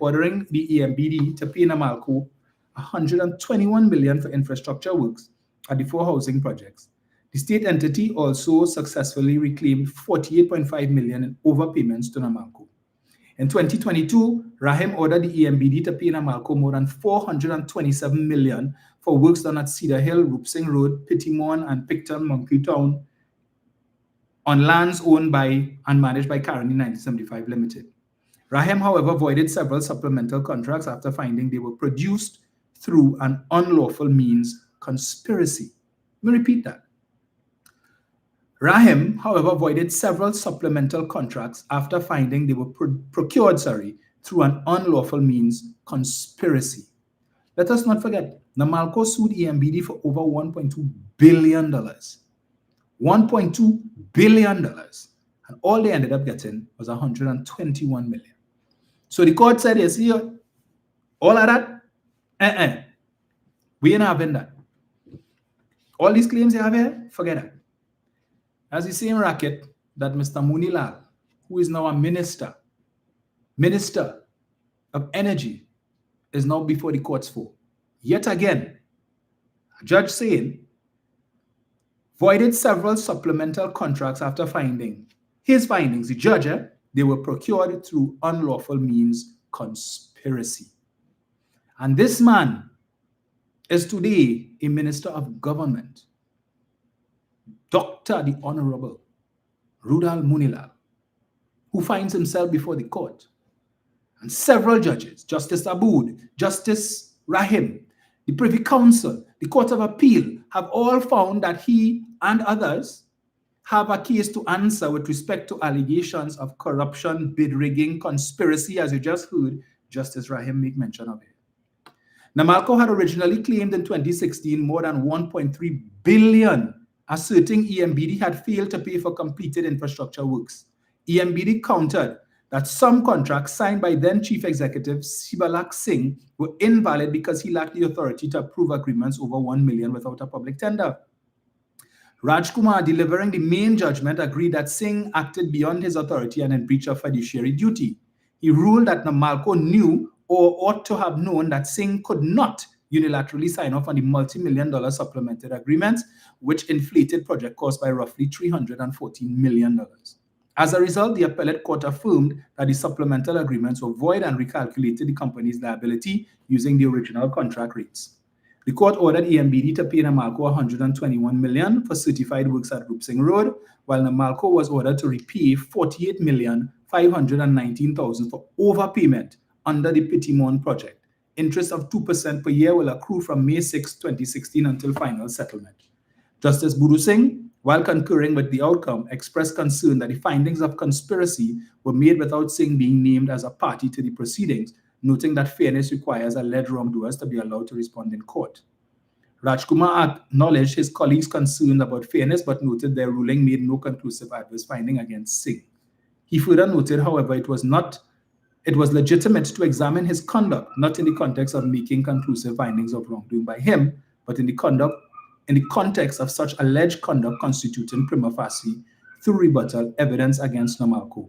ordering the EMBD to pay Namalco $121 million for infrastructure works at the 4 housing projects. The state entity also successfully reclaimed $48.5 million in overpayments to Namalco. In 2022, Rahim ordered the EMBD to pay Namalco more than $427 million for works done at Cedar Hill, Roopsing Road, Pittimon, and Picton, Monkey Town, on lands owned by and managed by Caroni 1975 Limited. Rahim, however, voided several supplemental contracts after finding they were produced through an unlawful means conspiracy. Let me repeat that. Rahim, however, voided several supplemental contracts after finding they were procured through an unlawful means conspiracy. Let us not forget, Namalco sued EMBD for over $1.2 billion. $1.2 billion. And all they ended up getting was $121 million. So the court said, yes, here, all of that, we ain't having that. All these claims you have here, forget that. As the same racket that Mr. Munilal, who is now a minister of energy, is now before the courts for. Yet again, a judge saying, voided several supplemental contracts after finding his findings, the judge, they were procured through unlawful means conspiracy. And this man is today a minister of government, Dr. the Honorable Rudal Munilal, who finds himself before the court. And several judges, Justice Aboud, Justice Rahim, the Privy Council, the Court of Appeal, have all found that he and others have a case to answer with respect to allegations of corruption, bid rigging, conspiracy, as you just heard Justice Rahim make mention of it. Namalco had originally claimed in 2016 more than $1.3 billion, asserting EMBD had failed to pay for completed infrastructure works. EMBD countered that some contracts signed by then Chief Executive Sibalak Singh were invalid because he lacked the authority to approve agreements over $1 million without a public tender. Rajkumar, delivering the main judgment, agreed that Singh acted beyond his authority and in breach of fiduciary duty. He ruled that Namalco knew or ought to have known that Singh could not unilaterally sign off on the multi-million-dollar supplemented agreements, which inflated project costs by roughly $314 million. As a result, the appellate court affirmed that the supplemental agreements were void and recalculated the company's liability using the original contract rates. The court ordered EMBD to pay Namalco $121 million for certified works at Roopsing Road, while Namalco was ordered to repay $48,519,000 for overpayment under the Pittimon project. Interest of 2% per year will accrue from May 6, 2016 until final settlement. Justice Budusing, while concurring with the outcome, expressed concern that the findings of conspiracy were made without Singh being named as a party to the proceedings, noting that fairness requires alleged wrongdoers to be allowed to respond in court. Rajkumar acknowledged his colleagues' concern about fairness, but noted their ruling made no conclusive adverse finding against Singh. He further noted, however, it was legitimate to examine his conduct, not in the context of making conclusive findings of wrongdoing by him, but in the context of such alleged conduct constituting prima facie, through rebuttal, evidence against Namalco.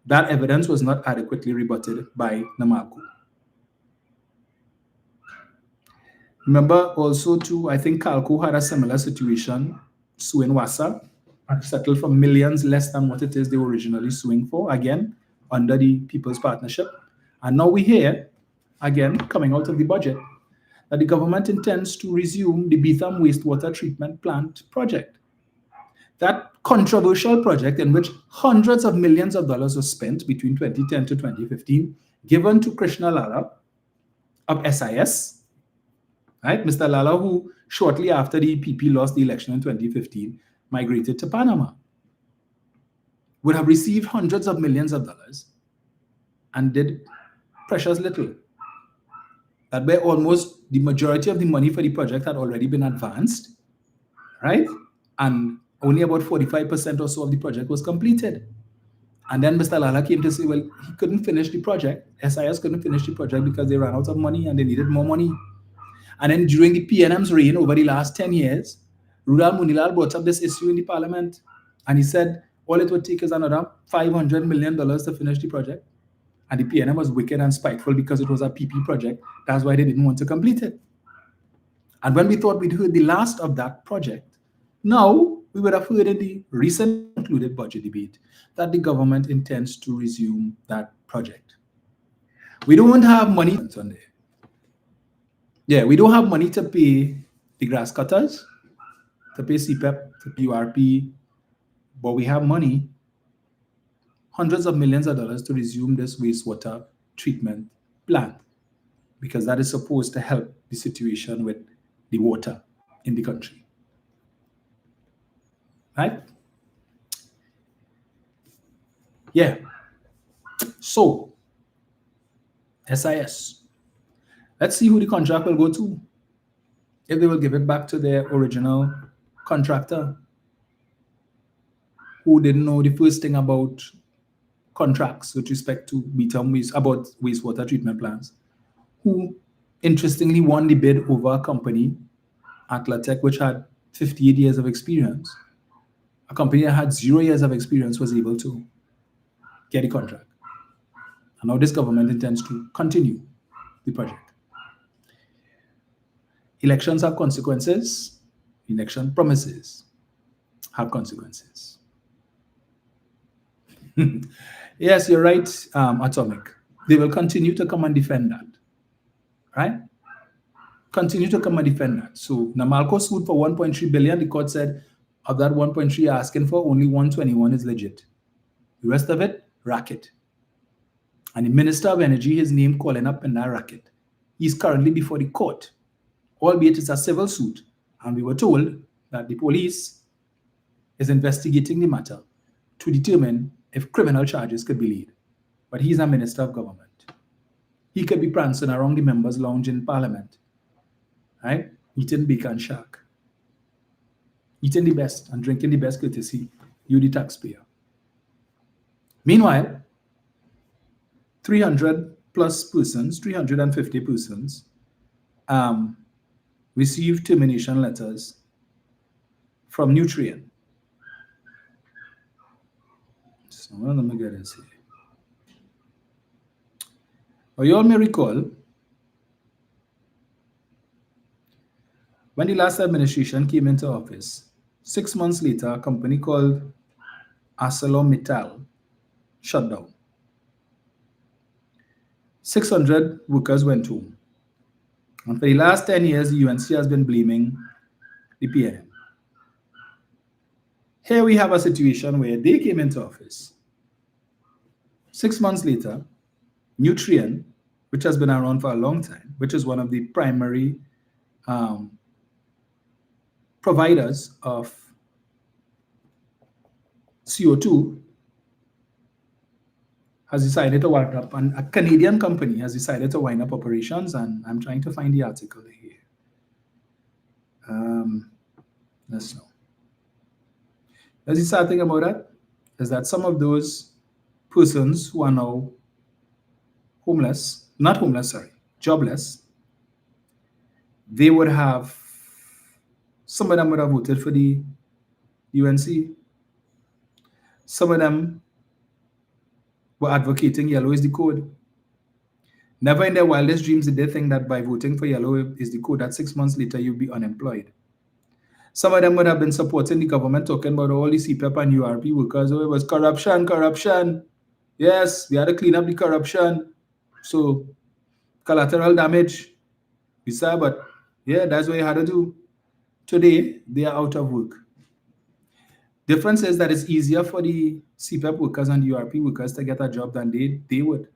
That evidence was not adequately rebutted by Namalco. Remember also too, I think Calco had a similar situation, suing Wassa, and settled for millions less than what it is they were originally suing for, again, under the People's Partnership. And now we hear, again, coming out of the budget, that the government intends to resume the Betham wastewater treatment plant project. That controversial project in which hundreds of millions of dollars were spent between 2010 to 2015, given to Krishna Lala of SIS, right? Mr. Lala, who shortly after the PP lost the election in 2015, migrated to Panama, would have received hundreds of millions of dollars and did precious little. That way almost the majority of the money for the project had already been advanced, right? And only about 45% or so of the project was completed. And then Mr. Lala came to say, well, he couldn't finish the project. SIS couldn't finish the project because they ran out of money and they needed more money. And then during the PNM's reign over the last 10 years, Rudal Munilal brought up this issue in the parliament. And he said, all it would take is another $500 million to finish the project. And the PNM was wicked and spiteful because it was a PP project. That's why they didn't want to complete it. And when we thought we'd heard the last of that project, now we would have heard in the recent concluded budget debate that the government intends to resume that project. We don't have money on there. Yeah, we don't have money to pay the grass cutters, to pay CPEP, to pay URP, but we have money, hundreds of millions of dollars to resume this wastewater treatment plant, because that is supposed to help the situation with the water in the country. Right? Yeah. So, SIS. Let's see who the contract will go to. If they will give it back to their original contractor, who didn't know the first thing about contracts with respect to about wastewater treatment plants, who interestingly won the bid over a company, Atlatech, which had 58 years of experience. A company that had 0 years of experience was able to get a contract. And now this government intends to continue the project. Elections have consequences. Election promises have consequences. Yes, you're right, Atomic. They will continue to come and defend that. Right? Continue to come and defend that. So Namalco sued for 1.3 billion. The court said of that 1.3 you're asking for, only 121 is legit. The rest of it, racket. And the Minister of Energy, his name calling up in that racket. He's currently before the court, albeit it's a civil suit. And we were told that the police is investigating the matter to determine if criminal charges could be laid. But he's a minister of government. He could be prancing around the members' lounge in parliament, right? Eating bacon shack. Eating the best and drinking the best courtesy, you the taxpayer. Meanwhile, 300 plus persons, 350 persons, received termination letters from Nutrien. So let me get this here. Well, you all may recall when the last administration came into office, 6 months later, a company called ArcelorMittal shut down. 600 workers went home. And for the last 10 years, the UNC has been blaming the PNM. Here we have a situation where they came into office. 6 months later, Nutrien, which has been around for a long time, which is one of the primary providers of CO2, has decided to wind up, and a Canadian company has decided to wind up operations, and I'm trying to find the article here. Let's know. The sad thing about that is that some of those persons who are now jobless, they would have, some of them would have voted for the UNC. Some of them were advocating yellow is the code. Never in their wildest dreams did they think that by voting for yellow is the code, that 6 months later you'll be unemployed. Some of them would have been supporting the government, talking about all the CPEP and URP workers. Oh, it was corruption. Yes, we had to clean up the corruption. So, collateral damage. We saw, but yeah, that's what you had to do. Today, they are out of work. Difference is that it's easier for the CPEP workers and the URP workers to get a job than they would.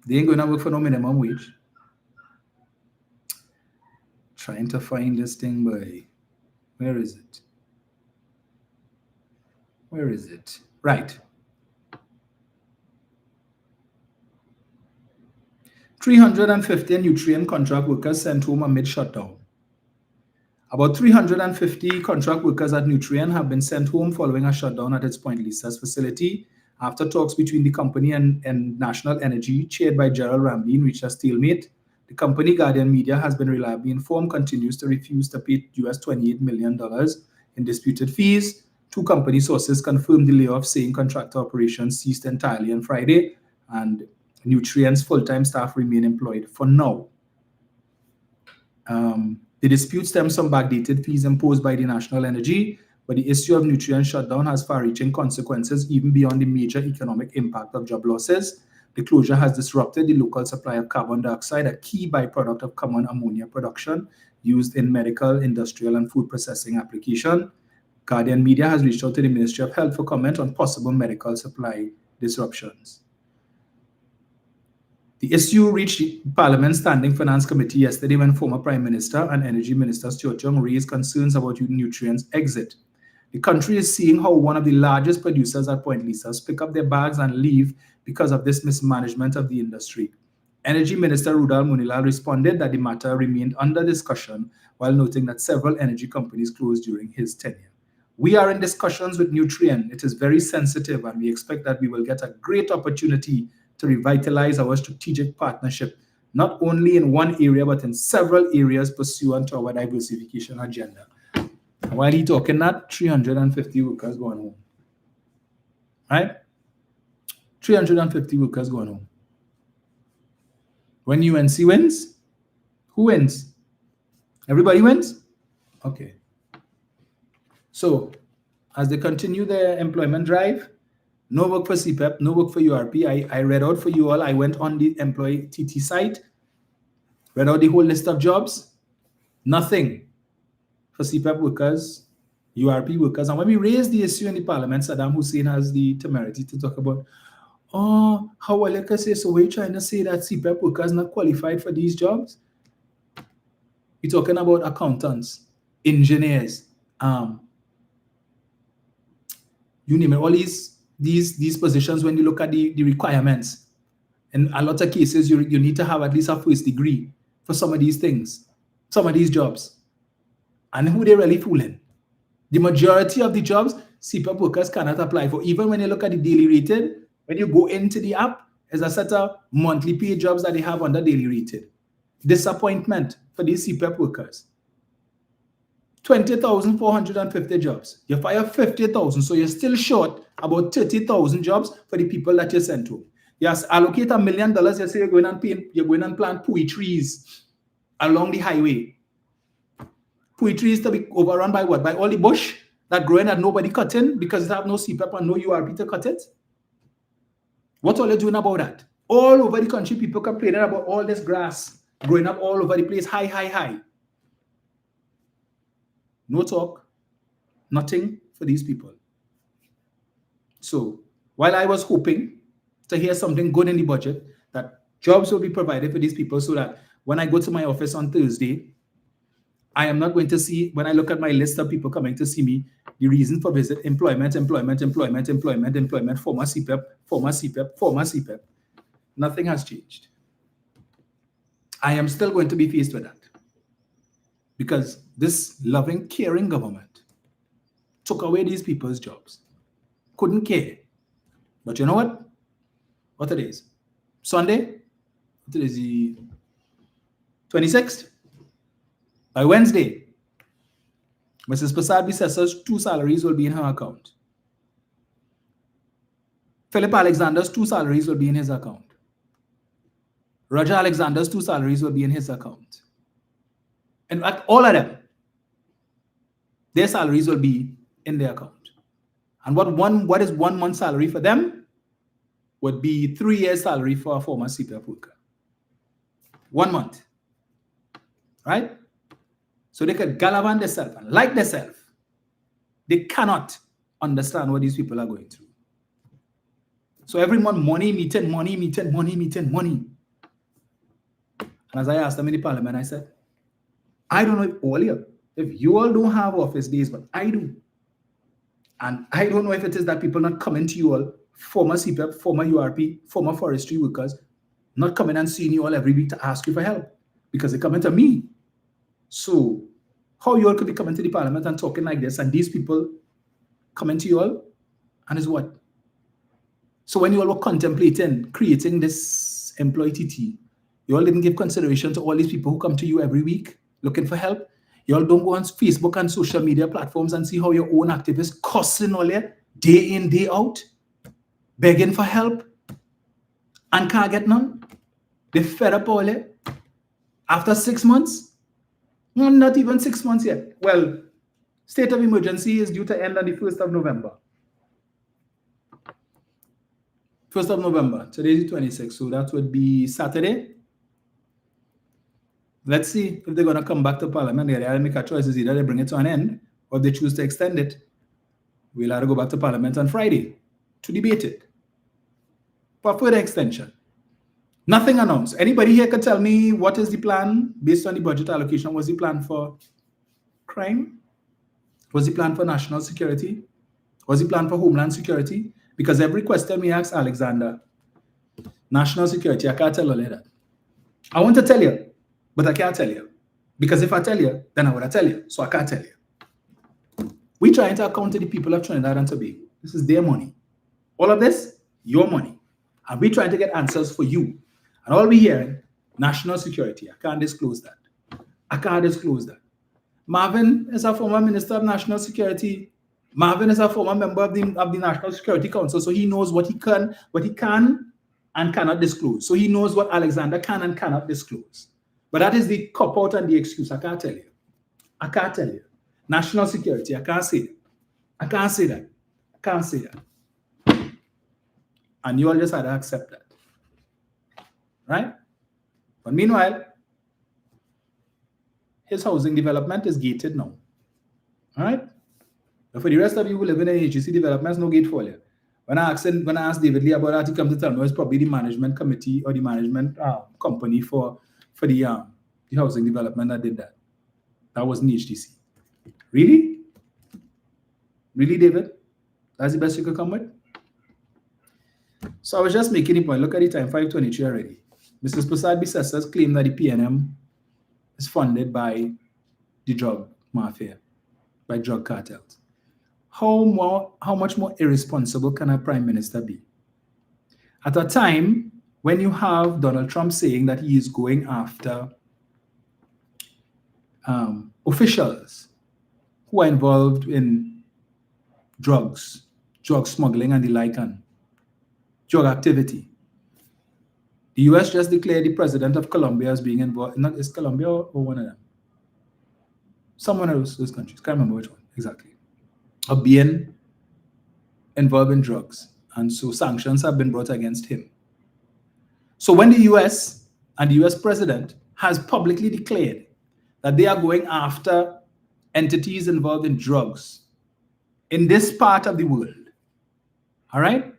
They ain't going to work for no minimum wage. Trying to find this thing, boy. Where is it? Where is it? Right. 350 Nutrien contract workers sent home amid shutdown. About 350 contract workers at Nutrien have been sent home following a shutdown at its Point Lisa's facility. After talks between the company and National Energy, chaired by Gerald Ramlin, reached a stalemate. The company, Guardian Media, has been reliably informed, continues to refuse to pay US $28 million in disputed fees. Two company sources confirmed the layoff, saying contractor operations ceased entirely on Friday, and Nutrien's full-time staff remain employed for now. The dispute stems from backdated fees imposed by the National Energy, but the issue of Nutrien shutdown has far-reaching consequences even beyond the major economic impact of job losses. The closure has disrupted the local supply of carbon dioxide, a key byproduct of common ammonia production used in medical, industrial, and food processing application. Guardian Media has reached out to the Ministry of Health for comment on possible medical supply disruptions. The issue reached the Parliament's Standing Finance Committee yesterday when former Prime Minister and Energy Minister Stuart Young raised concerns about Nutrien's exit. The country is seeing how one of the largest producers at Point Lisa's pick up their bags and leave because of this mismanagement of the industry. Energy Minister Rudal Munilal responded that the matter remained under discussion while noting that several energy companies closed during his tenure. We are in discussions with Nutrien. It is very sensitive, and we expect that we will get a great opportunity to revitalize our strategic partnership, not only in one area, but in several areas pursuant to our diversification agenda. And while he's talking that, 350 workers going home. Right? 350 workers going home. When UNC wins, who wins? Everybody wins? Okay. So, as they continue their employment drive, no work for CPEP, no work for URP. I read out for you all. I went on the employee TT site, read out the whole list of jobs. Nothing for CPEP workers, URP workers. And when we raised the issue in the Parliament, Saddam Hussein has the temerity to talk about, oh, how will I say, so we're trying to say that CPEP workers not qualified for these jobs? We're talking about accountants, engineers, you name it, all these positions. When you look at the requirements, in a lot of cases, you need to have at least a first degree for some of these things, some of these jobs. And who they really fooling? The majority of the jobs, CPEP workers cannot apply for. Even when you look at the daily rated, when you go into the app, there's a set of monthly paid jobs that they have under daily rated. Disappointment for these CPEP workers. 20,450 jobs. You fire 50,000, so you're still short about 30,000 jobs for the people that you sent to. Yes, allocate $1 million. You say you're going and plant pui trees along the highway. Pui trees to be overrun by what? By all the bush that growing that nobody cutting because it have no CPEP and no URP to cut it. What are you doing about that? All over the country, people complaining about all this grass growing up all over the place, high. No talk, nothing for these people. So while I was hoping to hear something good in the budget, that jobs will be provided for these people so that when I go to my office on Thursday, I am not going to see, when I look at my list of people coming to see me, the reason for visit, employment, former CPEP. Nothing has changed. I am still going to be faced with that. Because this loving, caring government took away these people's jobs. Couldn't care. But you know what? What it is? Sunday? What is the 26th? By Wednesday, Mrs. Prasad Bisessa's 2 salaries will be in her account. Philip Alexander's 2 salaries will be in his account. Roger Alexander's 2 salaries will be in his account. In fact, all of them, their salaries will be in their account. And what is 1 month's salary for them would be 3 years' salary for a former CPEP worker. 1 month. Right? So they could gallivant themselves and like themselves. They cannot understand what these people are going through. So every month, money meeting. And as I asked them in the Parliament, I said, I don't know if you all don't have office days, but I do. And I don't know if it is that people not coming to you all, former CPEP, former URP, former forestry workers, not coming and seeing you all every week to ask you for help because they come to me. So How you all could be coming to the parliament and talking like this, and these people coming to you all, and is what? So when you all were contemplating creating this employee TT, you all didn't give consideration to all these people who come to you every week looking for help. You all don't go on Facebook and social media platforms and see how your own activists cussing all there, day in, day out, begging for help, and can't get none. They fed up all there. After 6 months, not even 6 months yet. Well, state of emergency is due to end on the 1st of November. 1st of November, today is the 26th, so that would be Saturday. Let's see if they're going to come back to Parliament. They have to make a choice. Either they bring it to an end or they choose to extend it. We'll have to go back to Parliament on Friday to debate it for further extension. Nothing announced. Anybody here can tell me what is the plan based on the budget allocation? Was the plan for crime? Was the plan for national security? Was the plan for homeland security? Because every question we ask Alexander, national security, I can't tell you that. I want to tell you, but I can't tell you. Because if I tell you, then I would tell you. So I can't tell you. We're trying to account to the people of Trinidad and Tobago. This is their money. All of this, your money. And we're trying to get answers for you. And all we're hearing, national security. I can't disclose that. I can't disclose that. Marvin is a former Minister of National Security. Marvin is a former member of the National Security Council, so he knows what he can and cannot disclose. So he knows what Alexander can and cannot disclose. But that is the cop-out and the excuse. I can't tell you. I can't tell you. National security, I can't say that. I can't say that. I can't say that. And you all just had to accept that. Right? But meanwhile, his housing development is gated now. All right? But for the rest of you who live in HGC developments, no gate for you. When I asked David Lee about that, he comes to tell me it's probably the management committee or the management company for the housing development that did that. That wasn't HGC. Really? Really, David? That's the best you could come with? So I was just making a point. Look at the time, 5:23 already. Mrs. Prasad Bisessa's claim that the PNM is funded by the drug mafia, by drug cartels. How much more irresponsible can a prime minister be? At a time when you have Donald Trump saying that he is going after officials who are involved in drugs, drug smuggling and the like, and drug activity. The US just declared the president of Colombia as being involved. Is Colombia or one of them? Someone of those countries. Can't remember which one exactly. Of being involved in drugs. And so sanctions have been brought against him. So when the US and the US president has publicly declared that they are going after entities involved in drugs in this part of the world, all right?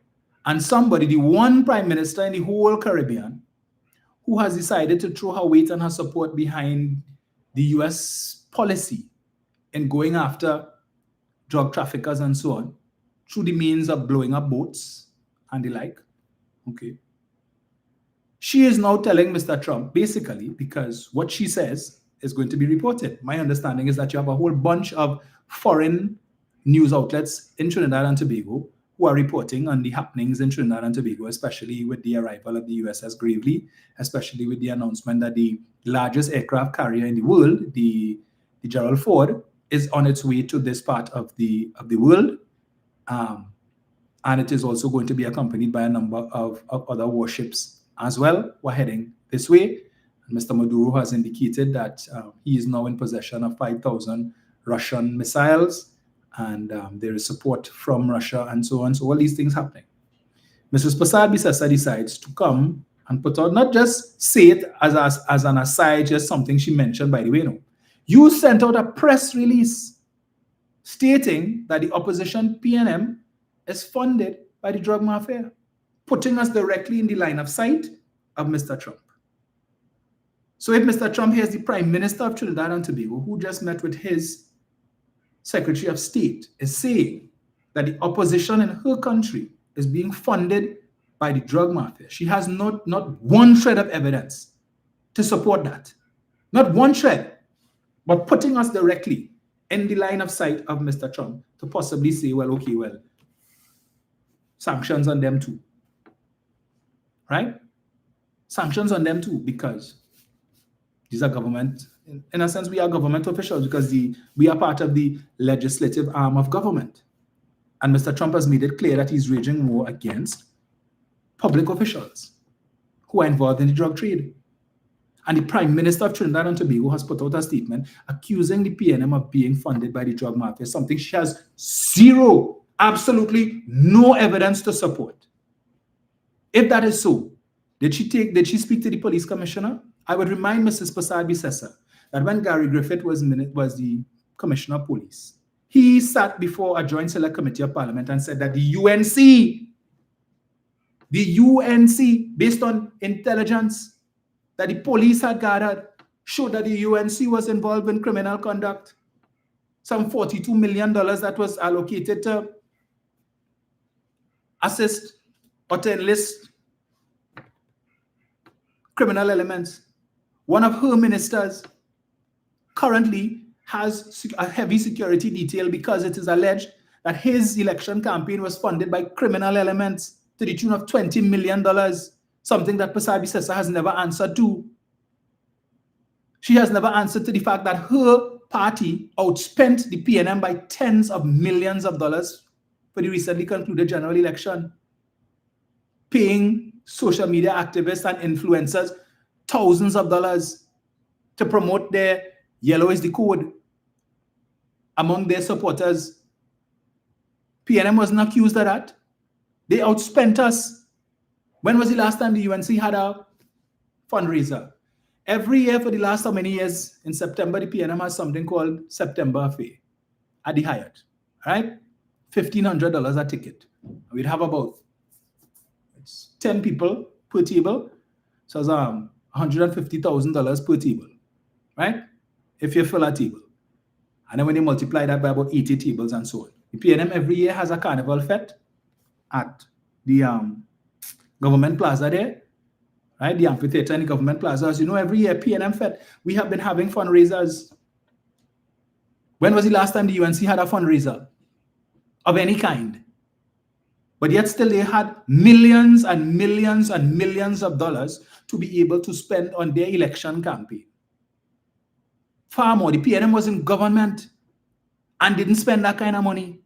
And somebody, the one prime minister in the whole Caribbean, who has decided to throw her weight and her support behind the US policy in going after drug traffickers and so on, through the means of blowing up boats and the like, okay? She is now telling Mr. Trump, basically, because what she says is going to be reported. My understanding is that you have a whole bunch of foreign news outlets in Trinidad and Tobago who are reporting on the happenings in Trinidad and Tobago, especially with the arrival of the USS Gravely, especially with the announcement that the largest aircraft carrier in the world, the Gerald Ford, is on its way to this part of the world. And it is also going to be accompanied by a number of other warships as well. We're heading this way. And Mr. Maduro has indicated that he is now in possession of 5,000 Russian missiles, and there is support from Russia and so on. So all these things happening. Mrs. Prasad Bisessa decides to come and put out, not just say it as an aside, just something she mentioned, by the way, no. You sent out a press release stating that the opposition PNM is funded by the drug mafia, putting us directly in the line of sight of Mr. Trump. So if Mr. Trump here is the Prime Minister of Trinidad and Tobago, who just met with his Secretary of State, is saying that the opposition in her country is being funded by the drug mafia, she has not one shred of evidence to support that. Not one shred. but putting us directly in the line of sight of Mr. Trump to possibly say, well, okay, well, sanctions on them too. Right? Sanctions on them too, because these are government, in a sense, we are government officials because we are part of the legislative arm of government. And Mr. Trump has made it clear that he's waging war against public officials who are involved in the drug trade. And the Prime Minister of Trinidad and Tobago has put out a statement accusing the PNM of being funded by the drug mafia, something she has zero, absolutely no evidence to support. If that is so, did she speak to the police commissioner? I would remind Mrs. Prasad-Bissessar that when Gary Griffith was the commissioner of police, he sat before a joint select committee of parliament and said that the UNC, based on intelligence that the police had gathered, showed that the UNC was involved in criminal conduct. Some $42 million that was allocated to assist or to enlist criminal elements. One of her ministers currently has a heavy security detail because it is alleged that his election campaign was funded by criminal elements to the tune of $20 million, something that Prasad-Bissessar has never answered to. She has never answered to the fact that her party outspent the PNM by tens of millions of dollars for the recently concluded general election, paying social media activists and influencers thousands of dollars to promote their yellow is the code among their supporters. PNM wasn't accused of that. They outspent us. When was the last time the UNC had a fundraiser? Every year for the last how many years, in September, the PNM has something called September Affair at the Hyatt, right? $1,500 a ticket. We'd have about 10 people per table. So it's $150,000 per table, right? If you fill a table. And then when you multiply that by about 80 tables and so on. The PNM every year has a carnival fete at the government plaza there, right? The amphitheater and the government plaza. As you know, every year, PNM fete, we have been having fundraisers. When was the last time the UNC had a fundraiser of any kind? But yet still they had millions and millions and millions of dollars to be able to spend on their election campaign. Far more. The PNM was in government and didn't spend that kind of money.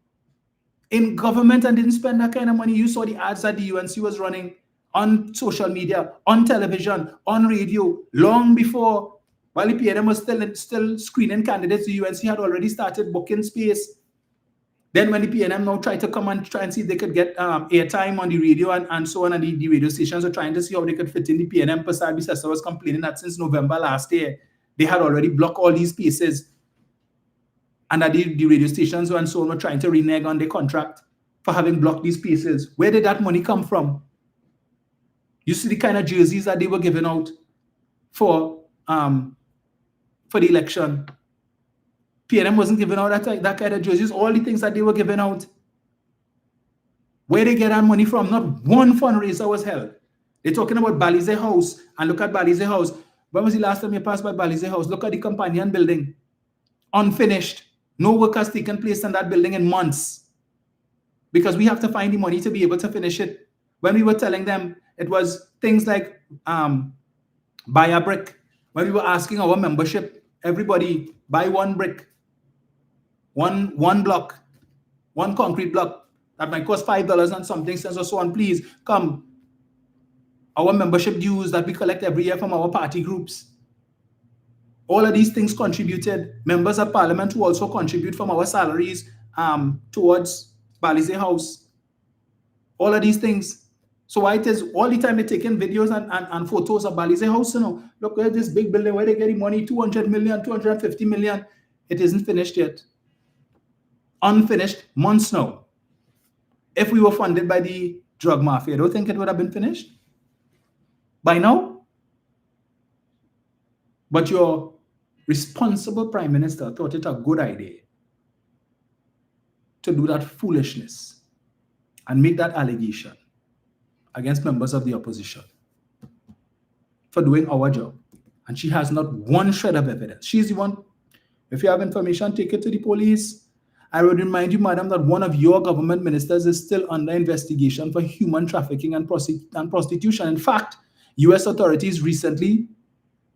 In government and didn't spend that kind of money. You saw the ads that the UNC was running on social media, on television, on radio, long before, while the PNM was still screening candidates, the UNC had already started booking space. Then when the PNM now tried to come and try and see if they could get airtime on the radio and so on, and the radio stations were trying to see how they could fit in the PNM, Prasad-Bissessar was complaining that since November last year, they had already blocked all these spaces. And that the radio stations and so on were trying to renege on their contract for having blocked these spaces. Where did that money come from? You see the kind of jerseys that they were giving out for the election. PNM wasn't giving out that kind of jerseys, all the things that they were giving out. Where they get that money from? Not one fundraiser was held. They're talking about Balize House, and look at Balize House. When was the last time you passed by Balize House? Look at the companion building. Unfinished. No work has taken place in that building in months. Because we have to find the money to be able to finish it. When we were telling them, it was things like buy a brick. When we were asking our membership, everybody buy one brick. One block, one concrete block that might cost $5 and something cents or so on. Please come. Our membership dues that we collect every year from our party groups. All of these things contributed. Members of parliament who also contribute from our salaries towards Balize House. All of these things. So why it is all the time they're taking videos and photos of Balize House, you know, look at this big building where they're getting money, 200 million, 250 million. It isn't finished yet. Unfinished months now. If we were funded by the drug mafia, I don't think it would have been finished by now. But your responsible prime minister thought it a good idea to do that foolishness and make that allegation against members of the opposition for doing our job. And she has not one shred of evidence. She's the one If you have information, take it to the police. I would remind you, madam, that one of your government ministers is still under investigation for human trafficking and prostitution. In fact, U.S. authorities recently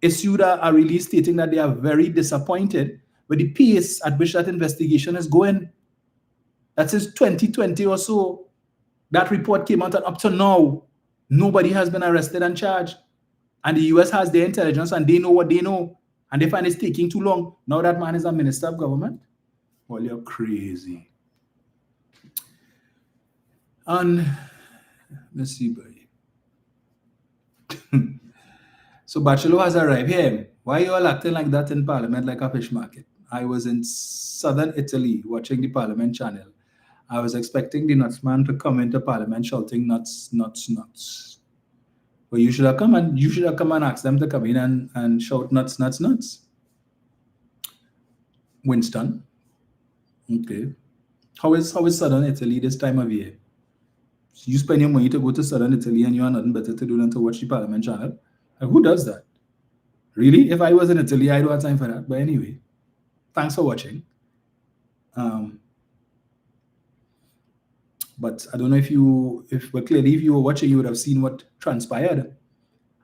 issued a release stating that they are very disappointed with the pace at which that investigation is going. That's since 2020 or so. That report came out, and up to now, nobody has been arrested and charged. And the US has their intelligence, and they know what they know. And they find it's taking too long. Now that man is a minister of government. Well, you're crazy. And let's see, buddy. So Bachelor has arrived here. Why are you all acting like that in Parliament like a fish market? I was in southern Italy watching the Parliament channel. I was expecting the nutsman to come into Parliament shouting nuts, nuts, nuts. But you should have come and ask them to come in and shout nuts, nuts, nuts. Winston. Okay. How is southern Italy this time of year? You spend your money to go to southern Italy and you have nothing better to do than to watch the Parliament channel? Like, who does that? Really? If I was in Italy, I don't have time for that. But anyway, thanks for watching. But I don't know but clearly if you were watching, you would have seen what transpired.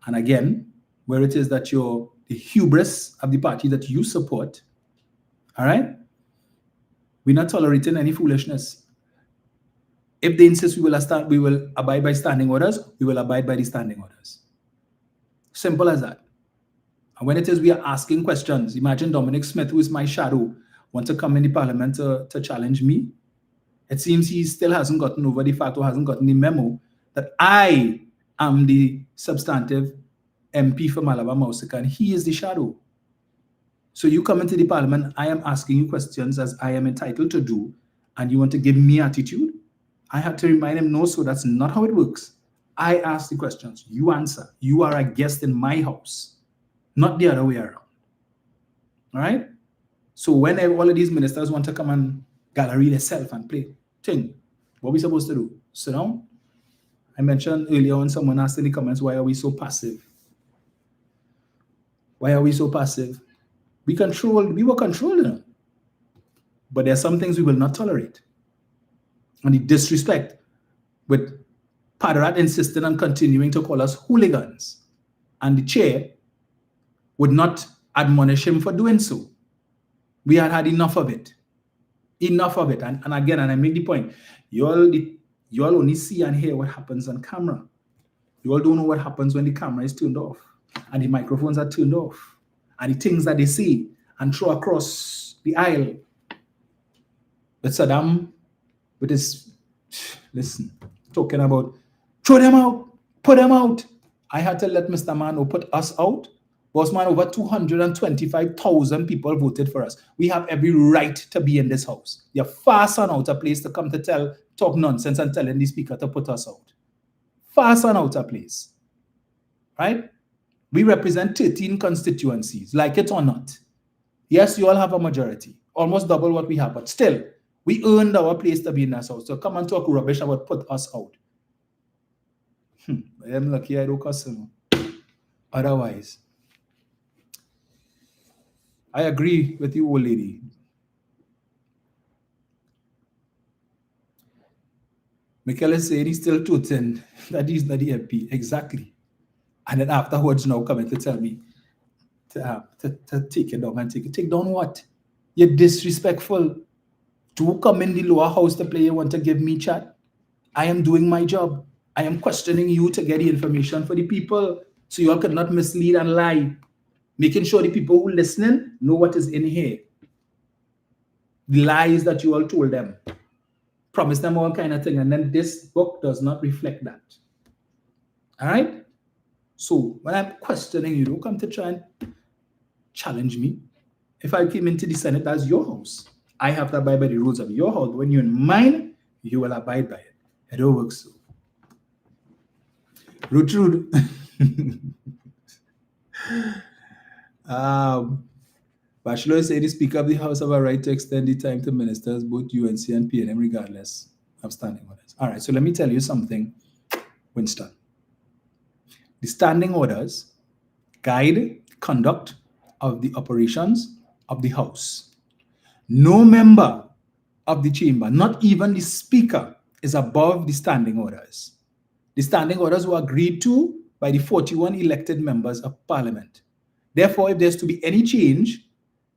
And again, where it is that the hubris of the party that you support, all right? We're not tolerating any foolishness. If they insist we will abide by standing orders, we will abide by the standing orders. Simple as that. And when it is we are asking questions, imagine Dominic Smith, who is my shadow, want to come in the Parliament to challenge me. It seems he still hasn't gotten over the fact or hasn't gotten the memo that I am the substantive MP for Malabar Mausika and he is the shadow. So you come into the Parliament, I am asking you questions as I am entitled to do, and you want to give me attitude? I had to remind him, no, so that's not how it works. I ask the questions, you answer. You are a guest in my house, not the other way around. All right? So when all of these ministers want to come and gallery themselves and play thing, what are we supposed to do? Sit down? I mentioned earlier on, someone asked in the comments, why are we so passive? Why are we so passive? We were controlling them. But there are some things we will not tolerate. And the disrespect with Padarat insisting on continuing to call us hooligans. And the chair would not admonish him for doing so. We had enough of it. Enough of it. And again, and I make the point, you all only see and hear what happens on camera. You all don't know what happens when the camera is turned off and the microphones are turned off and the things that they say and throw across the aisle. But Saddam, with his, listen, talking about, throw them out, put them out. I had to let Mr. Mano put us out. Boss man, over 225,000 people voted for us. We have every right to be in this house. You're far son out a place to come to talk nonsense and telling the speaker to put us out. Far son out a place. Right? We represent 13 constituencies, like it or not. Yes, you all have a majority, almost double what we have, but still, we earned our place to be in this house. So come and talk rubbish about put us out. I am lucky I don't cuss him. Otherwise, I agree with you, old lady. Michael is saying he's still tooting that he's not the MP. Exactly. And then afterwards now coming to tell me to take it down and take down what? You're disrespectful. To come in the lower house to play, you want to give me chat? I am doing my job. I am questioning you to get the information for the people so you all could not mislead and lie. Making sure the people who are listening know what is in here. The lies that you all told them. Promise them all kind of thing. And then this book does not reflect that. All right? So when I'm questioning you, don't come to try and challenge me. If I came into the Senate, that's your house. I have to abide by the rules of your house. When you're in mine, you will abide by it. It don't work so. Rude. Bachelor said the Speaker of the House have a right to extend the time to ministers, both UNC and PNM, regardless of standing orders. All right, so let me tell you something, Winston. The standing orders guide conduct of the operations of the House. No member of the chamber, not even the Speaker, is above the standing orders. The standing orders were agreed to by the 41 elected members of Parliament. Therefore, if there's to be any change,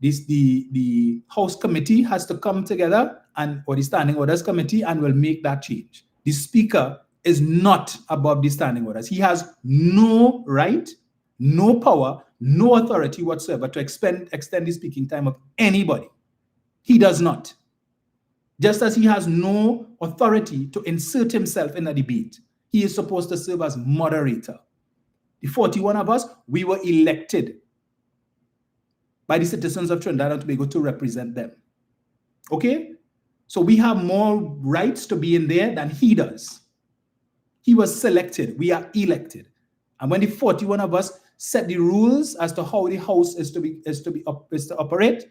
the House committee has to come together or the standing orders committee and will make that change. The Speaker is not above the standing orders. He has no right, no power, no authority whatsoever to extend the speaking time of anybody. He does not. Just as he has no authority to insert himself in a debate, he is supposed to serve as moderator. The 41 of us, we were elected by the citizens of Trinidad and Tobago to represent them. Okay? So we have more rights to be in there than he does. He was selected. We are elected. And when the 41 of us set the rules as to how the House is to operate,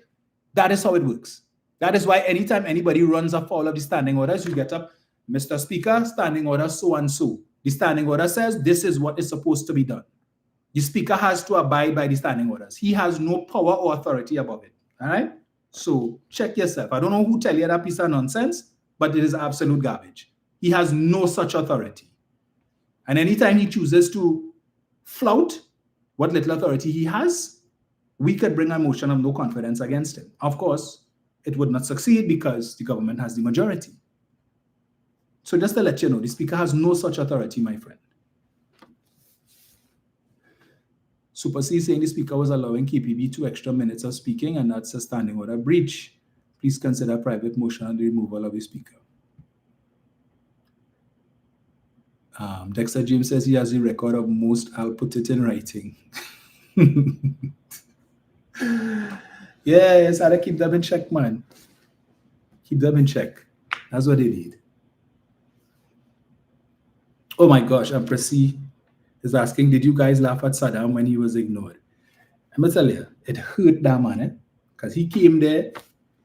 that is how it works. That is why anytime anybody runs afoul of the standing orders, you get up, Mr. Speaker, standing order so and so. The standing order says this is what is supposed to be done. The Speaker has to abide by the standing orders. He has no power or authority above it. All right? So check yourself. I don't know who tell you that piece of nonsense, but it is absolute garbage. He has no such authority. And anytime he chooses to flout what little authority he has, we could bring a motion of no confidence against him. Of course, it would not succeed because the government has the majority. So just to let you know, the Speaker has no such authority, my friend. Super C saying the Speaker was allowing KPB 2 extra minutes of speaking, and that's a standing order breach. Please consider private motion on the removal of the Speaker. Dexter James says he has the record of most. I'll put it in writing. Yes, I keep them in check, man. Keep them in check. That's what they need. Oh my gosh, Pressy is asking, did you guys laugh at Saddam when he was ignored? I'm going to tell you, it hurt that man, because he came there,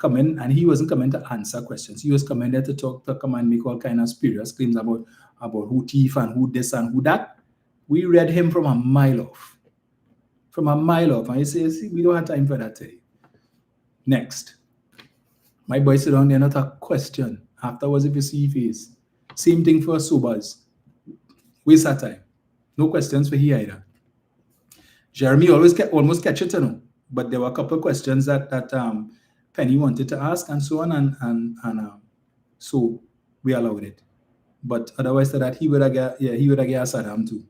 and he wasn't coming to answer questions. He was coming there to talk, to come and make all kind of spurious claims about who thief and who this and who that. We read him from a mile off. From a mile off. And he says, we don't have time for that today. Next. My boy sit down there, not a question. Afterwards, if you see face. Same thing for Sobers. Waste our time. No questions for he either. Jeremy almost catch it, but there were a couple of questions that Penny wanted to ask and so on, and so we allowed it. But otherwise, that he would have got Saddam too.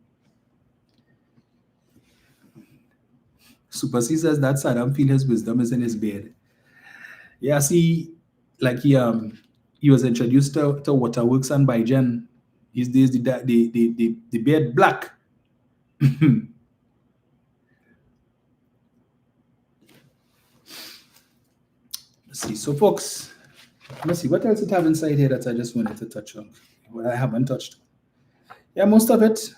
Super C says that Saddam feel his wisdom is in his beard. Yeah, see, like he was introduced to Waterworks and Bigen. These days the beard black. Let's see. So folks, let's see what else it have inside here that I just wanted to touch on. What I haven't touched. Yeah, most of it.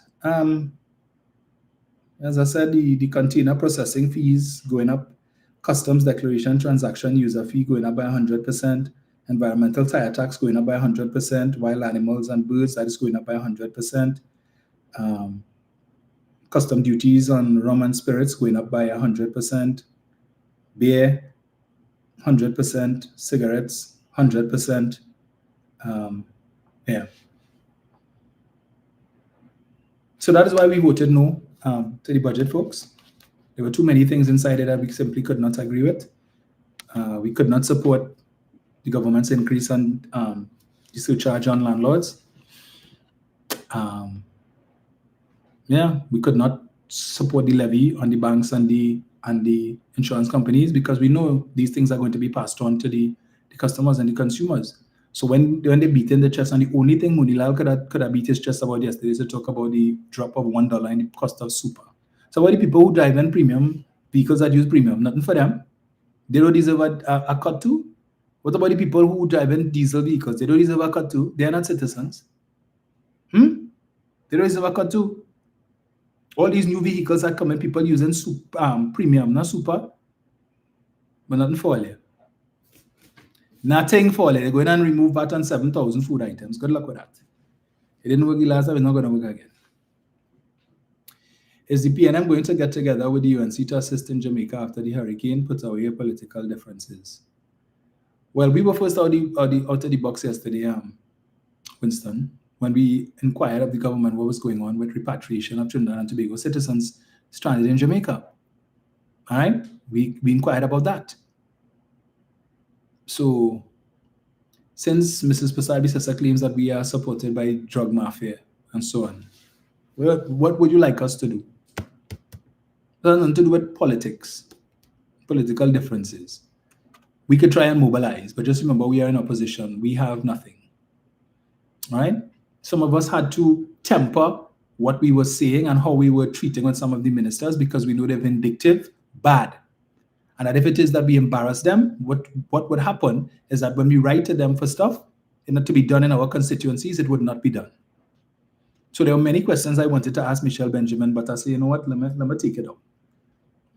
As I said, the container processing fees going up, customs declaration transaction user fee going up by 100%, environmental tire tax going up by 100%, wild animals and birds, that is going up by 100%. Custom duties on rum and spirits going up by 100%, beer 100%, cigarettes 100%. Yeah. So that is why we voted no to the budget, folks. There were too many things inside it that we simply could not agree with. We could not support the government's increase on the surcharge on landlords. Yeah, we could not support the levy on the banks and the insurance companies because we know these things are going to be passed on to the customers and the consumers. So when they beat in the chest, and the only thing Munilal could have beat his chest about yesterday is to talk about the drop of $1 in the cost of super. So what the people who drive in premium vehicles that use premium, nothing for them. They don't deserve a cut too. What about the people who drive in diesel vehicles? They don't deserve a cut too. They are not citizens. They don't deserve a cut too. All these new vehicles are coming, people using premium, not super, but nothing for all. Nothing for all. They're going and remove VAT on 7,000 food items. Good luck with that. It didn't work the last time, it's not going to work again. Is the PNM going to get together with the UNC to assist in Jamaica after the hurricane put away political differences? Well, we were first out of the box yesterday, Winston, when we inquired of the government what was going on with repatriation of Trinidad and Tobago citizens stranded in Jamaica. All right? We inquired about that. So, since Mrs. Passabi-Sessa claims that we are supported by drug mafia and so on, well, what would you like us to do? It has nothing to do with politics, political differences. We could try and mobilize, but just remember we are in opposition. We have nothing. All right? Some of us had to temper what we were saying and how we were treating with some of the ministers because we know they're vindictive, bad. And that if it is that we embarrass them, what would happen is that when we write to them for stuff to be done in our constituencies, it would not be done. So there were many questions I wanted to ask Michelle Benjamin, but I said, you know what, let me take it out.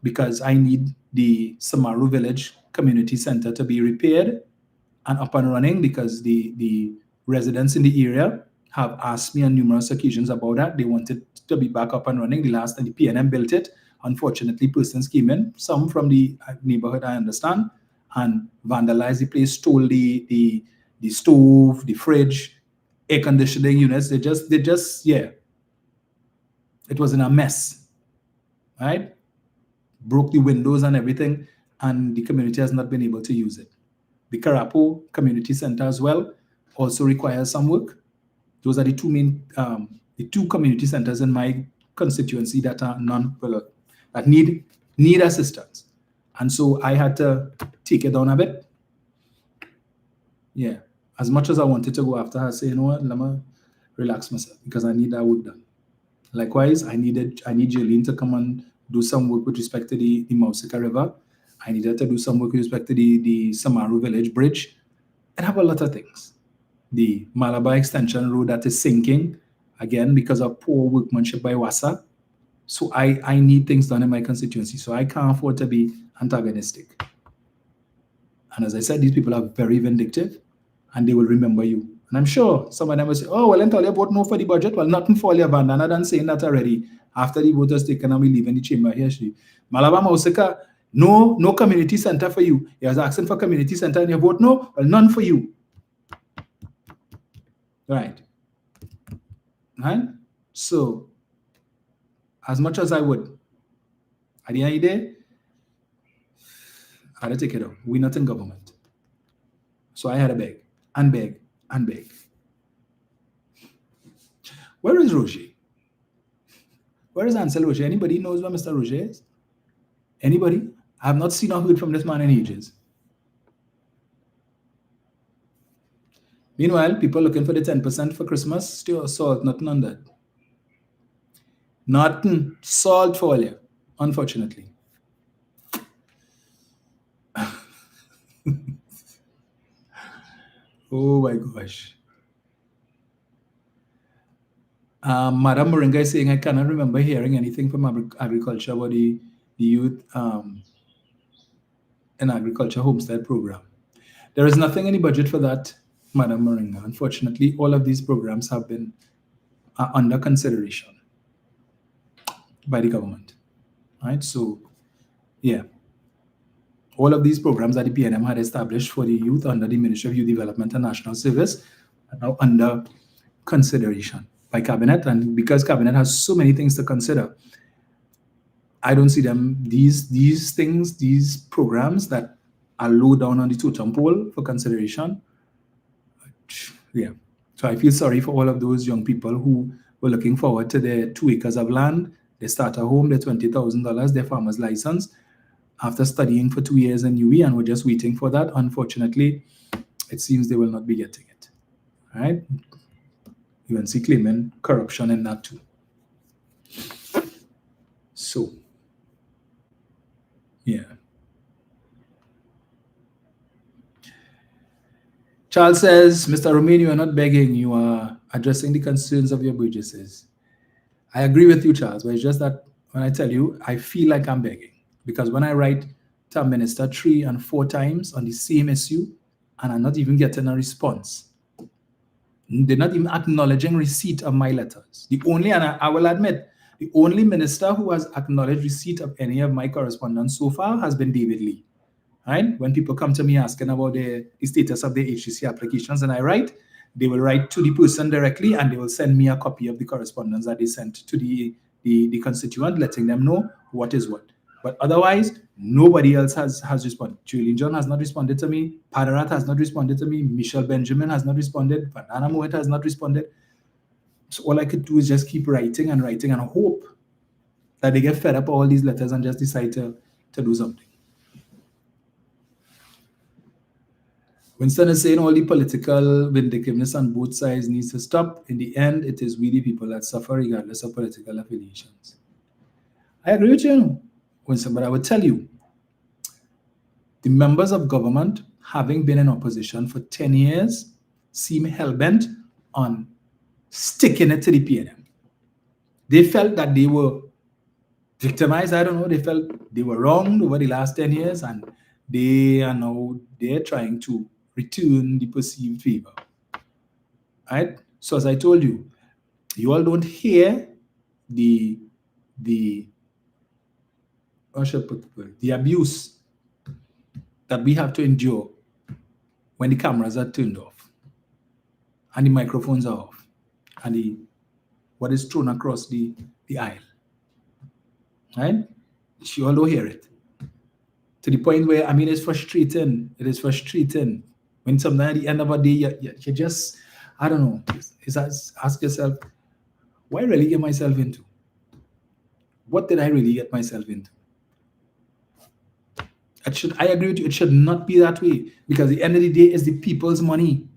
Because I need the Samaru Village Community Center to be repaired and up and running because the residents in the area have asked me on numerous occasions about that. They wanted to be back up and running. The PNM built it. Unfortunately, persons came in, some from the neighborhood, I understand, and vandalized the place, stole the stove, the fridge, air conditioning units. They just, yeah. It was in a mess, right? Broke the windows and everything, and the community has not been able to use it. The Karapo Community Center as well also requires some work. Those are the two main, the two community centers in my constituency that are that need assistance. And so I had to take it down a bit. Yeah. As much as I wanted to go after her, say, you know what, let me relax myself because I need that work done. Likewise, I need Jolene to come and do some work with respect to the Mausika River. I needed to do some work with respect to the Samaru Village Bridge. And have a lot of things. The Malabar Extension Road that is sinking, again, because of poor workmanship by WASA. So I need things done in my constituency. So I can't afford to be antagonistic. And as I said, these people are very vindictive and they will remember you. And I'm sure some of them will say, oh, well, until you vote no for the budget, well, nothing for your bandana than saying that already. After the vote is taken and we leave in the chamber here. Malabar Mausika, no community center for you. He was asking for community center and you vote no, well, none for you. Right. So, as much as I would, at the end of the day, I had to take it out. We're not in government. So I had to beg and beg and beg. Where is Roger? Where is Ansel Roger? Anybody knows where Mr. Roger is? Anybody? I have not seen or heard from this man in ages. Meanwhile, people looking for the 10% for Christmas, still salt, nothing on that. Nothing. Salt for you, unfortunately. Oh my gosh. Madam Moringa is saying, I cannot remember hearing anything from agriculture about the youth and agriculture homestead program. There is nothing in the budget for that, Madam Moringa. Unfortunately, all of these programs have been under consideration by the government. Right? So, yeah. All of these programs that the PNM had established for the youth under the Ministry of Youth Development and National Service are now under consideration by Cabinet. And because Cabinet has so many things to consider, I don't see them, these things, these programs that are low down on the totem pole for consideration. Yeah. So I feel sorry for all of those young people who were looking forward to their 2 acres of land, their starter home, their $20,000, their farmer's license, after studying for 2 years in UE and were just waiting for that. Unfortunately, it seems they will not be getting it. All right? UNC claiming corruption in that too. So, yeah. Charles says, Mr. Romain, you are not begging, you are addressing the concerns of your Burgesses. I agree with you, Charles, but it's just that when I tell you, I feel like I'm begging. Because when I write to a minister 3 and 4 times on the same issue, and I'm not even getting a response, they're not even acknowledging receipt of my letters. The only, and I will admit, The only minister who has acknowledged receipt of any of my correspondence so far has been David Lee. Right? When people come to me asking about the status of their HCC applications and I write, they will write to the person directly and they will send me a copy of the correspondence that they sent to the constituent, letting them know what is what. But otherwise, nobody else has responded. Julian John has not responded to me. Padarat has not responded to me. Michelle Benjamin has not responded. Vandana Moet has not responded. So all I could do is just keep writing and hope that they get fed up all these letters and just decide to do something. Winston is saying all the political vindictiveness on both sides needs to stop. In the end, it is we the people that suffer regardless of political affiliations. I agree with you, Winston, but I would tell you, the members of government, having been in opposition for 10 years, seem hell-bent on sticking it to the PNM. They felt that they were victimized. I don't know. They felt they were wronged over the last 10 years, and they're trying to return the perceived favor. Right? So as I told you, you all don't hear the abuse that we have to endure when the cameras are turned off and the microphones are off and what is thrown across the aisle. Right? You all don't hear it. To the point where, it's frustrating. It is frustrating when sometimes at the end of a day, you just, I don't know, ask yourself, what I really get myself into? What did I really get myself into? I agree with you, it should not be that way, because at the end of the day, it's the people's money.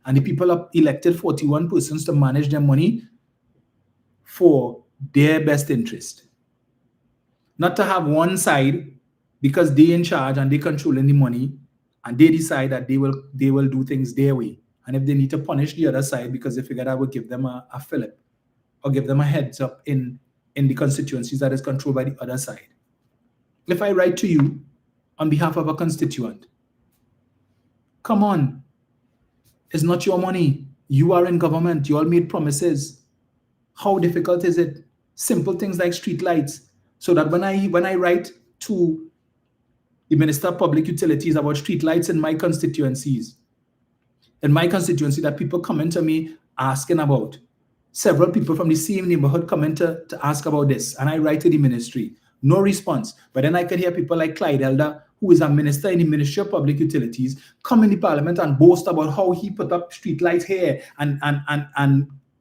And the people have elected 41 persons to manage their money for their best interest. Not to have one side, because they're in charge and they're controlling the money, and they decide that they will do things their way. And if they need to punish the other side because they figure that would give them a fillip or give them a heads up in the constituencies that is controlled by the other side. If I write to you on behalf of a constituent, come on, it's not your money. You are in government. You all made promises. How difficult is it? Simple things like street lights. So that when I write to the Minister of Public Utilities about street lights in my constituencies, that people come into me asking about. Several people from the same neighborhood come in to ask about this, and I write to the ministry. No response. But then I can hear people like Clyde Elder, who is a minister in the Ministry of Public Utilities, come in the parliament and boast about how he put up street lights here, and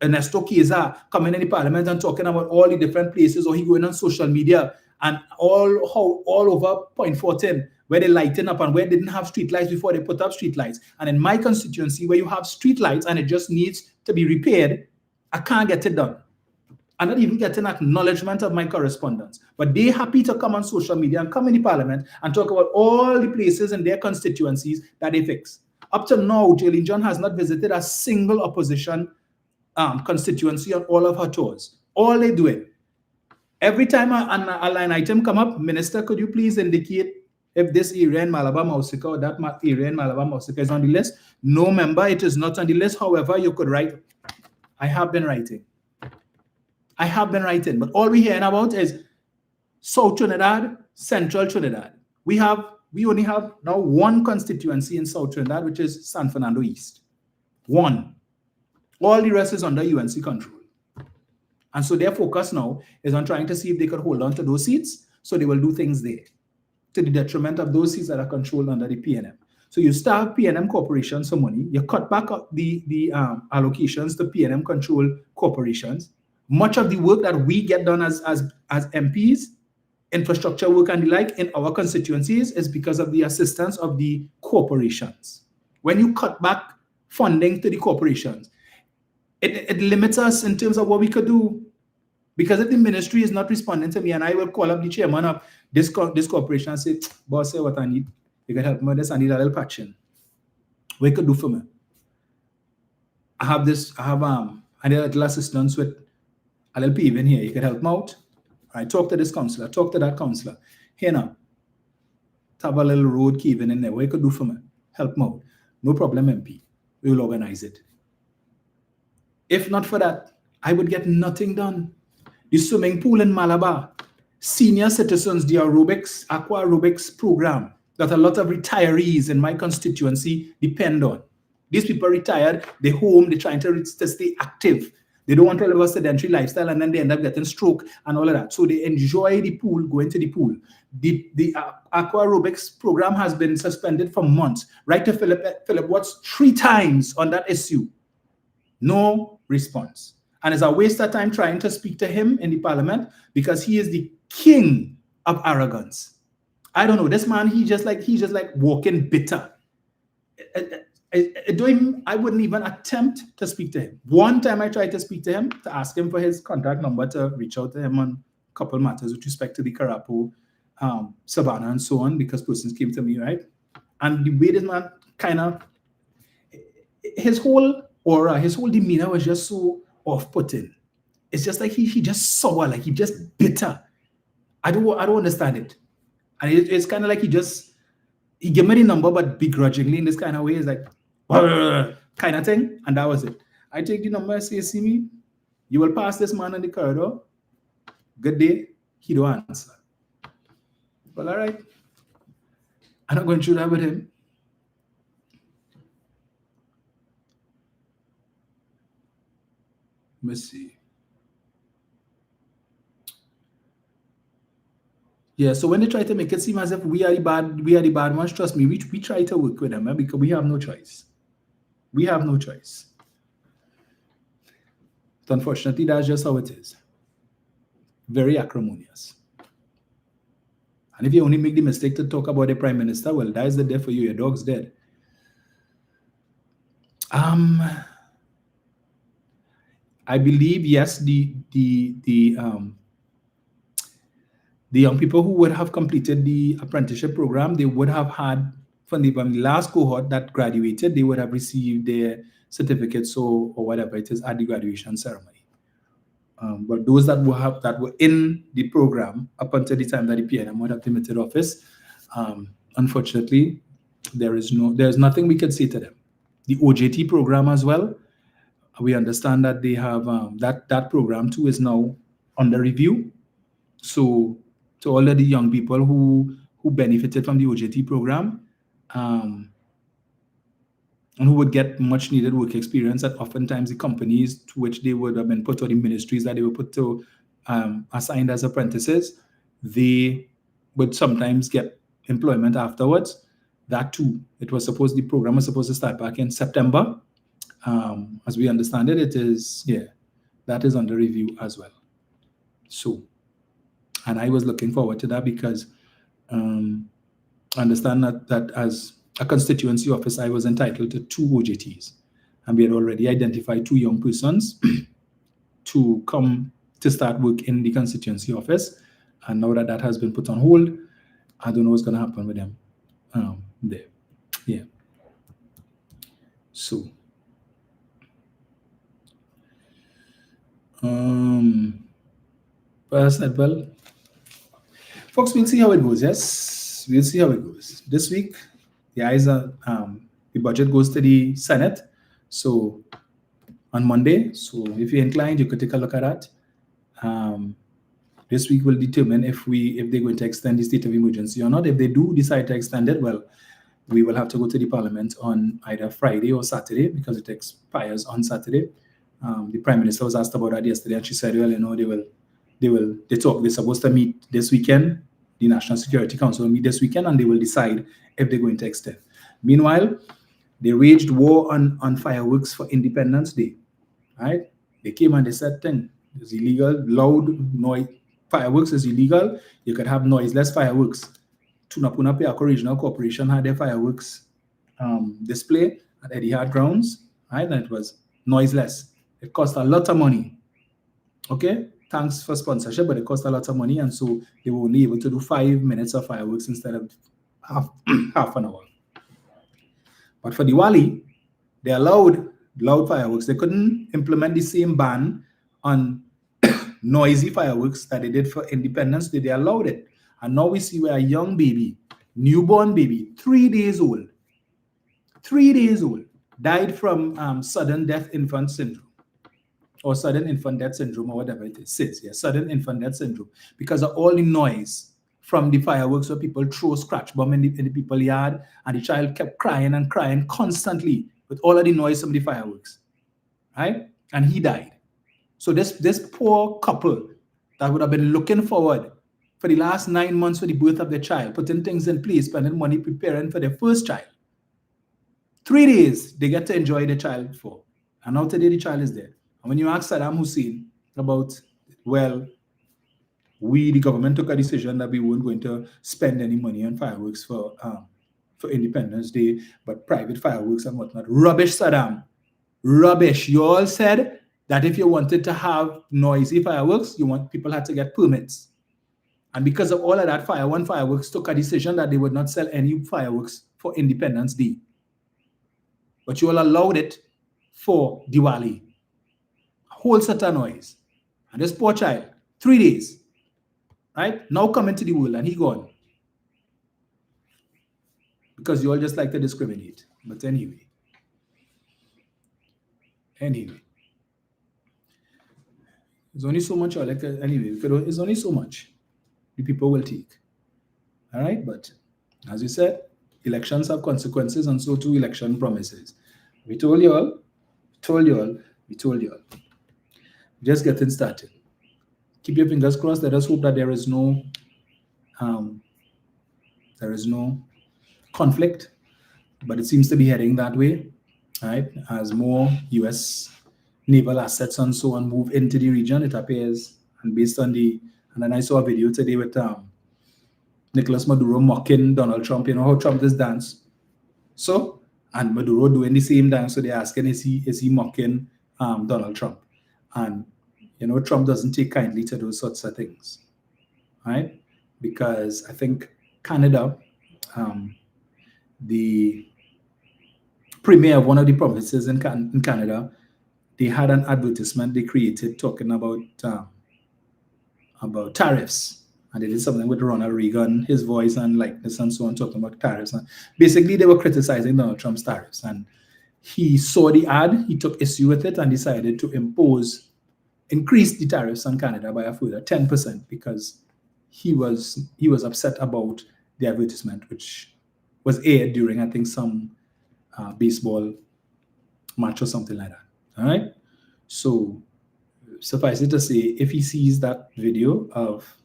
Ernesto Keza coming in the parliament and talking about all the different places, or he going on social media and all over Point 14, where they lighten up and where they didn't have street lights before they put up street lights. And in my constituency, where you have street lights and it just needs to be repaired, I can't get it done. I'm not even getting acknowledgement of my correspondence. But they're happy to come on social media and come in the parliament and talk about all the places in their constituencies that they fix. Up to now, Julian John has not visited a single opposition constituency on all of her tours. All they do it. Every time a line item come up, Minister, could you please indicate if this area in Malabar Mausika or that area in Malabar Mausika is on the list? No, member, it is not on the list. However, you could write. I have been writing. But all we're hearing about is South Trinidad, Central Trinidad. We only have now one constituency in South Trinidad, which is San Fernando East. One. All the rest is under UNC control. And so their focus now is on trying to see if they could hold on to those seats, so they will do things there to the detriment of those seats that are controlled under the PNM. So you starve PNM corporations some money, you cut back the allocations to PNM controlled corporations. Much of the work that we get done as MPs, infrastructure work and the like in our constituencies, is because of the assistance of the corporations. When you cut back funding to the corporations, it limits us in terms of what we could do. Because if the ministry is not responding to me, and I will call up the chairman of this corporation and say, boss, say what I need. You can help me with this. I need a little patching. What you could do for me? I have a little assistance with a little paving here. You can help me out. I talk to this councillor, talk to that councillor. Here now, have a little road caving in there. What you could do for me? Help me out. No problem, MP. We will organize it. If not for that, I would get nothing done. the swimming pool in Malabar, senior citizens, the aqua aerobics program that a lot of retirees in my constituency depend on. These people retired, they're home, they're trying to stay active. They don't want to live a sedentary lifestyle, and then they end up getting stroke and all of that. So they enjoy the pool, going to the pool. The aqua aerobics program has been suspended for months. Write to Philip Watts 3 times on that issue. No response. And it's a waste of time trying to speak to him in the parliament because he is the king of arrogance. I don't know. This man, he's just like walking bitter. I wouldn't even attempt to speak to him. One time I tried to speak to him to ask him for his contact number to reach out to him on a couple of matters with respect to the Karapo, Savannah, and so on, because persons came to me, right? And the way this man his whole aura, his whole demeanor was just so off-putting. It's just like he just sour, like he just bitter. I don't understand it. And it's kind of like he gave me the number, but begrudgingly in this kind of way. It's like, kind of thing. And that was it. I take the number, I say, see me, you will pass this man in the corridor. Good day. He don't answer. Well, all right. I'm not going through that with him. Let me see. Yeah, so when they try to make it seem as if we are the bad ones, trust me, we try to work with them, because we have no choice. We have no choice. But unfortunately, that's just how it is. Very acrimonious. And if you only make the mistake to talk about the prime minister, well, that is the death for you. Your dog's dead. I believe, yes, the young people who would have completed the apprenticeship program, they would have had, from the last cohort that graduated, they would have received their certificates or whatever it is at the graduation ceremony. But those that were in the program up until the time that the PNM would have limited office, unfortunately, there's nothing we can say to them. The OJT program as well, we understand that they have that program too is now under review. So to all of the young people who benefited from the OJT program, and who would get much needed work experience at oftentimes the companies to which they would have been put, or the ministries that they were put to, assigned as apprentices, they would sometimes get employment afterwards. That too, the program was supposed to start back in September. As we understand it, that is under review as well. So, and I was looking forward to that because I understand that as a constituency office, I was entitled to 2 OJTs. And we had already identified 2 young persons to come to start work in the constituency office. And now that has been put on hold, I don't know what's going to happen with them there. Yeah. So, but I said, well, folks, we'll see how it goes. Yes, we'll see how it goes. This week, the budget goes to the Senate. So on Monday, so if you're inclined, you could take a look at that. This week will determine if they're going to extend the state of emergency or not. If they do decide to extend it, well, we will have to go to the Parliament on either Friday or Saturday because it expires on Saturday. The Prime Minister was asked about that yesterday, and she said, well, they're supposed to meet this weekend. The National Security Council will meet this weekend, and they will decide if they're going to extend. Meanwhile, they waged war on fireworks for Independence Day, right? They came and they said, it's illegal, loud noise. Fireworks is illegal. You could have noiseless fireworks. Tunapuna Peako Regional Corporation had their fireworks display at Etihad grounds, right? And it was noiseless. It cost a lot of money. Okay? Thanks for sponsorship, but it cost a lot of money, and so they were only able to do 5 minutes of fireworks instead of half an hour. But for Diwali, they allowed loud fireworks. They couldn't implement the same ban on noisy fireworks that they did for Independence Day. They allowed it. And now we see where a young baby, newborn baby, 3 days old, died from sudden death infant syndrome. or sudden infant death syndrome, or whatever it is, SIDS, yeah, sudden infant death syndrome, because of all the noise from the fireworks where people throw scratch bomb in the people's yard, and the child kept crying and crying constantly with all of the noise from the fireworks, right? And he died. So this poor couple that would have been looking forward for the last 9 months for the birth of their child, putting things in place, spending money preparing for their first child. 3 days they get to enjoy the child for. And now today the child is dead. And when you ask Saddam Hussein about, well, we, the government, took a decision that we weren't going to spend any money on fireworks for Independence Day, but private fireworks and whatnot. Rubbish, Saddam. Rubbish. You all said that if you wanted to have noisy fireworks, people had to get permits. And because of all of that, One Fireworks took a decision that they would not sell any fireworks for Independence Day. But you all allowed it for Diwali. A whole set of noise. And this poor child, 3 days, right? Now come into the world and he gone. Because you all just like to discriminate. But anyway. There's only so much, there's only so much the people will take. All right, but as you said, elections have consequences, and so too election promises. We told you all. Just getting started. Keep your fingers crossed. Let us hope that there is no conflict, but it seems to be heading that way. Right, as more U.S. naval assets and so on move into the region, it appears, and based on and then I saw a video today with Nicolas Maduro mocking Donald Trump. You know how Trump does dance, so and Maduro doing the same dance. So they're asking, is he mocking Donald Trump? And you know, Trump doesn't take kindly to those sorts of things, right? Because I think Canada, the premier of one of the provinces in Canada, they had an advertisement they created talking about tariffs, and they did something with Ronald Reagan, his voice and likeness and so on, talking about tariffs. And basically, they were criticizing Donald Trump's tariffs, and he saw the ad, he took issue with it, and decided to increase the tariffs on Canada by a further 10% because he was upset about the advertisement, which was aired during, I think, some baseball match or something like that. All right. So suffice it to say, if he sees that video of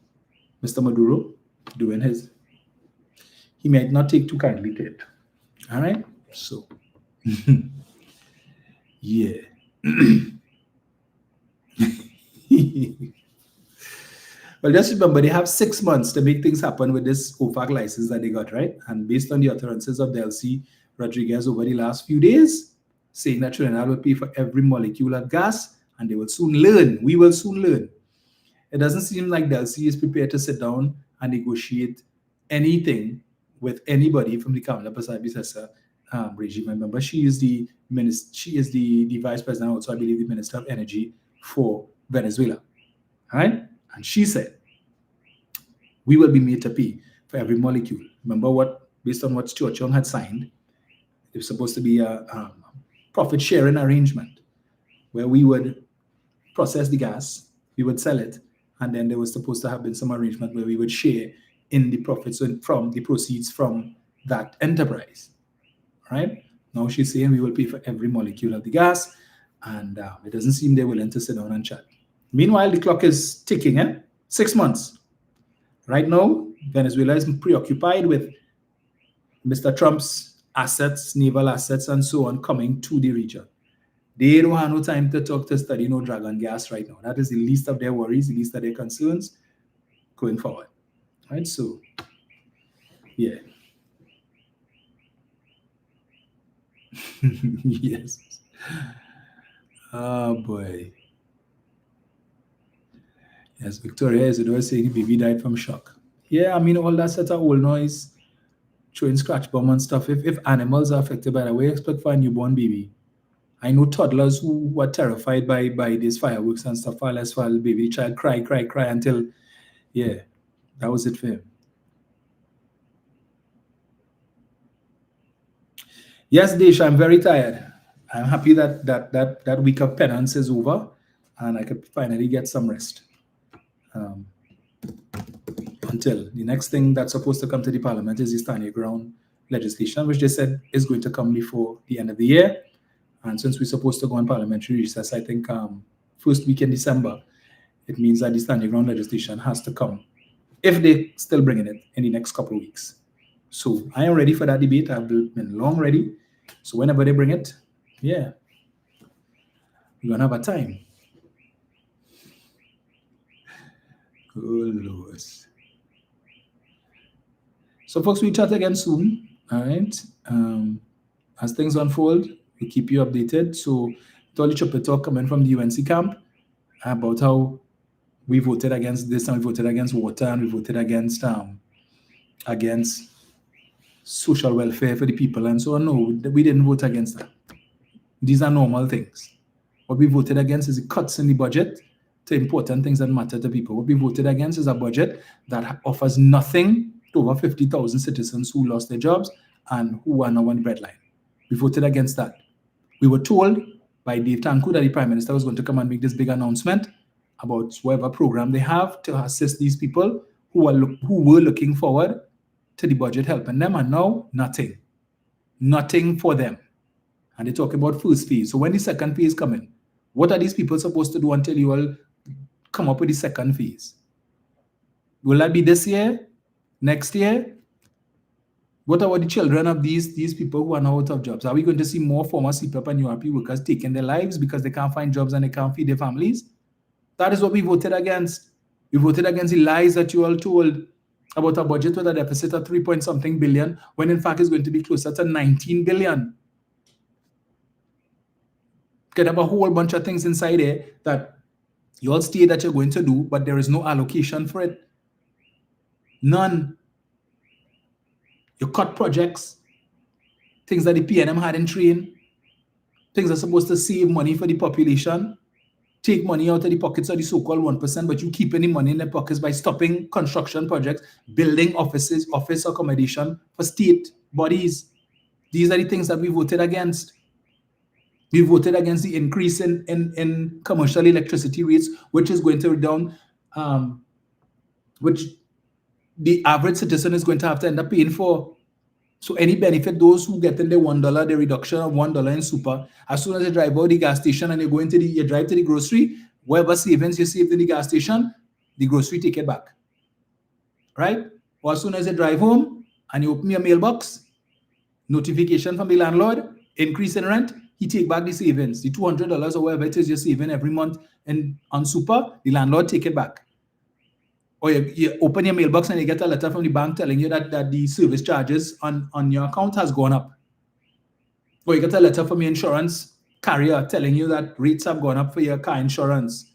Mr. Maduro doing he might not take too kindly to it. All right. So yeah. Well, just remember, they have 6 months to make things happen with this OFAC license that they got, right? And based on the utterances of Delcy Rodriguez over the last few days, saying that Trinidad will pay for every molecule of gas, and they will soon learn. We will soon learn. It doesn't seem like Delcy is prepared to sit down and negotiate anything with anybody from the Kamala Persaud-Bissessar regime. Remember, she is the vice president, also I believe the Minister of Energy for Venezuela. All right? And she said, we will be made to pay for every molecule. Remember based on what Stuart Young had signed, it was supposed to be a profit sharing arrangement where we would process the gas, we would sell it, and then there was supposed to have been some arrangement where we would share in the profits from the proceeds from that enterprise. All right? Now she's saying we will pay for every molecule of the gas, and it doesn't seem they're willing to sit down and chat. Meanwhile, the clock is ticking, 6 months. Right now, Venezuela is preoccupied with Mr. Trump's assets, naval assets, and so on coming to the region. They don't have no time to talk, to study no dragon gas right now. That is the least of their worries, the least of their concerns going forward. Right? So, yeah. Yes. Oh, boy. Yes, Victoria is saying the baby died from shock. Yeah, I mean, all that set of old noise, throwing scratch bomb and stuff. If animals are affected by that, we expect for a newborn baby. I know toddlers who were terrified by these fireworks and stuff. While the baby child cry until, yeah, that was it for him. Yes, Desha, I'm very tired. I'm happy that week of penance is over. and I could finally get some rest. Until the next thing that's supposed to come to the parliament is the stand your ground legislation, which they said is going to come before the end of the year. And since we're supposed to go on parliamentary recess, I think first week in December, it means that the stand your ground legislation has to come, if they're still bringing it, in the next couple of weeks. So I am ready for that debate. I've been long ready. So whenever they bring it, yeah, we're gonna have a time. Oh, Lord. So folks, we chat again soon. All right. As things unfold, we keep you updated. So Tolly Chopper talk coming from the UNC camp about how we voted against this and we voted against water and we voted against social welfare for the people and so on. No, we didn't vote against that. These are normal things. What we voted against is the cuts in the budget to important things that matter to people. What we voted against is a budget that offers nothing to over 50,000 citizens who lost their jobs and who are now on the breadline. We voted against that. We were told by Dave Tanku that the Prime Minister was going to come and make this big announcement about whatever program they have to assist these people who were looking forward to the budget helping them, and now nothing. Nothing for them. And they talk about first phase. So when the second phase come in, what are these people supposed to do until you all come up with the second phase? Will that be this year? Next year? What about the children of these people who are now out of jobs? Are we going to see more former CPAP and URP workers taking their lives because they can't find jobs and they can't feed their families? That is what we voted against. We voted against the lies that you all told about a budget with a deficit of 3-point-something billion, when in fact it's going to be closer to 19 billion. Could have a whole bunch of things inside there that you all state that you're going to do, but there is no allocation for it. None. You cut projects, things that the PNM hadn't trained, things that are supposed to save money for the population, take money out of the pockets of the so-called 1%, but you keep any money in their pockets by stopping construction projects, building office accommodation for state bodies. These are the things that we voted against. We voted against the increase in commercial electricity rates, which is going to down, which the average citizen is going to have to end up paying for. So any benefit, those who get in the $1, the reduction of $1 in super, as soon as you drive out the gas station and you drive to the grocery, whatever savings you saved in the gas station, the grocery take it back. Right? Or as soon as you drive home and you open your mailbox, notification from the landlord, increase in rent, he take back the savings, the $200 or whatever it is you're saving every month on super, the landlord take it back. Or you open your mailbox and you get a letter from the bank telling you that the service charges on your account has gone up. Or you get a letter from your insurance carrier telling you that rates have gone up for your car insurance.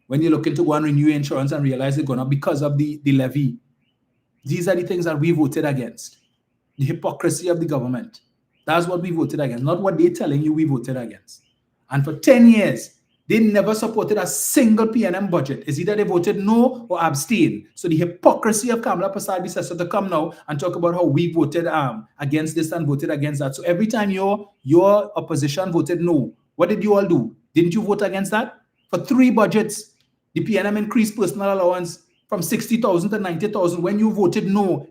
When you're looking to go and renew your insurance and realize it's gone up because of the levy. These are the things that we voted against. The hypocrisy of the government. That's what we voted against, not what they're telling you we voted against. And for 10 years, they never supported a single PNM budget. It's either they voted no or abstain. So the hypocrisy of Kamala Prasad-Bissessar to come now and talk about how we voted against this and voted against that. So every time your opposition voted no, what did you all do? Didn't you vote against that? For 3 budgets, the PNM increased personal allowance from 60,000 to 90,000. When you voted no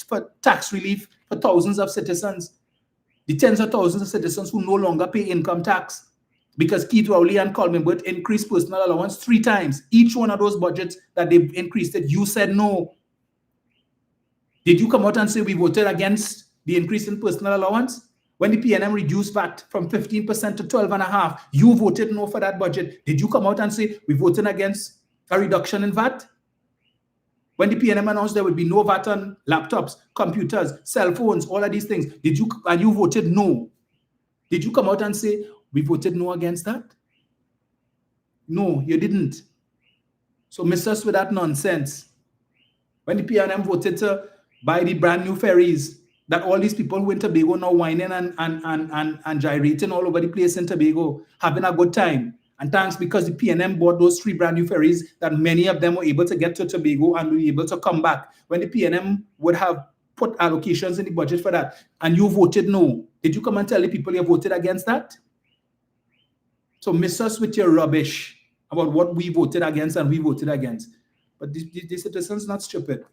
for tax relief for thousands of citizens. The tens of thousands of citizens who no longer pay income tax. Because Keith Rowley and Colman Burt increased personal allowance 3 times. Each one of those budgets that they increased it, you said no. Did you come out and say we voted against the increase in personal allowance? When the PNM reduced VAT from 15% to 12.5%, you voted no for that budget. Did you come out and say we voted against a reduction in VAT? When the PNM announced there would be no VAT on laptops, computers, cell phones, all of these things, and you voted no? Did you come out and say we voted no against that? No, you didn't. So miss us with that nonsense. When the PNM voted to buy the brand new ferries, that all these people who in Tobago now whining and gyrating all over the place in Tobago, having a good time. And thanks because the PNM bought those 3 brand new ferries that many of them were able to get to Tobago and were able to come back. When the PNM would have put allocations in the budget for that, and you voted no, did you come and tell the people you voted against that? So miss us with your rubbish about what we voted against and we voted against. But the citizens not stupid.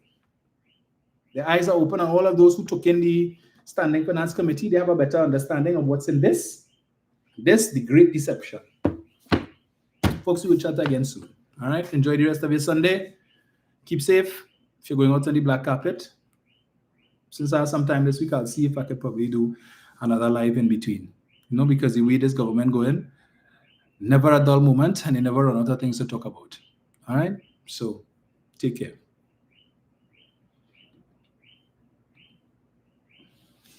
Their eyes are open, and all of those who took in the Standing Finance Committee, they have a better understanding of what's in this. This, the great deception. Folks, we will chat again soon. All right, enjoy the rest of your Sunday. Keep safe. If you're going out on the black carpet, since I have some time this week, I'll see if I could probably do another live in between. You know, because the way this government going, never a dull moment, and they never run out of things to talk about. All right, so take care.